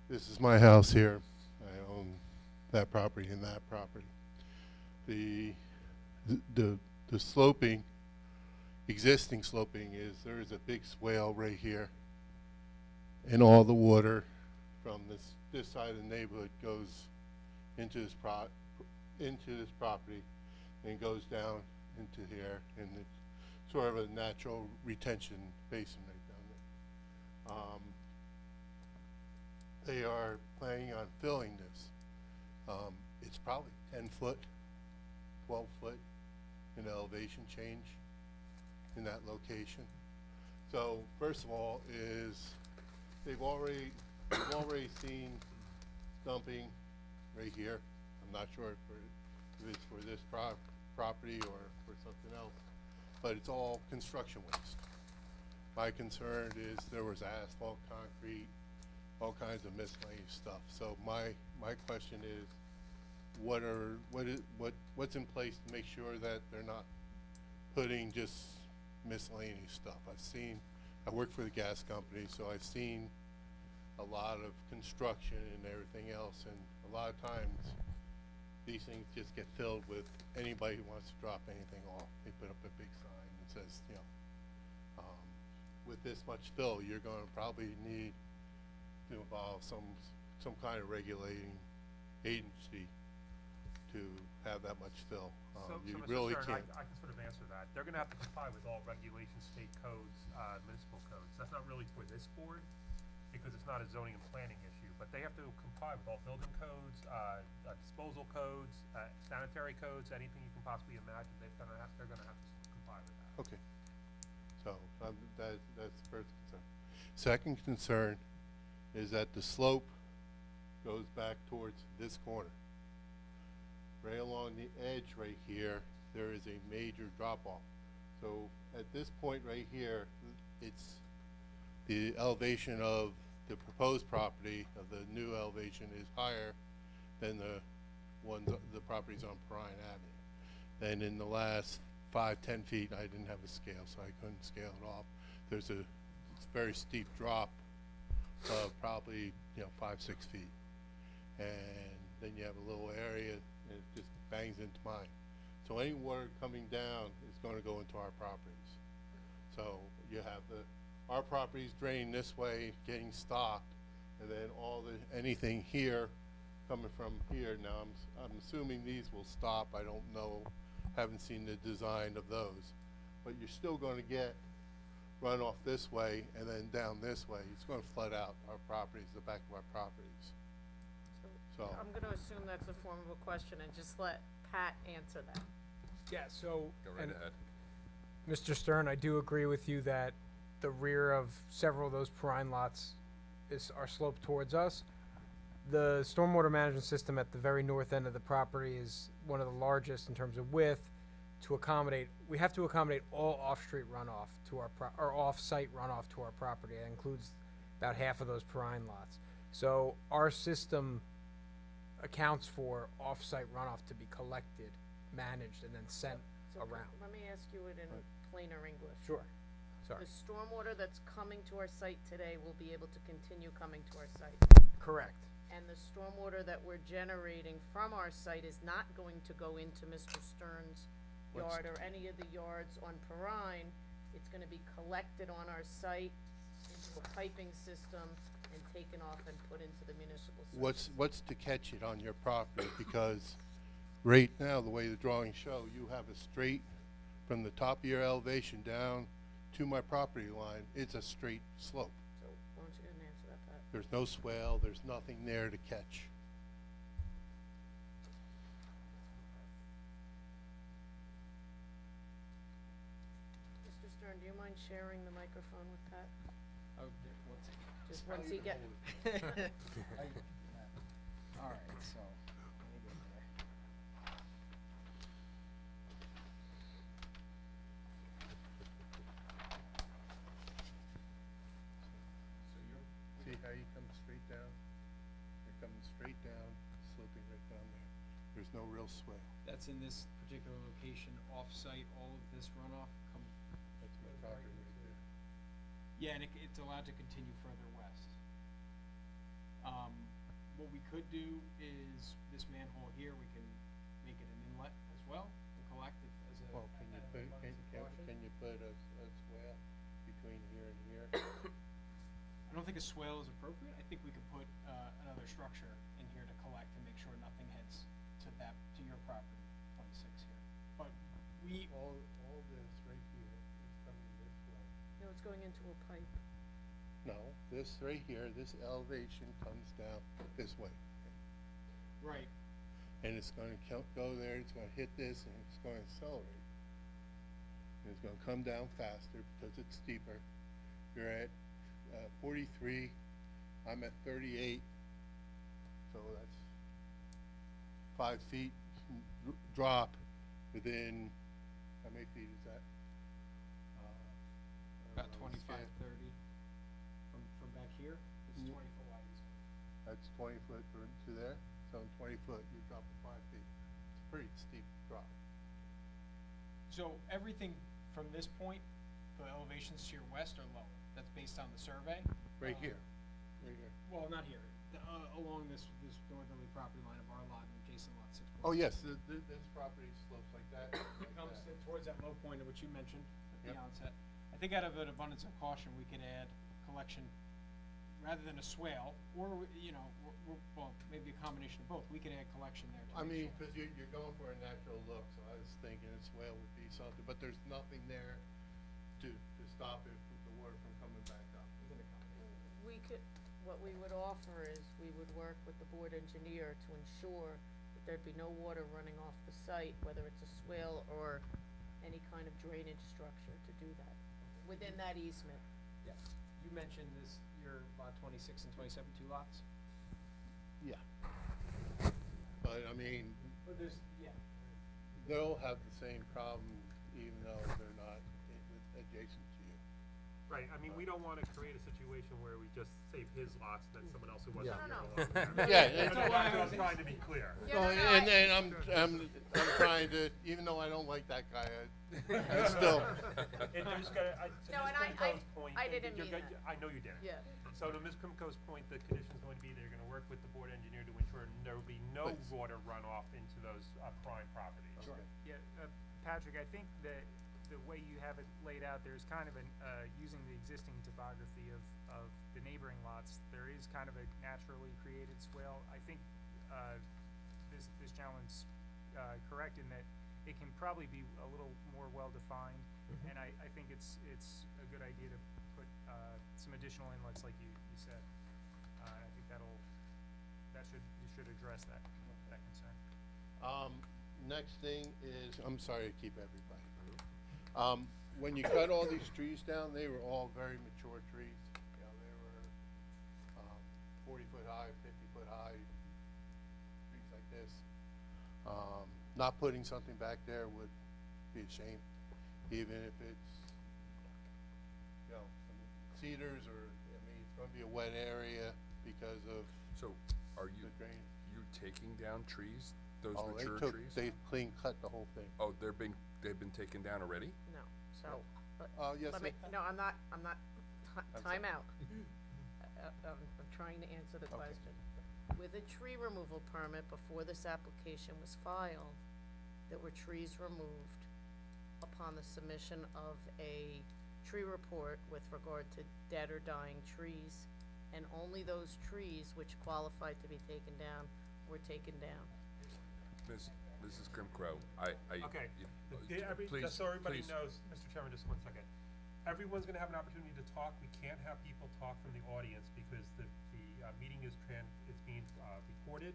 this is my house here. I own that property and that property. The sloping, existing sloping is, there is a big swale right here. And all the water from this side of the neighborhood goes into this property and goes down into here, and it's sort of a natural retention basin right down there. They are planning on filling this. It's probably 10 foot, 12 foot in elevation change in that location. So first of all is they've already seen dumping right here. I'm not sure if it's for this property or for something else, but it's all construction waste. My concern is there was asphalt, concrete, all kinds of miscellaneous stuff. So my question is, what's in place to make sure that they're not putting just miscellaneous stuff? I work for the gas company, so I've seen a lot of construction and everything else, and a lot of times these things just get filled with anybody who wants to drop anything off. They put up a big sign that says, you know, with this much fill, you're going to probably need to involve some kind of regulating agency to have that much fill. You So, Mr. really Stern, can't. I can sort of answer that. They're gonna have to comply with all regulations, state codes, municipal codes. That's not really for this board, because it's not a zoning and planning issue, but they have to comply with all building codes, disposal codes, sanitary codes, anything you can possibly imagine. They're gonna have to comply with that. Okay. So, that's the first concern. Second concern is that the slope goes back towards this corner. Right along the edge right here, there is a major drop off. So at this point right here, it's the elevation of the proposed property, of the new elevation, is higher than the properties on Perrine Avenue. And in the last 5-10 feet, I didn't have a scale, so I couldn't scale it off. There's a very steep drop of probably 5-6 feet, and then you have a little area and it just bangs into mine. So any water coming down is going to go into our properties. So you have our properties draining this way, getting stocked, and then anything here coming from here. Now I'm assuming these will stop. I don't know, haven't seen the design of those, but you're still going to get runoff this way and then down this way. It's going to flood out our properties, the back of our properties. So I'm gonna assume that's a form of a question and just let Pat answer that. Yeah, so. go right ahead. Mr. Stern, I do agree with you that the rear of several of those Perrine lots are sloped towards us. The stormwater management system at the very north end of the property is one of the largest in terms of width. We have to accommodate all off-street runoff to or off-site runoff to our property. That includes about half of those Perrine lots. So our system accounts for off-site runoff to be collected, managed, and then sent So around. let me ask you it in plainer English. Sure. Sorry. The stormwater that's coming to our site today will be able to continue coming to our site. Correct. And the stormwater that we're generating from our site is not going to go into Mr. Stern's yard or any of the yards on Perrine. It's gonna be collected on our site into a piping system and taken off and put into the municipal system. What's to catch it on your property? Because right now, the way the drawings show, you have a straight from the top of your elevation down to my property line. It's a straight slope. So why don't you go ahead and answer that, Pat? There's no swale, there's nothing there to catch. Mr. Stern, do you mind sharing the microphone with Pat? Oh, one second. Just once he get. All right, so let me get there. See how you come straight down? You're coming straight down, sloping right down there. There's no real swale. That's in this particular location, off-site, all of this runoff comes. That's my property right there. Yeah, and it's allowed to continue further west. What we could do is this manhole here, we can make it an inlet as well and collect it as a. Well, can you put, can you put a swale between here and here? I don't think a swale is appropriate. I think we could put another structure in here to collect and make sure nothing heads to your property, 26 here. But we. All this right here is coming this way. No, it's going into a pipe. No, this right here, this elevation comes down this way. Right. And it's gonna go there, it's gonna hit this, and it's gonna accelerate. And it's gonna come down faster because it's steeper. You're at 43, I'm at 38, so that's 5 feet drop within, how many feet is that? About 25, 30. From back here, it's 20-foot wide easement. That's 20 foot to there, so in 20 foot, you're dropping 5 feet. It's a pretty steep drop. So everything from this point, the elevations to your west are lower. That's based on the survey. Right here, right here. Well, not here. Along this northerly property line of our lot and adjacent lot 6. Oh, yes, this property slopes like that. It comes towards that low point which you mentioned at the Yep. onset. I think out of an abundance of caution, we could add collection rather than a swale, or well, maybe a combination of both. We could add collection there. I mean, because you're going for a natural look, so I was thinking a swale would be something, but there's nothing there to stop it from the water from coming back up. We could, what we would offer is we would work with the board engineer to ensure that there'd be no water running off the site, whether it's a swale or any kind of drainage structure to do that, within that easement. Yes. You mentioned this, your lot 26 and 27, 2 lots? Yeah. But I mean, But there's, yeah. they'll have the same problem even though they're not adjacent to you. Right, I mean, we don't wanna create a situation where we just save his lots, then someone else who wasn't No, here no, along there. Yeah, I'm trying to be clear. And I'm trying to, even though I don't like that guy, I still. And there's gotta, to No, Ms. and Krimko's point. I didn't you're mean go- that. I know you didn't. Yeah. So to Ms. Krimko's point, the condition's going to be they're gonna work with the board engineer to ensure there will be no Please. water runoff into those, prime properties. Sure. Yeah, Patrick, I think that the way you have it laid out, there's kind of an, using the existing topography of the neighboring lots, there is kind of a naturally created swale. I think, this gentleman's, correct in that it can probably be a little more well-defined. And I think it's a good idea to put, some additional inlets like you said. I think you should address that concern. Next thing is, I'm sorry to keep everybody. when you cut all these trees down, they were all very mature trees. You know, they were 40-foot high, 50-foot high, trees like this. Not putting something back there would be a shame, even if it's, you know, some cedars or, I mean, it's gonna be a wet area because of So, are you, the drain. you taking down trees, those Oh, mature trees? they clean cut the whole thing. Oh, they've been taken down already? No, so, Yes, let me, no, I'm not, I'm time out. I'm trying to answer the question. With a tree removal permit before this application was filed, there were trees removed upon the submission of a tree report with regard to dead or dying trees, and only those trees which qualified to be taken down were taken down. Mrs. Grimcrow, Okay, please, just so everybody please. knows, Mr. Chairman, just 1 second. Everyone's gonna have an opportunity to talk. We can't have people talk from the audience because the meeting is being recorded,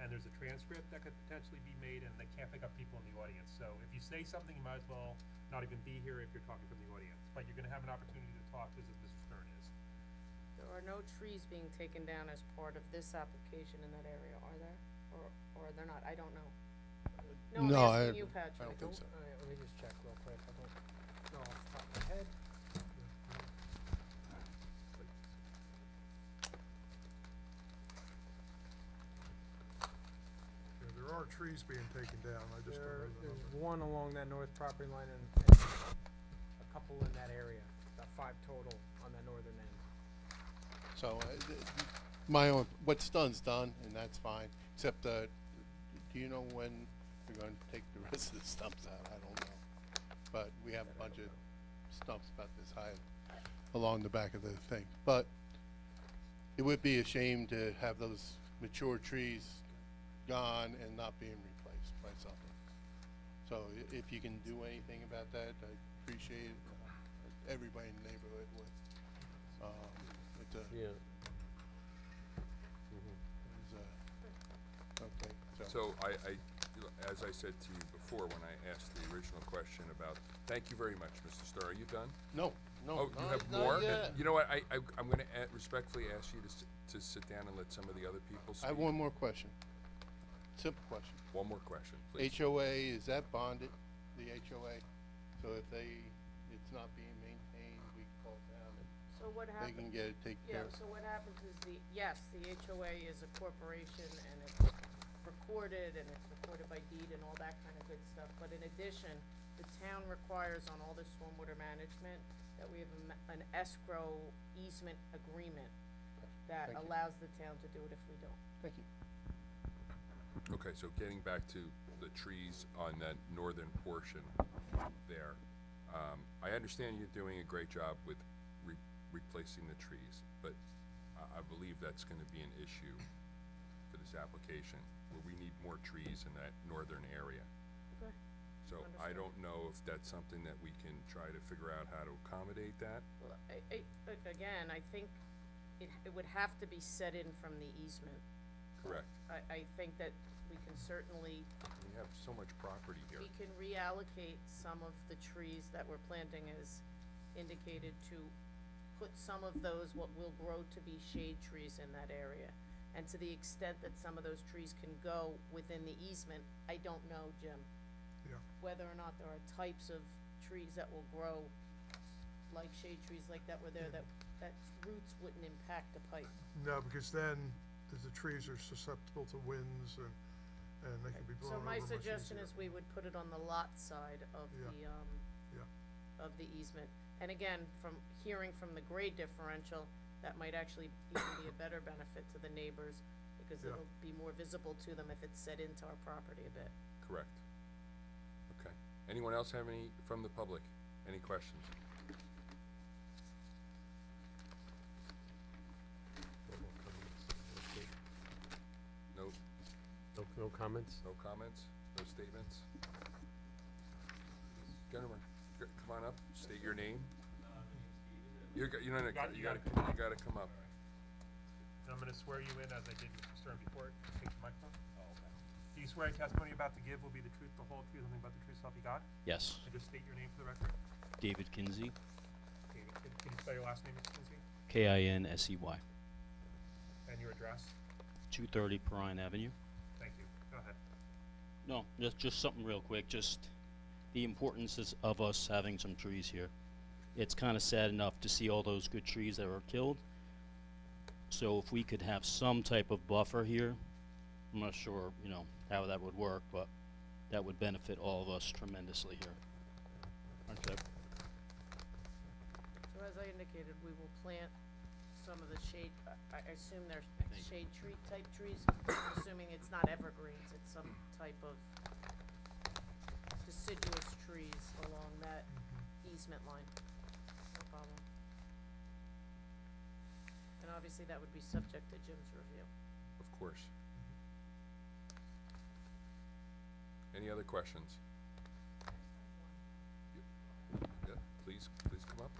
and there's a transcript that could potentially be made, and they can't pick up people in the audience. So if you say something, you might as well not even be here if you're talking from the audience. But you're gonna have an opportunity to talk, just as Mr. Stern is. There are no trees being taken down as part of this application in that area, are there? Or they're not? I don't know. No, I'm asking you, Patrick. I don't think so. Let me just check real quick. I don't know off the top of my head. Yeah, there are trees being taken down, I just don't know the There's number. one along that north property line and a couple in that area, about 5 total on that northern end. So, my own, what's done's done, and that's fine, except, do you know when they're gonna take the rest of the stumps out? I don't know. But we have a bunch of stumps about this high along the back of the thing. But it would be a shame to have those mature trees gone and not being replaced by something. So if you can do anything about that, I appreciate it. Everybody in the neighborhood would. It's a, Yeah. it's a, okay, So as I said to you before when I asked the original question about, thank you very much, Mr. Starr. Are you done? No, no. Oh, you have not more? yet. You know what, I'm gonna respectfully ask you to sit down and let some of the other people speak. I have one more question. Simple question. One more question, please. HOA, is that bonded, the HOA? So if it's not being maintained, we call down and So what they happens? can get it taken care Yeah, of? so what happens is the HOA is a corporation and it's recorded and it's recorded by deed and all that kind of good stuff. But in addition, the town requires on all the stormwater management that we have an escrow easement agreement that Thank you. allows the town to do it if we don't. Thank you. Okay, so getting back to the trees on that northern portion there, I understand you're doing a great job with replacing the trees, but I believe that's gonna be an issue for this application, where we need more trees in that northern area. Okay. So I don't know if that's something that we can try to figure out how to accommodate that. Well, again, I think it would have to be set in from the easement. Correct. I think that we can certainly, We have so much property here. we can reallocate some of the trees that we're planting as indicated to put some of those, what will grow to be shade trees in that area. And to the extent that some of those trees can go within the easement, I don't know, Jim. Yeah. Whether or not there are types of trees that will grow like shade trees like that were there, that roots wouldn't impact the pipe. No, because then the trees are susceptible to winds and they can be blown So over my much suggestion easier. is we would put it on the lot side of Yeah. of the easement. And again, from hearing from the grade differential, that might actually even be a better benefit to the neighbors because Yeah. it'll be more visible to them if it's set into our property a bit. Correct. Okay. Anyone else have any from the public? Any questions? No, No comments? no comments? No statements? Gentlemen, come on up, state your name. You gotta come up. And I'm gonna swear you in as I did Mr. Stern before. Take the microphone. Oh, okay. Do you swear testimony you're about to give will be the truth, the whole truth, nothing but the truth, so help you God? Yes. And just state your name for the record. David Kinsey, David, can you spell your last name, Mr. Kinsey? Kinsey, And your address? 230 Perrine Avenue. Thank you. Go ahead. No, just something real quick, just the importance of us having some trees here. It's kind of sad enough to see all those good trees that were killed. So if we could have some type of buffer here, I'm not sure, you know, how that would work, but that would benefit all of us tremendously here. Okay. So as I indicated, we will plant some of the shade, I assume they're shade tree type trees. I'm assuming it's not evergreens, it's some type of deciduous trees along that easement line. No problem. And obviously that would be subject to Jim's review. Of course. Any other questions? Yeah, please come up.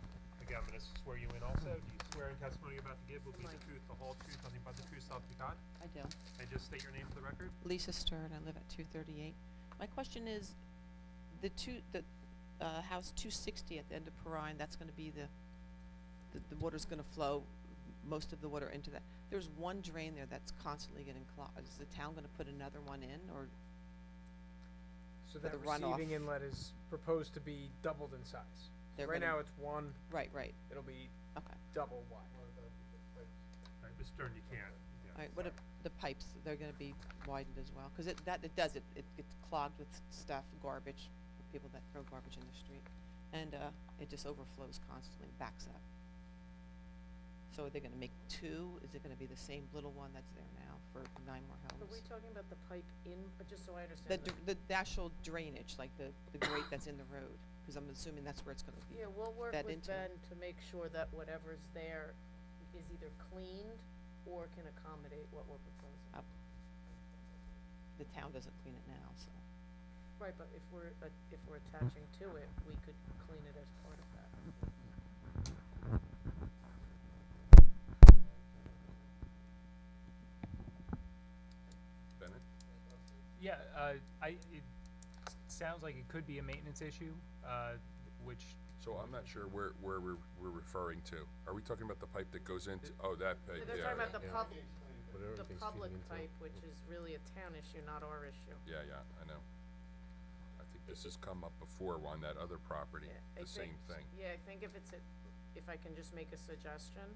Again, I'm gonna swear you in also. Do you swear in testimony you're about to give will be the truth, the whole truth, nothing but the truth, so help you God? I do. And just state your name for the record. Lisa Stern, I live at 238. My question is, the house 260 at the end of Perrine, that's gonna be the water's gonna flow, most of the water into that. There's one drain there that's constantly getting clogged. Is the town gonna put another one in, or? So For that the runoff. receiving inlet is proposed to be doubled in size. They're Right gonna- now it's one, Right, right. it'll be Okay. double wide. All right, Ms. Stern, you can't. Yeah, All right, what are the pipes, they're gonna be widened as well? Cause it gets clogged with stuff, garbage, people that throw garbage in the street. And, it just overflows constantly, backs up. So are they gonna make two? Is it gonna be the same little one that's there now for 9 more homes? Are we talking about the pipe in, just so I understand? The actual drainage, like the grate that's in the road, cause I'm assuming that's where it's gonna be. Yeah, we'll work fed with into. Ben to make sure that whatever's there is either cleaned or can accommodate what we're proposing. The town doesn't clean it now, so. Right, but if we're attaching to it, we could clean it as part of that. Bennett? Yeah, it sounds like it could be a maintenance issue, which. So I'm not sure where we're referring to. Are we talking about the pipe that goes into, oh, that pipe, They're yeah. talking about the Whatever the everything's public feeding into. pipe, which is really a town issue, not our issue. Yeah, I know. I think this has come up before on that other property, Yeah, the I same think- thing. Yeah, I think if if I can just make a suggestion,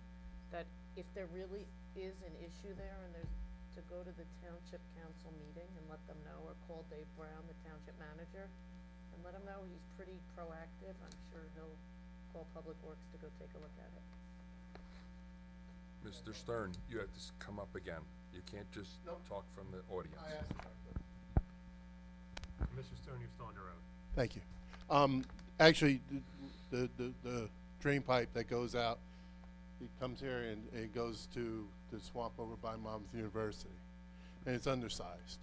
that if there really is an issue there and there's, to go to the township council meeting and let them know, or call Dave Brown, the township manager, and let him know he's pretty proactive. I'm sure he'll call Public Works to go take a look at it. Mr. Stern, you have to come up again. You can't just talk from the audience. Mr. Stern, you're still on your own. Thank you. Actually, the drain pipe that goes out, it comes here and it goes to the swamp over by Monmouth University. And it's undersized.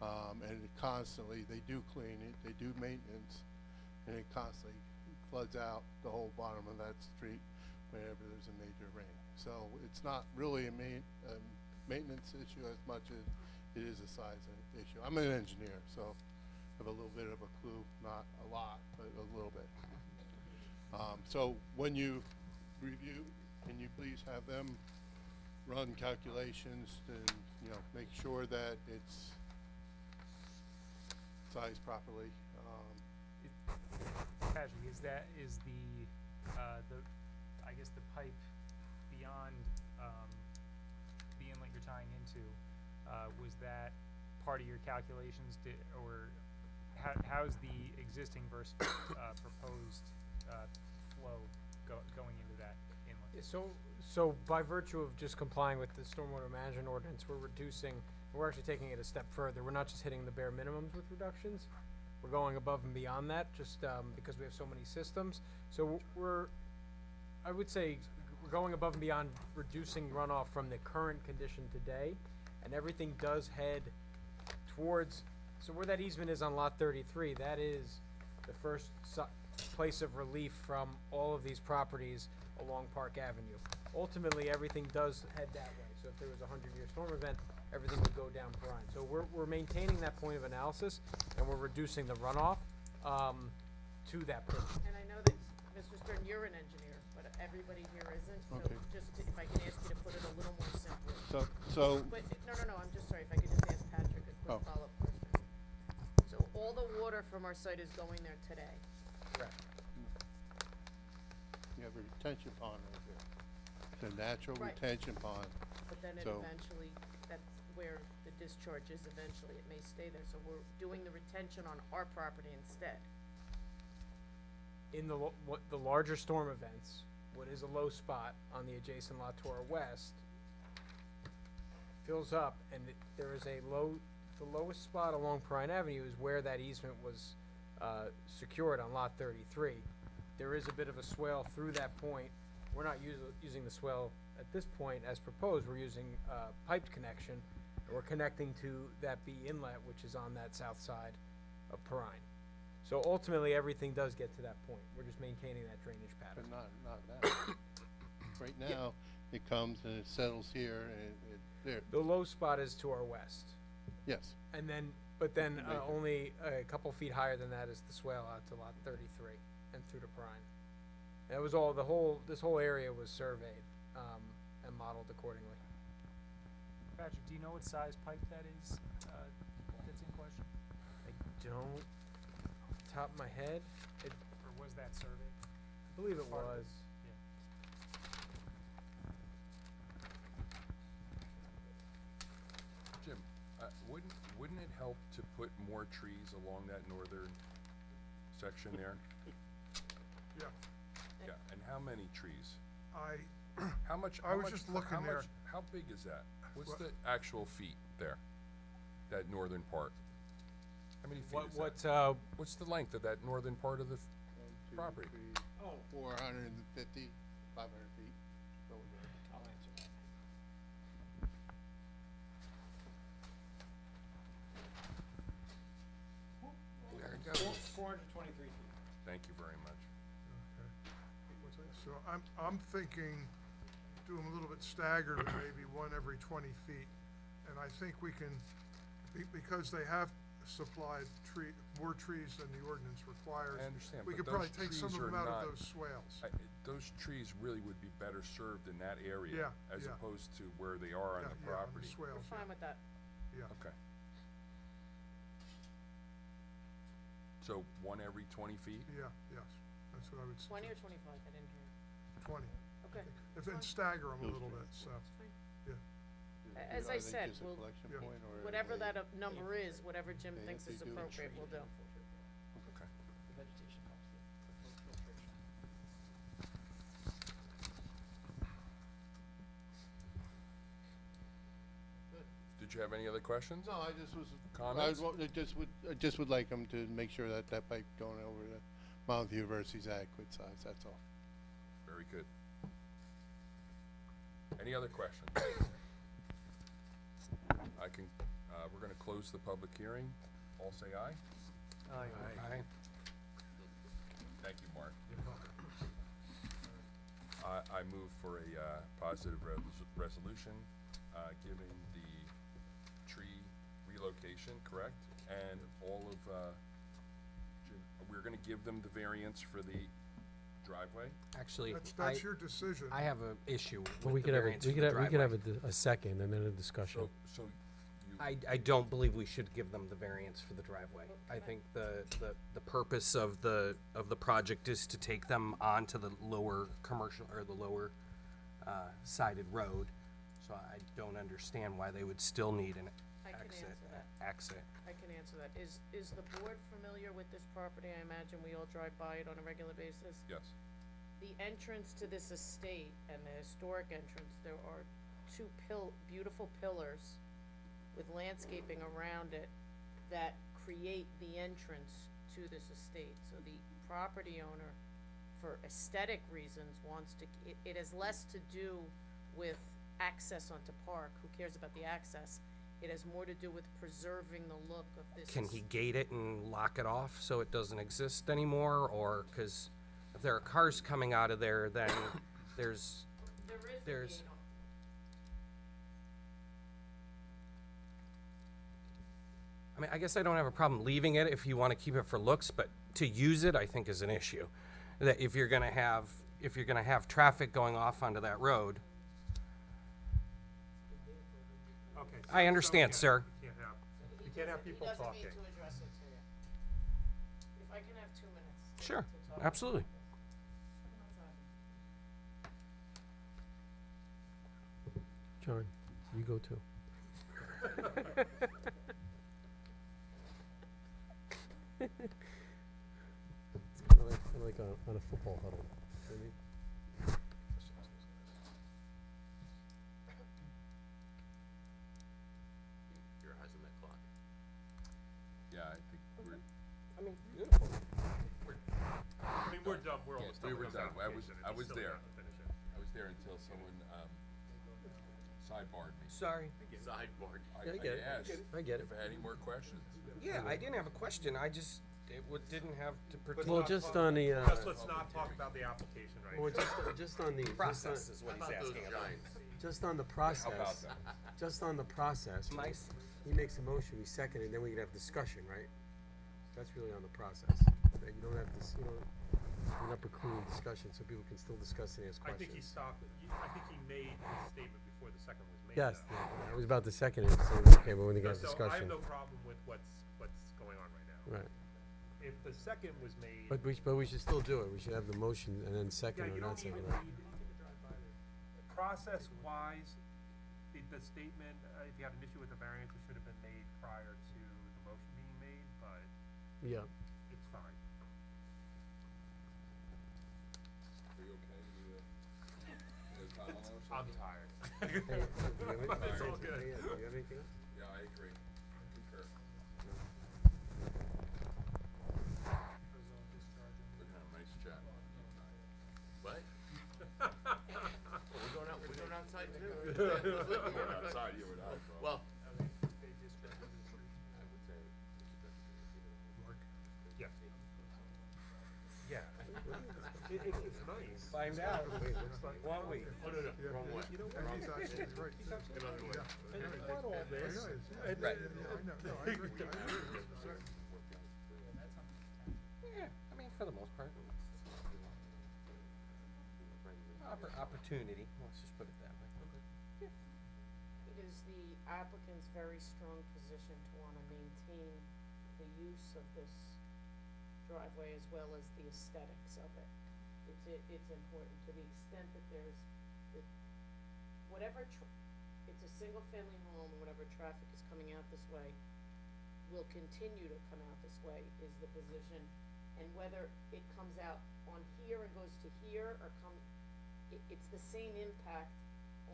And it constantly, they do clean it, they do maintenance, and it constantly floods out the whole bottom of that street whenever there's a major rain. So it's not really a maintenance issue as much as it is a size issue. I'm an engineer, so I have a little bit of a clue, not a lot, but a little bit. So when you review, can you please have them run calculations to, make sure that it's sized properly? Patrick, is I guess the pipe beyond, the inlet you're tying into, was that part of your calculations, or how's the existing versus, proposed, flow going into that inlet? So by virtue of just complying with the stormwater management ordinance, we're actually taking it a step further. We're not just hitting the bare minimums with reductions. We're going above and beyond that, just because we have so many systems. So I would say we're going above and beyond reducing runoff from the current condition today, and everything does head towards, so where that easement is on lot 33, that is the first place of relief from all of these properties along Park Avenue. Ultimately, everything does head that way. So if there was a 100-year storm event, everything would go down Brine. So we're maintaining that point of analysis, and we're reducing the runoff, to that point. And I know that, Mr. Stern, you're an engineer, but everybody here isn't, so Okay. just if I can ask you to put it a little more simply. So, But, no, I'm just sorry, if I could just ask Patrick a quick Oh. follow-up question. So all the water from our site is going there today? Correct. you have a retention pond right there. It's a natural Right. retention pond. But then it So- eventually, that's where the discharge is eventually, it may stay there, so we're doing the retention on our property instead. In the larger storm events, what is a low spot on the adjacent lot to our west fills up, and there is the lowest spot along Pine Avenue is where that easement was secured on lot 33. There is a bit of a swale through that point. We're not using the swale at this point as proposed. We're using piped connection, and we're connecting to that B inlet, which is on that south side of Perrine. So ultimately, everything does get to that point. We're just maintaining that drainage pattern. But not now. Right now, it comes and it settles here and it there. The low spot is to our west. Yes. And then, but then Right there. only a couple feet higher than that is the swale out to lot 33 and through to Brine. And it was all, this whole area was surveyed, and modeled accordingly. Patrick, do you know what size pipe that is, that's in question? I don't, off the top of my head, Or was that surveyed? I believe it Part of it. was. Jim, wouldn't it help to put more trees along that northern section there? Yeah, Yeah, and how many trees? How much? I how was much just pro- looking how there. much- How big is that? What's What- the actual feet there? That northern part? How many feet What, is that? what, What's the length of that northern part of the property? 450, 500 feet. I'll answer that. There it goes. 423 feet. Thank you very much. so I'm thinking, do them a little bit staggered, and maybe one every 20 feet. And I think we can, because they have supplied more trees than the ordinance requires. I understand, We but could probably those take some trees of them are out not- of those swales. Those trees really would be better served in that area Yeah, as yeah. opposed to where they are on Yeah, the yeah, on the property. swales, We're fine with that. Yeah. Okay. So one every 20 feet? Yeah, yes, that's what I would suggest. 20 or 25, I didn't hear. 20. Okay. If, and stagger them a little bit, so, fine. yeah. As I said, we'll, collection point or whatever they- that number is, whatever Jim they- thinks they is do the appropriate, we'll do. Okay. The vegetation helps the filtration. Did you have any other questions? No, I just was. Comments? I just would like them to make sure that that pipe going over to Monmouth University is adequate size, that's all. Very good. Any other questions? We're gonna close the public hearing. All say aye. Aye. Thank you, Mark. I move for a positive resolution, giving the tree relocation, correct? And all of, we're gonna give them the variance for the driveway? Actually, That's your decision. I have an issue Well, with the variance for the driveway. we could have a second and then a discussion. So you, I don't believe we should give them the variance for the driveway. I think the purpose of the project is to take them onto the lower commercial, or the lower, sided road. So I don't understand why they would still need an I can exit. answer that. Exit. I can answer that. Is the board familiar with this property? I imagine we all drive by it on a regular basis. yes. The entrance to this estate and the historic entrance, there are two beautiful pillars with landscaping around it that create the entrance to this estate. So the property owner, for aesthetic reasons, wants to, it has less to do with access onto park. Who cares about the access? It has more to do with preserving the look of this. Can he gate it and lock it off so it doesn't exist anymore, or, cause if there are cars coming out of there, then there's, There is a there's- gate on. I mean, I guess I don't have a problem leaving it if you want to keep it for looks, but to use it, I think is an issue. That if you're gonna have traffic going off onto that road, Okay. I understand, sir. You can't have people He talking. doesn't mean to address it to you. If I can have 2 minutes. Sure, to talk. absolutely. John, you go too. It's kinda like on a football huddle. You know what I mean? Your eyes on that clock. Yeah, I think we're, I mean, beautiful. I mean, we're done, we're almost done. we with were those done. I was, applications. I It's was still there. not finished. I was there until someone, sidebarred me. Sorry. Sideboard. I Yeah, I get it. asked I get it. if I had any more questions. Yeah, I didn't have a question. I just didn't have to pertain. Well, just on the, Let's not talk about the application right well, now. just on the, Process is what How he's about those asking about. giants? just on the How process, about that? just on the process. My right? He makes a motion, we second it, then we can have discussion, right? That's really on the process. That you don't have this, you're not precluding discussion, so people can still discuss and ask I questions. think he stopped, I think he made his statement before the second was made. Yes, though. yeah, I was about to second it, so, okay, but when we get So I have discussion. no problem with what's going on right now. Right, If the second was made. but we should still do it, we should have the motion and then second Yeah, or you not don't even second. Right? need, process-wise, the statement, if you had an issue with the variance, it should have been made prior to the motion being made, but Yeah, it's fine. Are you okay? You Tylenol or I'm something? tired. Hey, do you have any- It's all alright, good. yeah, do you have anything else? Yeah, I agree. Concur. We're gonna have a nice chat. What? We're going outside too. We're outside, you and I, bro. Well, Yeah. Yeah. It's nice. Find out, won't we? oh, no, wrong way. You know what, he's actually right. Another way. I want all this. Right. I know, no, I agree, I agree. Yeah, I mean, for the most part. Opportunity, let's just put it that way. It is the applicant's very strong position to wanna maintain the use of this driveway as well as the aesthetics of it. It's important to the extent that there's, it's a single-family home, and whatever traffic is coming out this way will continue to come out this way is the position. And whether it comes out on here and goes to here or it's the same impact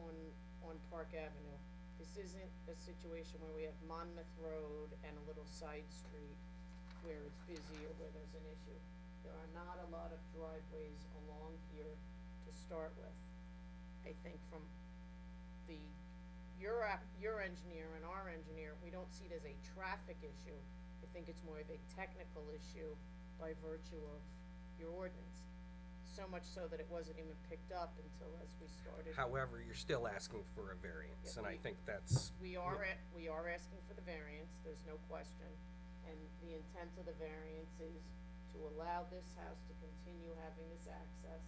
on Park Avenue. This isn't a situation where we have Monmouth Road and a little side street where it's busy or where there's an issue. There are not a lot of driveways along here to start with. I think from your engineer and our engineer, we don't see it as a traffic issue. I think it's more of a technical issue by virtue of your ordinance. So much so that it wasn't even picked up until as we started. However, you're still asking for a variance, Yeah, and I think that's. We are asking for the variance, there's no question, and the intent of the variance is to allow this house to continue having this access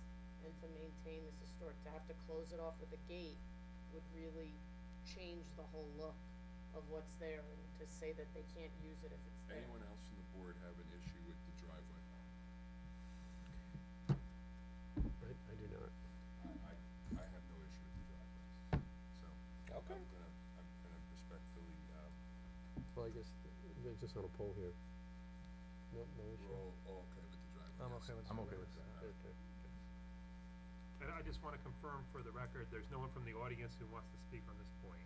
and to maintain this historic. To have to close it off with a gate would really change the whole look of what's there, and to say that they can't use it if it's there. Anyone else from the board have an issue with the driveway? I do not. I have no issue with the driveway. So, Okay. I'm gonna respectfully, Well, I guess, they're just on a poll here. No issue. we're all okay with the driveway. I'm yes. okay with I'm okay with that. Okay. And I just wanna confirm for the record, there's no one from the audience who wants to speak on this point.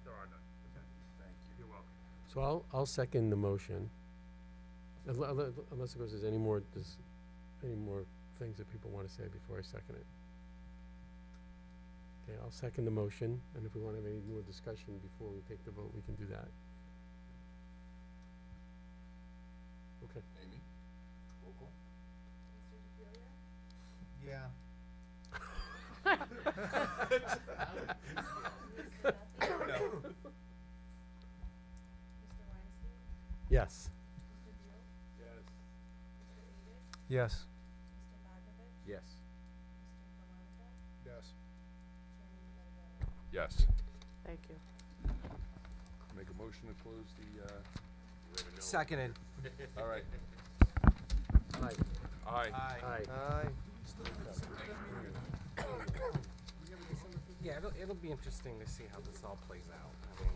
There are none. Okay. Thank you. You're welcome. So I'll second the motion. Unless of course there's any more things that people wanna say before I second it. Okay, I'll second the motion, and if we wanna have any more discussion before we take the vote, we can do that. Okay. Amy? Roll call? Yeah. Yes. Mr. Bagovich? Yes. Mr. Kawaja? Yes. Chairman Gilberto? Yes. Thank you. Make a motion to close the, Seconded. all right. Aye. Aye. Aye. Yeah, it'll be interesting to see how this all plays out. I mean,